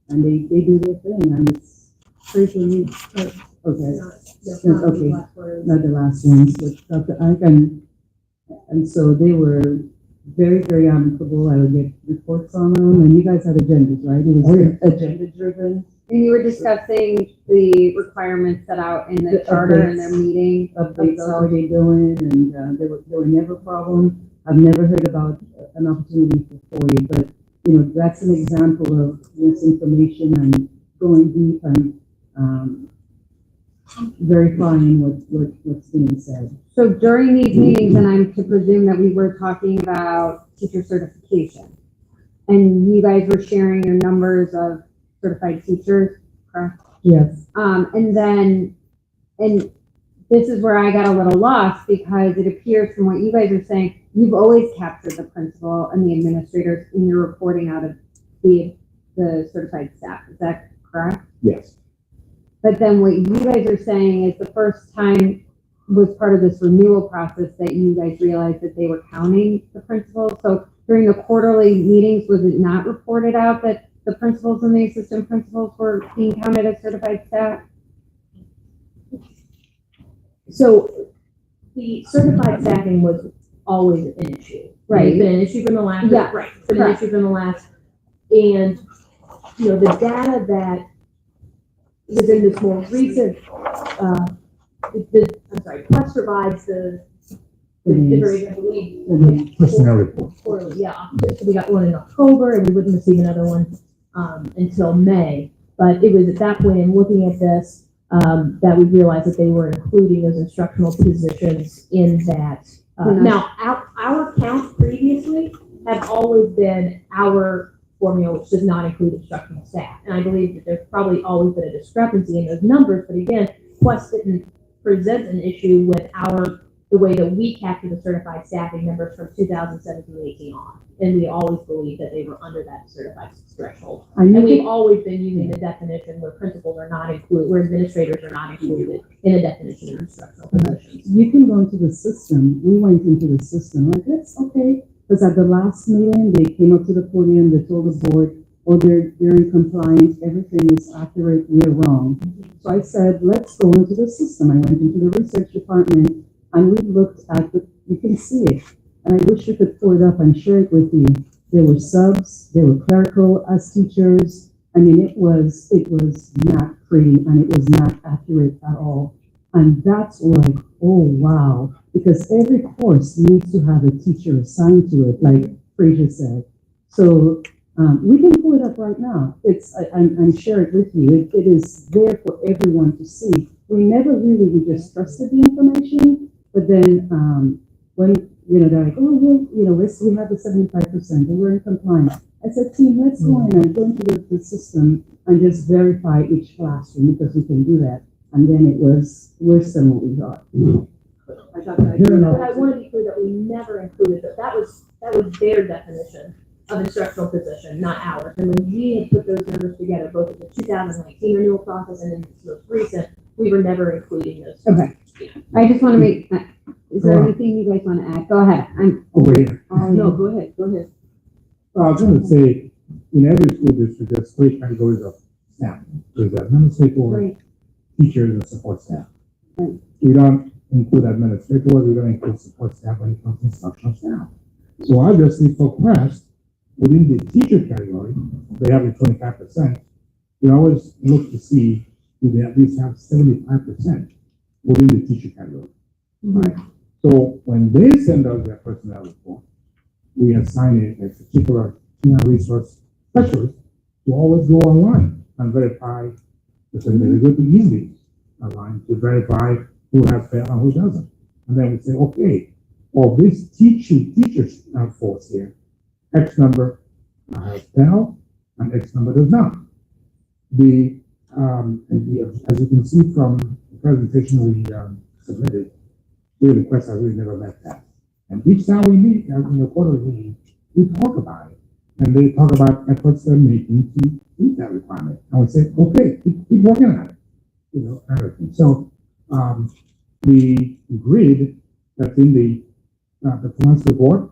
Speaker 9: and they do their thing, and it's pretty okay. Okay, not the last ones, but Dr. Ike, and so they were very, very amicable. I would get reports on them, and you guys had agendas, right? It was agenda driven.
Speaker 7: And you were discussing the requirements set out in the charter and their meeting.
Speaker 9: Updates, how are they doing, and they were never a problem. I've never heard about an opportunity for FOIA, but, you know, that's an example of misinformation and going deep and verifying what's being said.
Speaker 7: So during these meetings, and I'm to presume that we were talking about teacher certification, and you guys were sharing your numbers of certified teachers, correct?
Speaker 9: Yes.
Speaker 7: And this is where I got a little lost, because it appears from what you guys are saying, you've always captured the principal and the administrators in your reporting out of the certified staff. Is that correct?
Speaker 1: Yes.
Speaker 7: But then what you guys are saying is the first time was part of this renewal process that you guys realized that they were counting the principals. So during the quarterly meetings, was it not reported out that the principals and the assistant principals were being counted as certified staff?
Speaker 8: So the certified staffing was always an issue.
Speaker 7: Right.
Speaker 8: It's been an issue from the last,
Speaker 7: Yeah.
Speaker 8: right, it's been an issue from the last, and, you know, the data that was in this more recent, Quest provides the information, I believe.
Speaker 13: Personnel report.
Speaker 8: Quarterly, yeah. So we got one in October, and we wouldn't receive another one until May. But it was at that point, in looking at this, that we realized that they were including those instructional positions in that Now, our counts previously have always been our formula, which does not include instructional staff. And I believe that there's probably always been a discrepancy in those numbers, but again, Quest didn't present an issue with the way that we capture the certified staffing numbers from 2017-18 on. And we always believed that they were under that certified threshold. And we've always been using the definition where principals are not included, where administrators are not included in a definition of instructional positions.
Speaker 9: You can go into the system. We went into the system like, that's okay. Because at the last meeting, they came up to the podium, they told the board, oh, they're in compliance, everything is accurate, we're wrong. So I said, let's go into the system. I went into the research department and we looked at you can see it. And I wish we could pull it up and share it with you. There were subs, there were clerical as teachers. I mean, it was not pretty and it was not accurate at all. And that's like, oh, wow. Because every course needs to have a teacher assigned to it, like Fraser said. So we can pull it up right now. And share it with you. It is there for everyone to see. We never really just trusted the information, but then when they're like, oh, well, we have the 75% and we're in compliance. I said, team, let's go in and go into the system and just verify each classroom because we can do that. And then it was worse than what we thought.
Speaker 8: But I want to be clear that we never included that was their definition of instructional position, not ours. And when we had put those numbers together, both in the 2019 renewal process and in the most recent, we were never including those.
Speaker 7: Okay. I just want to make, is there anything you guys want to add? Go ahead.
Speaker 9: No, go ahead.
Speaker 13: I was going to say, in every school district, there's three categories of staff. There's administrators, teachers, and support staff. We don't include administrators, we don't include support staff when it comes to instructional staff. So obviously for Quest, within the teacher category, they have the 25%. We always look to see if they at least have 75% within the teacher category. Right? So when they send us their personnel report, we assign a particular human resource specialist to always go online and verify the certificate to easily online to verify who has failed and who doesn't. And then we say, okay, of this teachers force here, X number has failed and X number does not. As you can see from the presentation we submitted, really Quest has really never met that. And each time we meet, in the quarterly meeting, we talk about it. And they talk about efforts they're making to meet that requirement. And we say, okay, keep working on it. Everything. So the grid that's in the performance report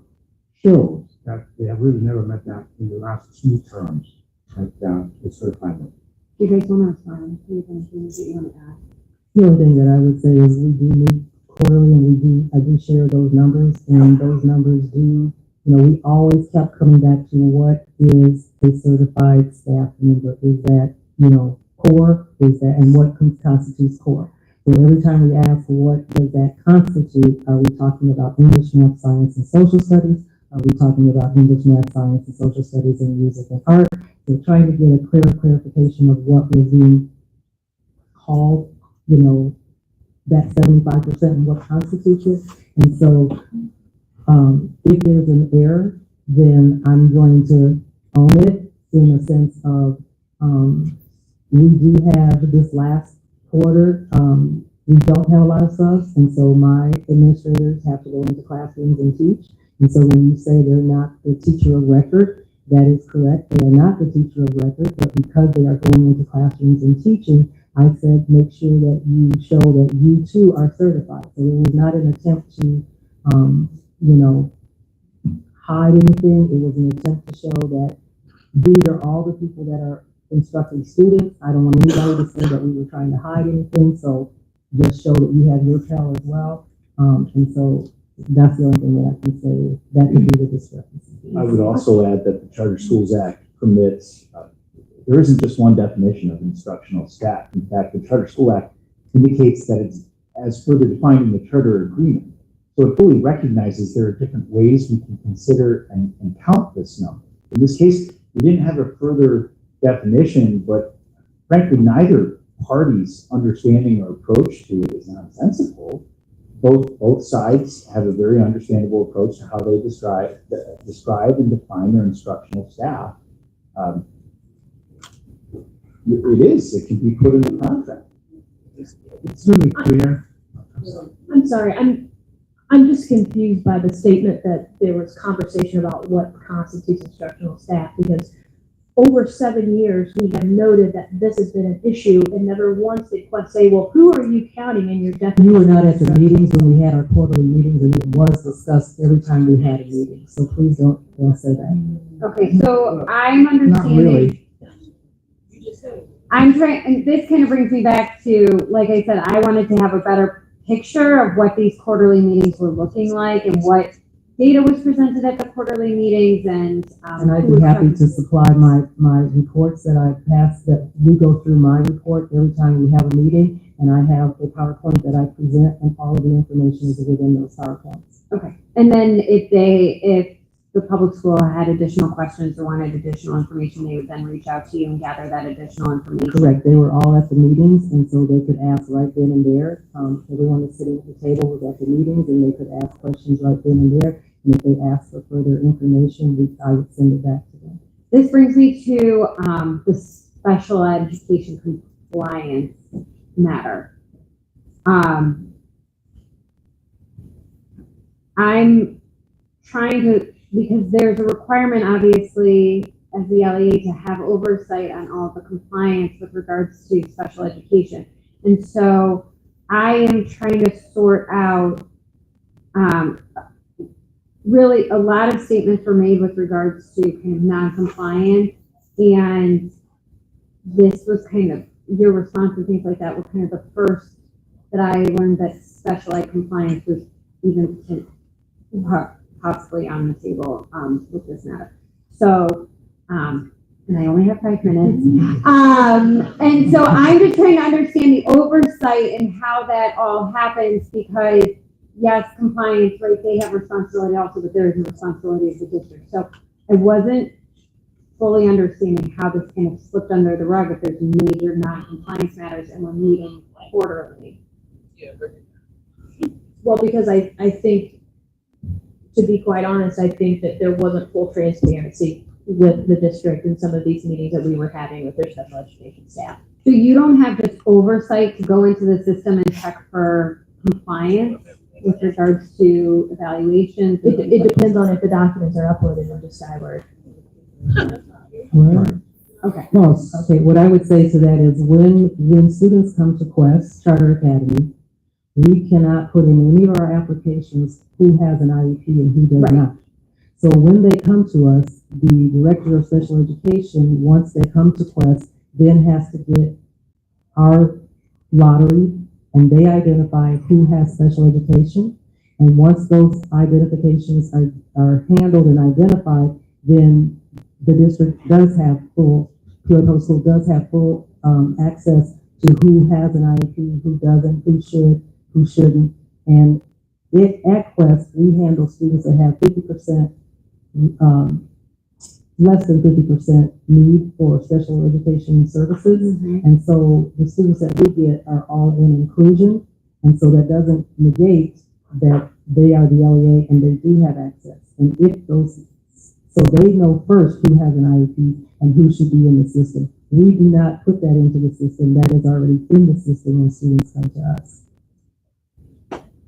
Speaker 13: shows that they have really never met that in the last 2 terms at the certified level.
Speaker 7: You guys want to anything that you want to add?
Speaker 12: The only thing that I would say is we do meet quarterly and I do share those numbers and those numbers do, we always kept coming back to what is a certified staff member? Is that, core? Is that, and what constitutes core? So every time we ask what does that constitute, are we talking about English, math, science, and social studies? Are we talking about English, math, science, and social studies and music and art? So trying to get a clear clarification of what was being called, that 75% and what constitutes it. And so if there's an error, then I'm going to own it in the sense of we do have this last quarter, we don't have a lot of subs, and so my administrators have to go into classrooms and teach. And so when you say they're not the teacher of record, that is correct. They are not the teacher of record, but because they are going into classrooms and teaching, I said, make sure that you show that you too are certified. So it was not an attempt to, hide anything. It was an attempt to show that these are all the people that are instructing students. I don't want anybody to say that we were trying to hide anything. So just show that you have your Pell as well. And so that's the only thing that I can say. That could be the discrepancy.
Speaker 1: I would also add that the Charter Schools Act permits, there isn't just one definition of instructional staff. In fact, the Charter School Act indicates that it's as further defined in the charter agreement. So it fully recognizes there are different ways we can consider and count this number. In this case, we didn't have a further definition, but frankly, neither party's understanding or approach to it is nonsensical. both sides have a very understandable approach to how they describe and define their instructional staff. It can be put in the contract.
Speaker 13: It's really clear.
Speaker 8: I'm sorry, I'm just confused by the statement that there was conversation about what constitutes instructional staff, because over 7 years, we have noted that this has been an issue, and never once did Quest say, well, who are you counting in your definition?
Speaker 12: You were not at the meetings when we had our quarterly meetings, and it was discussed every time we had a meeting, so please don't say that.
Speaker 7: Okay, so I'm
Speaker 13: Not
Speaker 7: understanding.
Speaker 13: really.
Speaker 7: I'm trying, and this kind of brings me back to, like I said, I wanted to have a better picture of what these quarterly meetings were looking like and what data was presented at the quarterly meetings, and
Speaker 12: And I'd be happy to supply my reports that I pass, that we go through my report every time we have a meeting, and I have a PowerPoint that I present, and all of the information is within those PowerPoints.
Speaker 7: Okay, and then if the public school had additional questions or wanted additional information, they would then reach out to you and gather that additional information.
Speaker 12: Correct, they were all at the meetings, and so they could ask right then and there. Everyone was sitting at the table was at the meetings, and they could ask questions right then and there. And if they asked for further information, I would send it back to them.
Speaker 7: This brings me to the special education compliance matter. I'm trying to, because there's a requirement, obviously, as the LEA to have oversight on all the compliance with regards to special education. And so I am trying to sort out, really a lot of statements were made with regards to kind of non-compliance, and this was kind of, your response and things like that were kind of the first that I learned that special ed compliance was even possibly on the table with this matter. So, and I only have 5 minutes. And so I'm just trying to understand the oversight and how that all happens, because yes, compliance, right, they have responsibility also, but there is a responsibility of the district. So I wasn't fully understanding how this kind of slipped under the rug if there's major non-compliance matters and we're meeting quarterly.
Speaker 8: Well, because I think, to be quite honest, I think that there wasn't full transparency with the district in some of these meetings that we were having with their special education staff.
Speaker 7: So you don't have this oversight to go into the system and check for compliance with regards to evaluations?
Speaker 8: It depends on if the documents are uploaded into Skyward.
Speaker 12: Right.
Speaker 7: Okay.
Speaker 12: Well, okay, what I would say to that is when students come to Quest Charter Academy, we cannot put in any of our applications who has an IEP and who does not. So when they come to us, the director of special education, once they come to Quest, then has to get our lottery, and they identify who has special education. And once those identifications are handled and identified, then the district does have full, Pure Public School does have full access to who has an IEP, who doesn't, who should, who shouldn't. And at Quest, we handle students that have 50%, less than 50% need for special education services.
Speaker 7: Mm-hmm.
Speaker 12: And so the students that we get are all in inclusion. And so that doesn't negate that they are the LEA and they do have access. And if those, so they know first who has an IEP and who should be in the system. We do not put that into the system. That is already in the system when students come to us.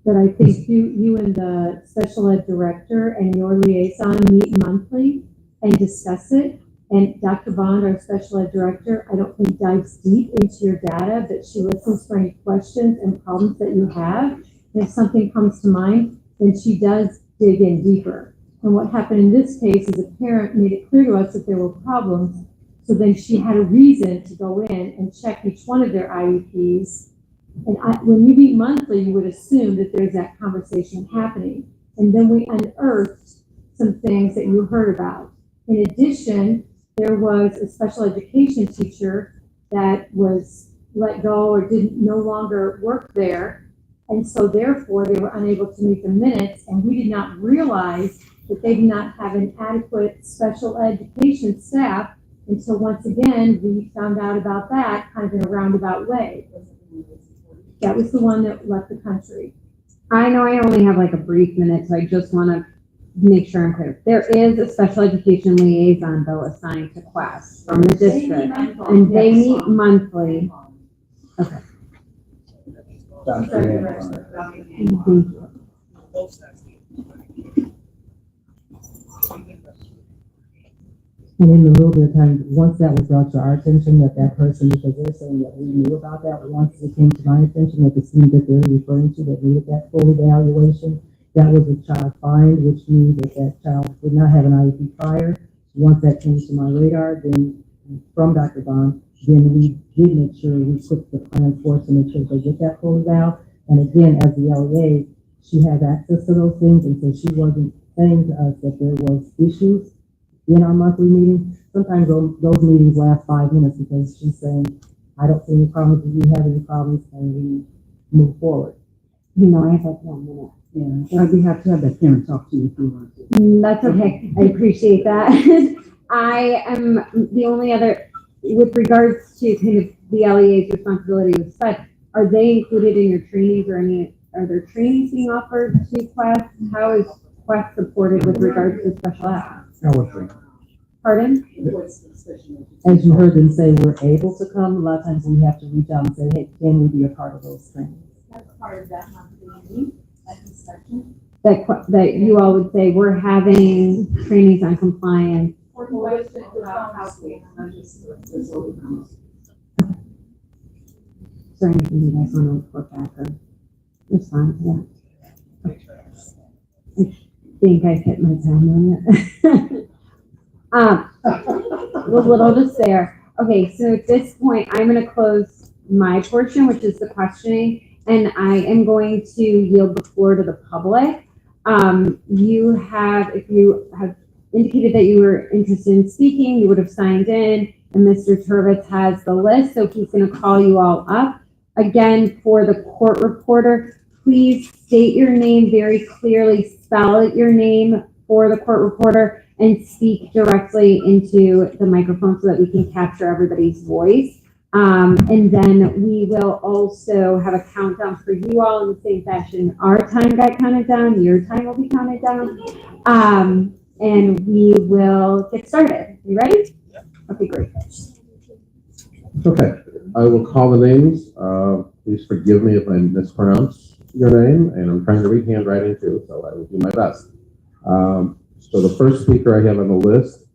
Speaker 11: But I think you and the special ed director and your liaison meet monthly and discuss it. And Dr. Bond, our special ed director, I don't think dives deep into your data, but she listens for any questions and problems that you have. And if something comes to mind, then she does dig in deeper. And what happened in this case is a parent made it clear to us that there were problems. So then she had a reason to go in and check each one of their IEPs. And when you meet monthly, you would assume that there's that conversation happening. And then we unearthed some things that you heard about. In addition, there was a special education teacher that was let go or no longer work there. And so therefore they were unable to meet the minutes, and we did not realize that they did not have an adequate special education staff until once again, we found out about that kind of in a roundabout way. That was the one that left the country.
Speaker 7: I know I only have like a brief minute, so I just want to make sure I'm clear. There is a special education liaison though assigned to Quest from the district, and they meet monthly. Okay.
Speaker 1: Dr. Ann.
Speaker 7: Mhm.
Speaker 12: And in a little bit of time, once that was brought to our attention, that person, because they're saying that we knew about that, but once it came to my attention, that the student that they're referring to that needed that full evaluation, that was a child find, which means that that child did not have an IEP prior. Once that came to my radar, then from Dr. Bond, then we did make sure we put the plan forth to make sure they get that full eval. And again, as the LEA, she has access to those things, and so she wasn't saying to us that there was issues in our monthly meeting. Sometimes those meetings last 5 minutes because she's saying, I don't see any problems, do you have any problems, and we move forward.
Speaker 7: You know, I have like 1 minute.
Speaker 12: Yeah, I'd be happy to have that parent talk to you if you want to.
Speaker 7: That's okay. I appreciate that. I am the only other, with regards to kind of the LEA's responsibility with SPED, are they included in your trainings or are there trainings being offered to Quest? How is Quest supported with regards to special ed?
Speaker 13: I would think.
Speaker 7: Pardon?
Speaker 12: As you heard them say, we're able to come. A lot of times we have to reach out and say, hey, can we be a part of those trainings?
Speaker 3: That's part of that monthly meeting, that discussion.
Speaker 7: That you all would say, we're having trainings on compliance. Is there anything you guys want to report back or respond to that? I think I hit my time limit. A little despair. Okay, so at this point, I'm going to close my portion, which is the questioning, and I am going to yield the floor to the public. If you have indicated that you were interested in speaking, you would have signed in, and Mr. Turvitz has the list, so he's going to call you all up. Again, for the court reporter, please state your name very clearly, spell your name for the court reporter, and speak directly into the microphone so that we can capture everybody's voice. And then we will also have a countdown for you all in the same fashion. Our time got counted down, your time will be counted down. And we will get started. You ready? Okay, great.
Speaker 10: Okay, I will call the names. Please forgive me if I mispronounce your name, and I'm trying to read handwriting too, so I will do my best. So the first speaker I have on the list,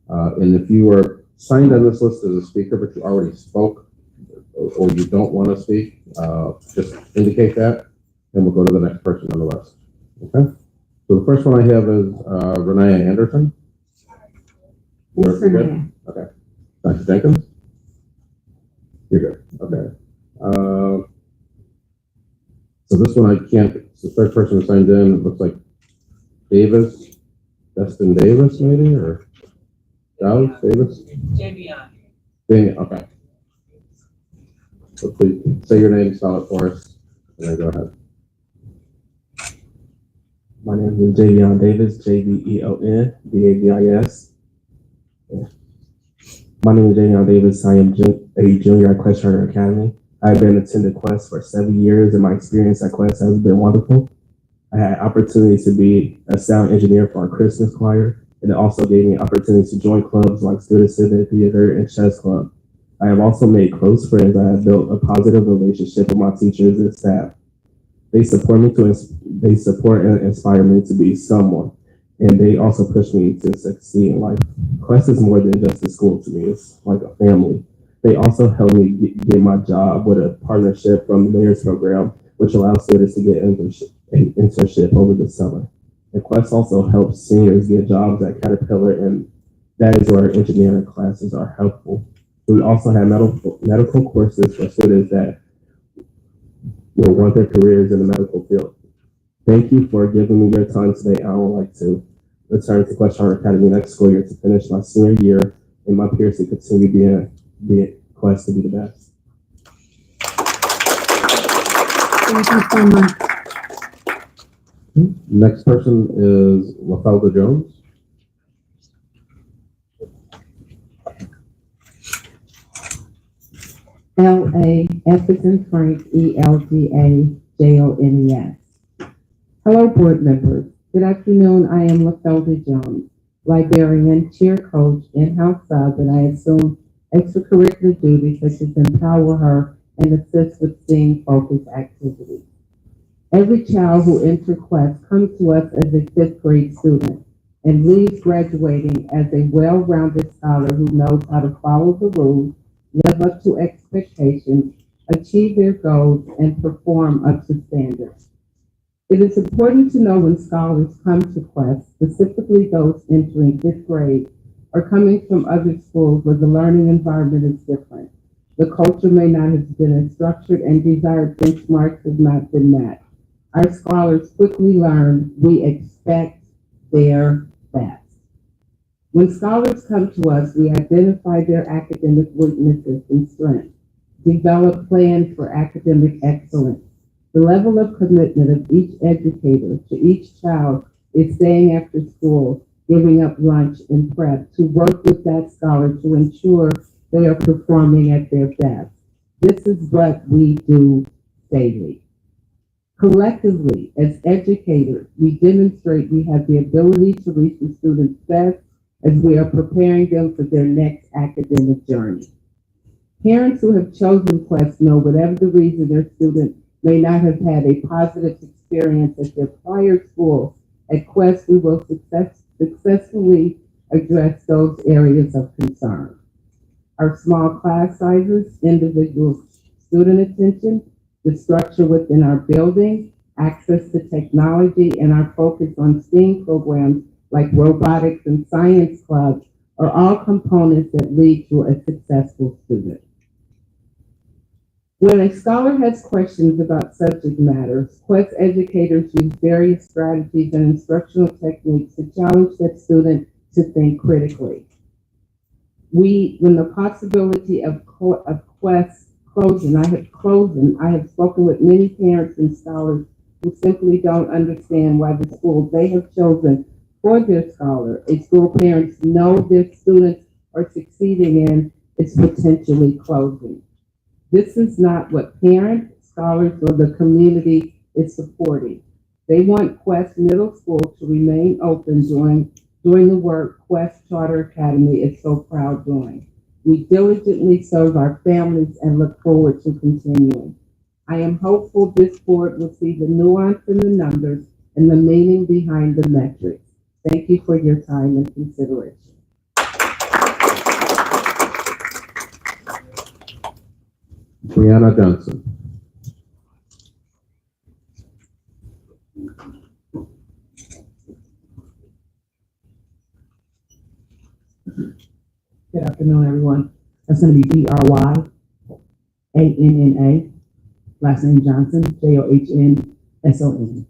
Speaker 10: and if you were signed on this list as a speaker, but you already spoke, or you don't want to speak, just indicate that, and we'll go to the next person on the list. Okay? So the first one I have is Renee Anderson.
Speaker 7: Yes, Renee.
Speaker 10: Okay. Dr. Jenkins? You're good. Okay. So this one I can't, it's the third person who signed in. It looks like Davis, Destin Davis maybe, or Dallas Davis? Javion. Okay. So please say your name, spell it for us, and then go ahead.
Speaker 14: My name is Javion Davis, Javion Davis. My name is Javion Davis. I am a junior at Quest Charter Academy. I've been attending Quest for 7 years, and my experience at Quest has been wonderful. I had opportunity to be a sound engineer for our Christmas choir, and it also gave me opportunity to join clubs like Student Civic Theater and Chess Club. I have also made close friends. I have built a positive relationship with my teachers and staff. They support and inspire me to be someone, and they also push me to succeed in life. Quest is more than just a school to me. It's like a family. They also helped me get my job with a partnership from the Mayor's Program, which allows students to get an internship over the summer. And Quest also helps seniors get jobs at Caterpillar, and that is where engineering classes are helpful. We also have medical courses for students that want their careers in the medical field. Thank you for giving me your time today. I would like to return to Quest Charter Academy next school year to finish my senior year, and my peers to continue being Quest to be the best.
Speaker 7: Thank you so much.
Speaker 10: Next person is LaFelda Jones.
Speaker 9: L.A. Efferson Frank, E.L.D.A. Jones. Hello, board members. Good afternoon. I am LaFelda Jones, librarian, cheer coach, in-house sub, and I assume extracurricular duties such as empower her and assist with STEAM-focused activities. Every child who enters Quest comes to us as a fifth grade student and leaves graduating as a well-rounded scholar who knows how to follow the rules, live up to expectations, achieve their goals, and perform up to standards. It is important to know when scholars come to Quest, specifically those entering fifth grade, are coming from other schools where the learning environment is different. The culture may not have been as structured and desired benchmarks have not been met. Our scholars quickly learn we expect their best. When scholars come to us, we identify their academic weaknesses and strengths, develop plans for academic excellence. The level of commitment of each educator to each child is staying after school, giving up lunch and prep to work with that scholar to ensure they are performing at their best. This is what we do daily. Collectively, as educators, we demonstrate we have the ability to reach the students' best as we are preparing them for their next academic journey. Parents who have chosen Quest know whatever the reason their student may not have had a positive experience at their prior school, at Quest we will successfully address those areas of concern. Our small class sizes, individual student attention, the structure within our building, access to technology, and our focus on STEAM programs like robotics and science clubs are all components that lead to a successful student. When a scholar has questions about subject matters, Quest educators use various strategies and instructional techniques to challenge that student to think critically. When the possibility of Quest closing, I have spoken with many parents and scholars who simply don't understand why the school they have chosen for their scholar, a school parents know their students are succeeding in, is potentially closing. This is not what parents, scholars, or the community is supporting. They want Quest Middle School to remain open doing the work Quest Charter Academy is so proud doing. We diligently serve our families and look forward to continuing. I am hopeful this board will see the nuance in the numbers and the meaning behind the metrics. Thank you for your time and consideration.
Speaker 10: Brianna Johnson.
Speaker 9: Good afternoon, everyone. That's going to be BRYANNA, last name Johnson, JOHNSON.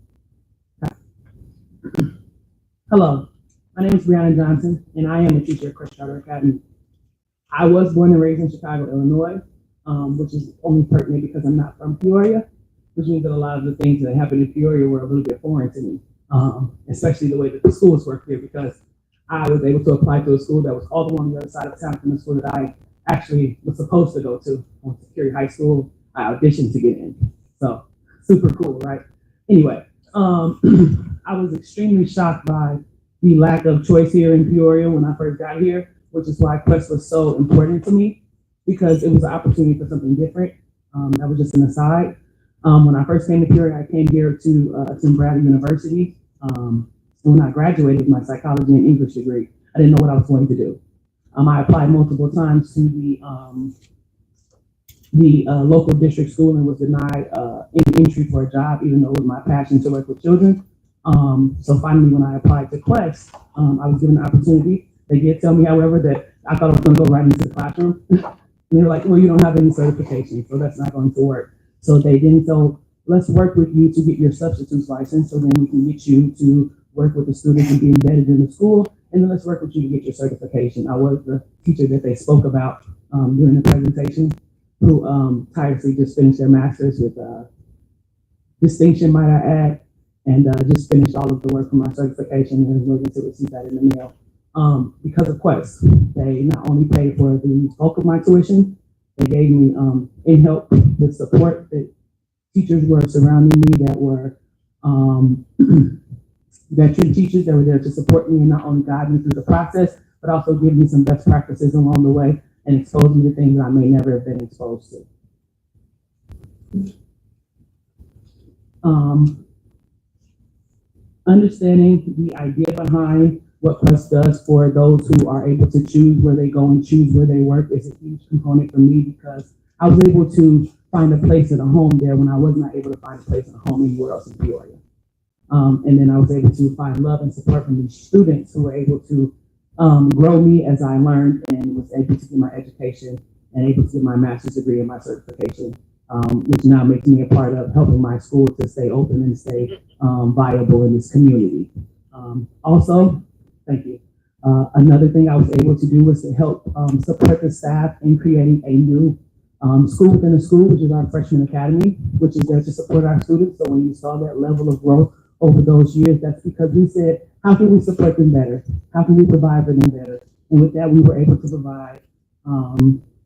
Speaker 9: Hello, my name is Brianna Johnson, and I am a teacher at Quest Charter Academy. I was born and raised in Chicago, Illinois, which is only pertinent because I'm not from Peoria, which means that a lot of the things that happen in Peoria were a little bit foreign to me, especially the way that the schools work here, because I was able to apply to a school that was all the way on the other side of town from the school that I actually was supposed to go to. I went to Curie High School. I auditioned to get in. So super cool, right? Anyway, I was extremely shocked by the lack of choice here in Peoria when I first got here, which is why Quest was so important to me, because it was an opportunity for something different. That was just an aside. When I first came to Peoria, I came here to attend Bradley University. When I graduated with my psychology and English degree, I didn't know what I was going to do. I applied multiple times to the local district school and was denied entry for a job, even though it was my passion to work with children. So finally, when I applied to Quest, I was given an opportunity. They did tell me, however, that I thought I was going to go right into the classroom. And they were like, well, you don't have any certification, so that's not going to work. So they didn't, so let's work with you to get your substitutes license, so then we can get you to work with the students and be embedded in the school, and then let's work with you to get your certification. I was the teacher that they spoke about during the presentation, who tirelessly just finished their master's with distinction, might I add, and just finished all of the work for my certification and was waiting to receive that in the mail. Because of Quest, they not only paid for the bulk of my tuition, they gave me in help with support that teachers were surrounding me that were veteran teachers that were there to support me and not only guide me through the process, but also give me some best practices along the way and expose me to things I may never have been exposed to. Understanding the idea behind what Quest does for those who are able to choose where they go and choose where they work is a huge component for me, because I was able to find a place and a home there when I was not able to find a place and a home anywhere else in Peoria. And then I was able to find love and support from these students who were able to grow me as I learned and was able to get my education and able to get my master's degree and my certification, which now makes me a part of helping my school to stay open and stay viable in this community. Also, thank you. Another thing I was able to do was to help support the staff in creating a new school within a school, which is our freshman academy, which is there to support our students. So when you saw that level of growth over those years, that's because we said, how can we support them better? How can we provide for them better? And with that, we were able to provide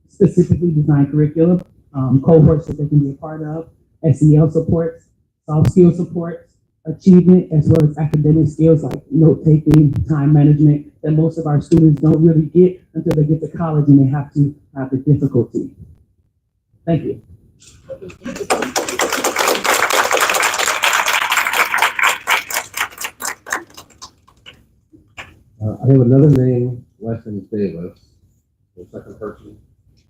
Speaker 9: specifically designed curriculum, cohorts that they can be a part of, SEL supports, soft skill supports, achievement, as well as academic skills like note-taking, time management, that most of our students don't really get until they get to college and they have to have the difficulty. Thank you.
Speaker 10: I have another name, Lesson Davis, the second person.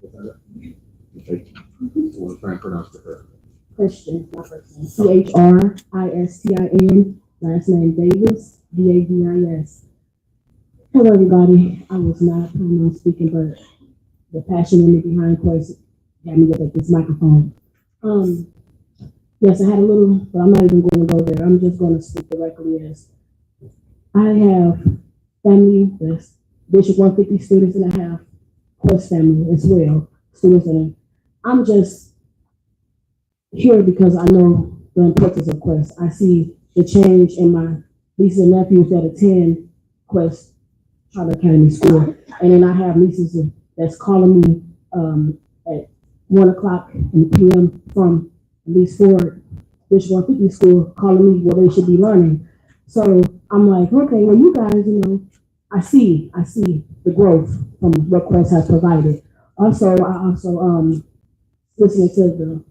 Speaker 10: Is that it? Okay. We'll try and pronounce it correctly.
Speaker 8: Christian, my first name. CHRISTIN, last name Davis, DAVIS. Hello, everybody. I was not planning on speaking, but the passion in me behind Quest got me up at this microphone. Yes, I had a little, but I'm not even going to go there. I'm just going to speak directly as I have family that's Bishop 150 students, and I have Quest family as well, students, and I'm just here because I know the importance of Quest. I see the change in my nieces and nephews that attend Quest Charter Academy School, and then I have nieces that's calling me at 1 o'clock in the PM from at least 4 Bishop 150 school, calling me what they should be learning. So I'm like, okay, well, you guys, you know, I see the growth from what Quest has provided. Also, listening to the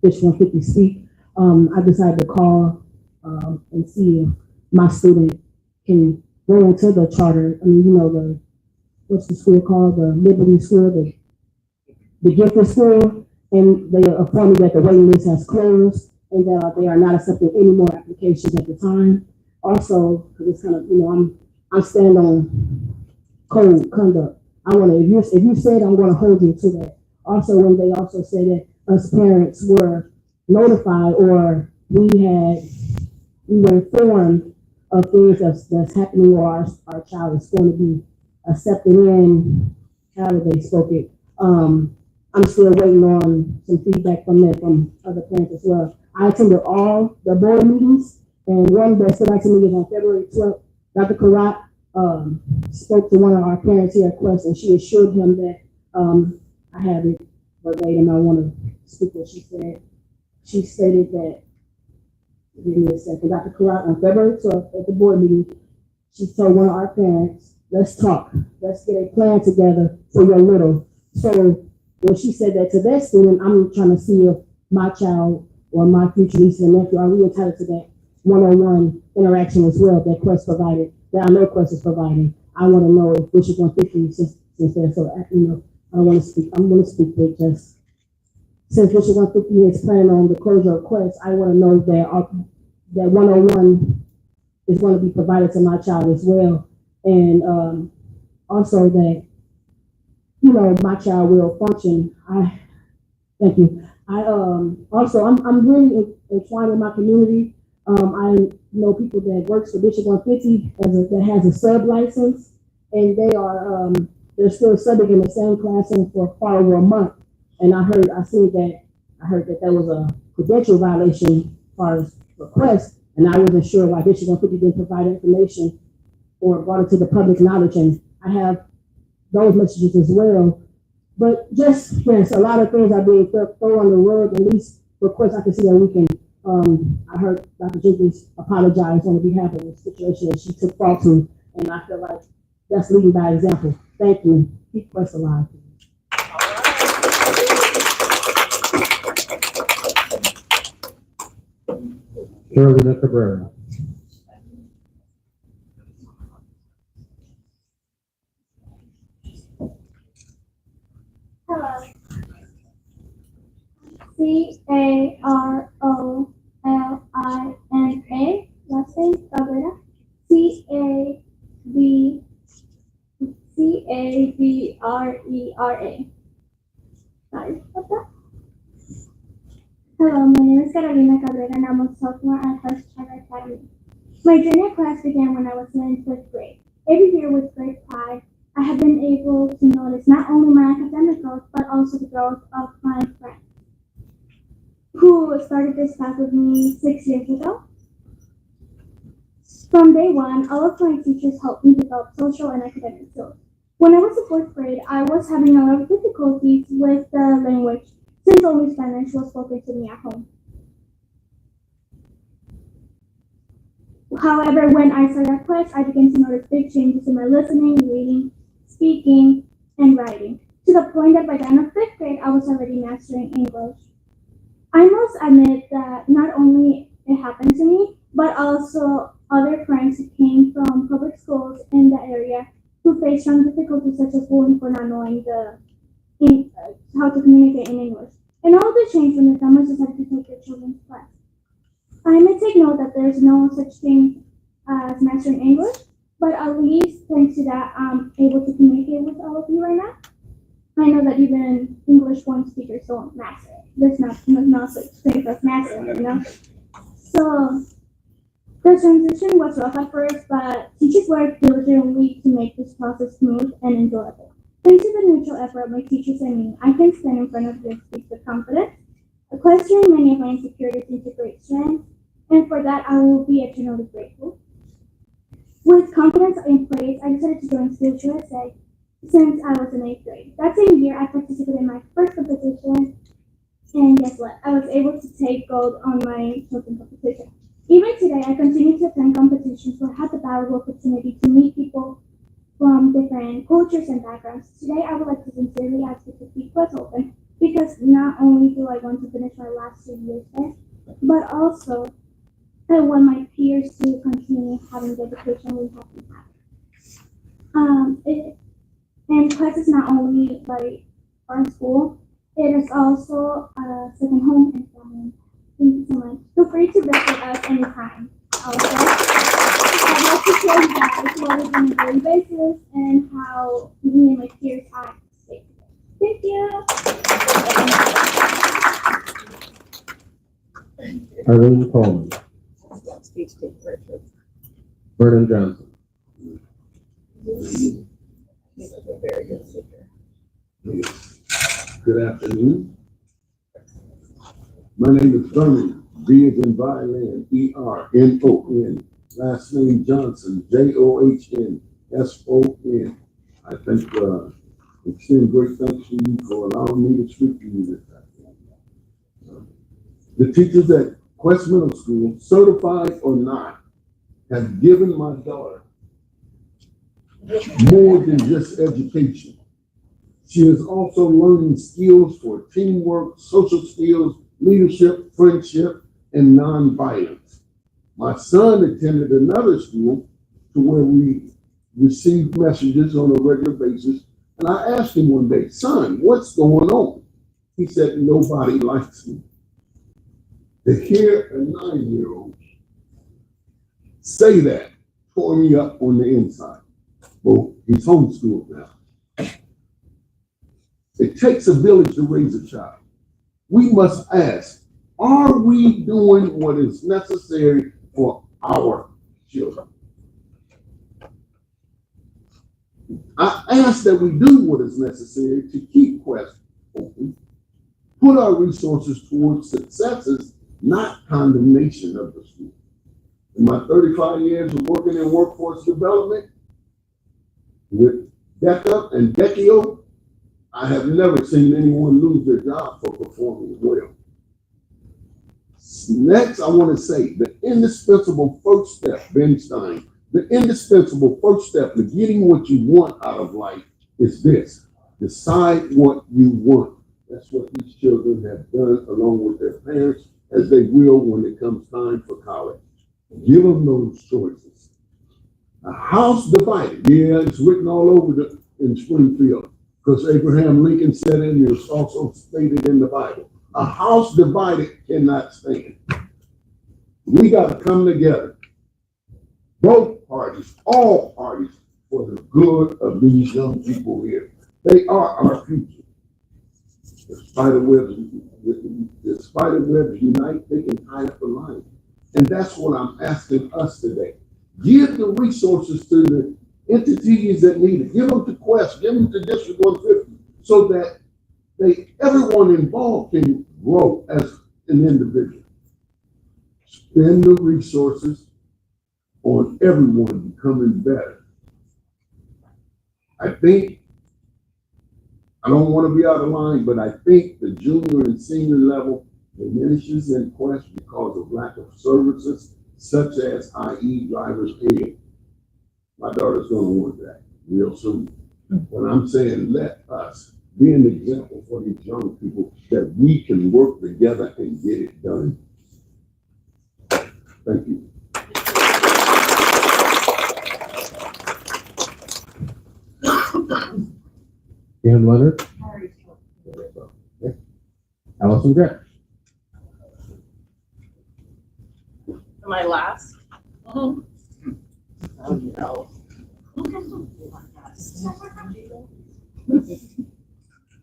Speaker 8: Bishop 150 speak, I decided to call and see if my student can go into the charter. I mean, you know, what's the school called? The Liberty School, the gifted school, and they informed me that the waiting list has closed and that they are not accepting any more applications at the time. Also, because it's kind of, you know, I'm standing on code conduct. I want to, if you said, I'm going to hold you to that. Also, when they also said that us parents were notified or we were informed of things that's happening or our child is going to be accepted in, however they spoke it. I'm still waiting on some feedback from them, from other parents as well. I attended all the board meetings, and one that stood out to me was on February 12th. Dr. Karat spoke to one of our parents here at Quest, and she assured him that I have it verbatim. I want to speak what she said. She stated that, give me a second, Dr. Karat on February 12th at the board meeting, she told one of our parents, let's talk. Let's get a plan together for your little. So when she said that to that student, I'm trying to see if my child or my future niece and nephew, are we entitled to that one-on-one interaction as well that Quest provided, that I know Quest is providing. I want to know if Bishop 150, since there, so, you know, I don't want to speak, I'm going to speak with just, since Bishop 150 is planning on the closure of Quest, I want to know that one-on-one is going to be provided to my child as well. And also that, you know, my child will function. Thank you. Also, I'm really entwined in my community. I know people that works for Bishop 150 that has a sub license, and they're still subbing in the same classroom for far over a month. And I heard that was a credential violation as far as request, and I wasn't sure why Bishop 150 didn't provide information or brought it to the public knowledge. And I have those messages as well. But just, yes, a lot of things are being thrown on the road, at least requests I can see that we can
Speaker 15: I heard Dr. Jenkins apologize on behalf of the situation that she took fault to, and I feel like that's leading by example. Thank you. Keep Quest alive.
Speaker 10: Carolina Cabrera.
Speaker 3: Hello. Carolina, last name Cabrera. Cabrera. Sorry about that. Hello, my name is Carolina Cabrera and I'm a sophomore at First Charter Academy. My junior class began when I was in 5th grade. Every year with great pride, I have been able to notice not only my academic growth, but also the growth of my friends who started this path with me 6 years ago. From day one, all of my teachers helped me develop social and academic skills. When I was in 4th grade, I was having a lot of difficulties with the language since only Spanish was spoken to me at home. However, when I started at Quest, I began to notice big changes in my listening, reading, speaking, and writing, to the point that by the end of 5th grade, I was already mastering English. I must admit that not only it happened to me, but also other friends who came from public schools in the area who faced some difficulties such as bullying for not knowing how to communicate in English. And all of this changed when the families decided to take their children's class. I may take note that there's no such thing as mastering English, but at least thanks to that, I'm able to communicate with all of you right now. I know that even English 1 speakers don't master it. There's no such thing as mastering it, you know? So the transition was rough at first, but teachers worked diligently to make this process smooth and enjoyable. Thanks to the mutual effort of my teachers and me, I can stand in front of you and speak with confidence, questioning many of my insecurities into great strength, and for that I will be eternally grateful. With confidence in place, I decided to join Skills USA since I was in 8th grade. That same year, I participated in my first competition, and guess what? I was able to take gold on my chosen competition. Even today, I continue to attend competitions where I have the valuable opportunity to meet people from different cultures and backgrounds. Today, I would like to sincerely ask you to keep Quest open, because not only do I want to finish my last 2 years there, but also I want my peers to continue having the education we have been having. And Quest is not only like our school, it is also a second home and family. Thank you so much. Feel free to visit us anytime. Also, I'd like to show you guys what we do on a daily basis and how me and my peers act. Thank you.
Speaker 10: Arlene Coleman. Vernon Johnson.
Speaker 16: Good afternoon. My name is Vernon, V as in violin, E-R-N-O-N. Last name Johnson, Johnsson. I extend great thanks to you for allowing me to speak to you this afternoon. The teachers at Quest Middle School, certified or not, have given my daughter more than just education. She is also learning skills for teamwork, social skills, leadership, friendship, and nonviolence. My son attended another school to where we received messages on a regular basis, and I asked him one day, "Son, what's going on?" He said, "Nobody likes me." To hear a 9-year-old say that tore me up on the inside. Well, he's homeschooled now. It takes a village to raise a child. We must ask, are we doing what is necessary for our children? I ask that we do what is necessary to keep Quest open, put our resources towards successes, not condemnation of the school. In my 35 years of working in workforce development with DECA and DECIO, I have never seen anyone lose their job for performing well. Next, I want to say the indispensable first step, Ben Stein, the indispensable first step to getting what you want out of life is this: decide what you want. That's what these children have done along with their parents, as they will when it comes time for college. Give them those choices. A house divided, yeah, it's written all over in Springfield, because Abraham Lincoln said it, and it's also stated in the Bible. A house divided cannot stand. We got to come together, both parties, all parties, for the good of these young people here. They are our future. The spiderwebs unite, they can tie up a line. And that's what I'm asking us today. Give the resources to the entities that need it. Give them to Quest, give them to District 150, so that everyone involved can grow as an individual. Spend the resources on everyone becoming better. I don't want to be out of line, but I think the junior and senior level diminishes in Quest because of lack of services, such as i.e. driver's ed. My daughter's going to want that real soon. But I'm saying, let us be an example for these young people that we can work together and get it done. Thank you.
Speaker 10: Dan Leonard. Okay. Allison Jack.
Speaker 17: Am I last? Oh, no.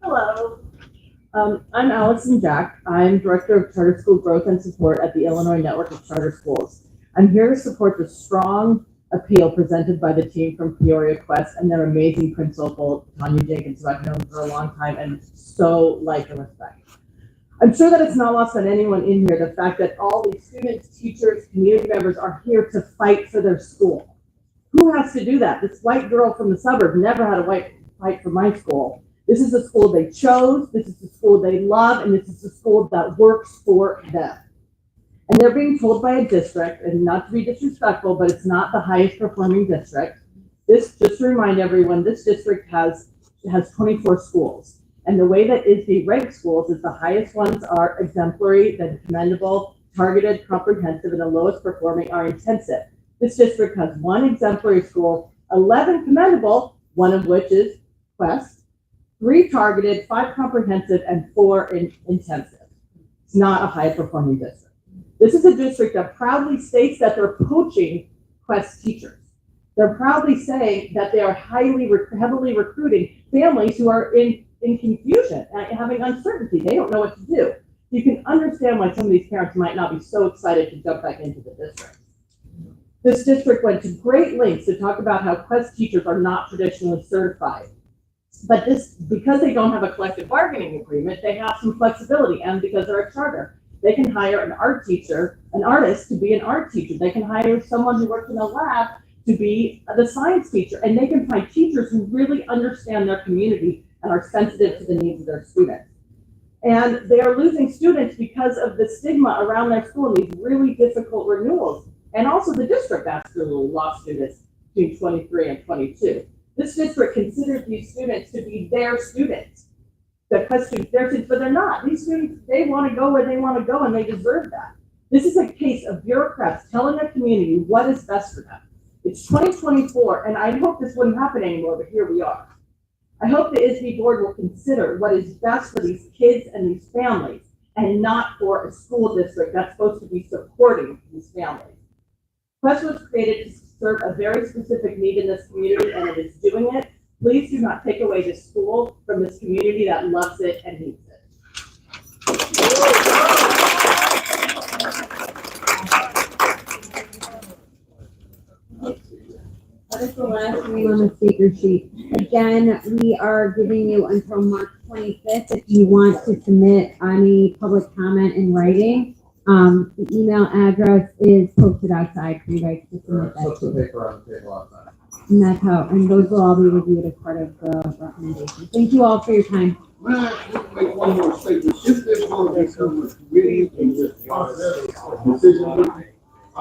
Speaker 17: Hello. I'm Allison Jack. I'm Director of Charter School Growth and Support at the Illinois Network of Charter Schools. I'm here to support the strong appeal presented by the team from Peoria Quest and their amazing principal, Tanya Jenkins, who I've known for a long time and so like and respect. I'm sure that it's not lost on anyone in here the fact that all these students, teachers, community members are here to fight for their school. Who has to do that? This white girl from the suburb never had a fight for my school. This is the school they chose, this is the school they love, and this is the school that works for them. And they're being told by a district, and not to be disrespectful, but it's not the highest performing district. This, just to remind everyone, this district has 24 schools. And the way that ISBE ranks schools is the highest ones are exemplary, then commendable, targeted, comprehensive, and the lowest performing are intensive. This district has 1 exemplary school, 11 commendable, 1 of which is Quest, 3 targeted, 5 comprehensive, and 4 intensive. It's not a high performing district. This is a district that proudly states that they're poaching Quest teachers. They're proudly saying that they are heavily recruiting families who are in confusion and having uncertainty. They don't know what to do. You can understand why some of these parents might not be so excited to jump back into the district. This district went to great lengths to talk about how Quest teachers are not traditionally certified. But because they don't have a collective bargaining agreement, they have some flexibility, and because they're a charter, they can hire an art teacher, an artist to be an art teacher. They can hire someone who works in a lab to be the science teacher, and they can find teachers who really understand their community and are sensitive to the needs of their students. And they are losing students because of the stigma around their school and these really difficult renewals. And also the district absolutely lost students between 23 and 22. This district considers these students to be their students. The questions, their students, but they're not. These students, they want to go where they want to go and they deserve that. This is a case of bureaucrats telling their community what is best for them. It's 2024, and I hope this wouldn't happen anymore, but here we are. I hope the ISBE board will consider what is best for these kids and these families, and not for a school district that's supposed to be supporting these families. Quest was created to serve a very specific need in this community, and it is doing it. Please do not take away this school from this community that loves it and needs it.
Speaker 7: What is the last name on the speaker sheet? Again, we are giving you until March 25th if you want to submit any public comment in writing. The email address is posted outside for you guys to submit that.
Speaker 10: What's the paper on the table outside?
Speaker 7: And that's how, and those will all be reviewed as part of the recommendation. Thank you all for your time.
Speaker 16: May I just make one more statement? If there's going to be some committee in this process of decision making,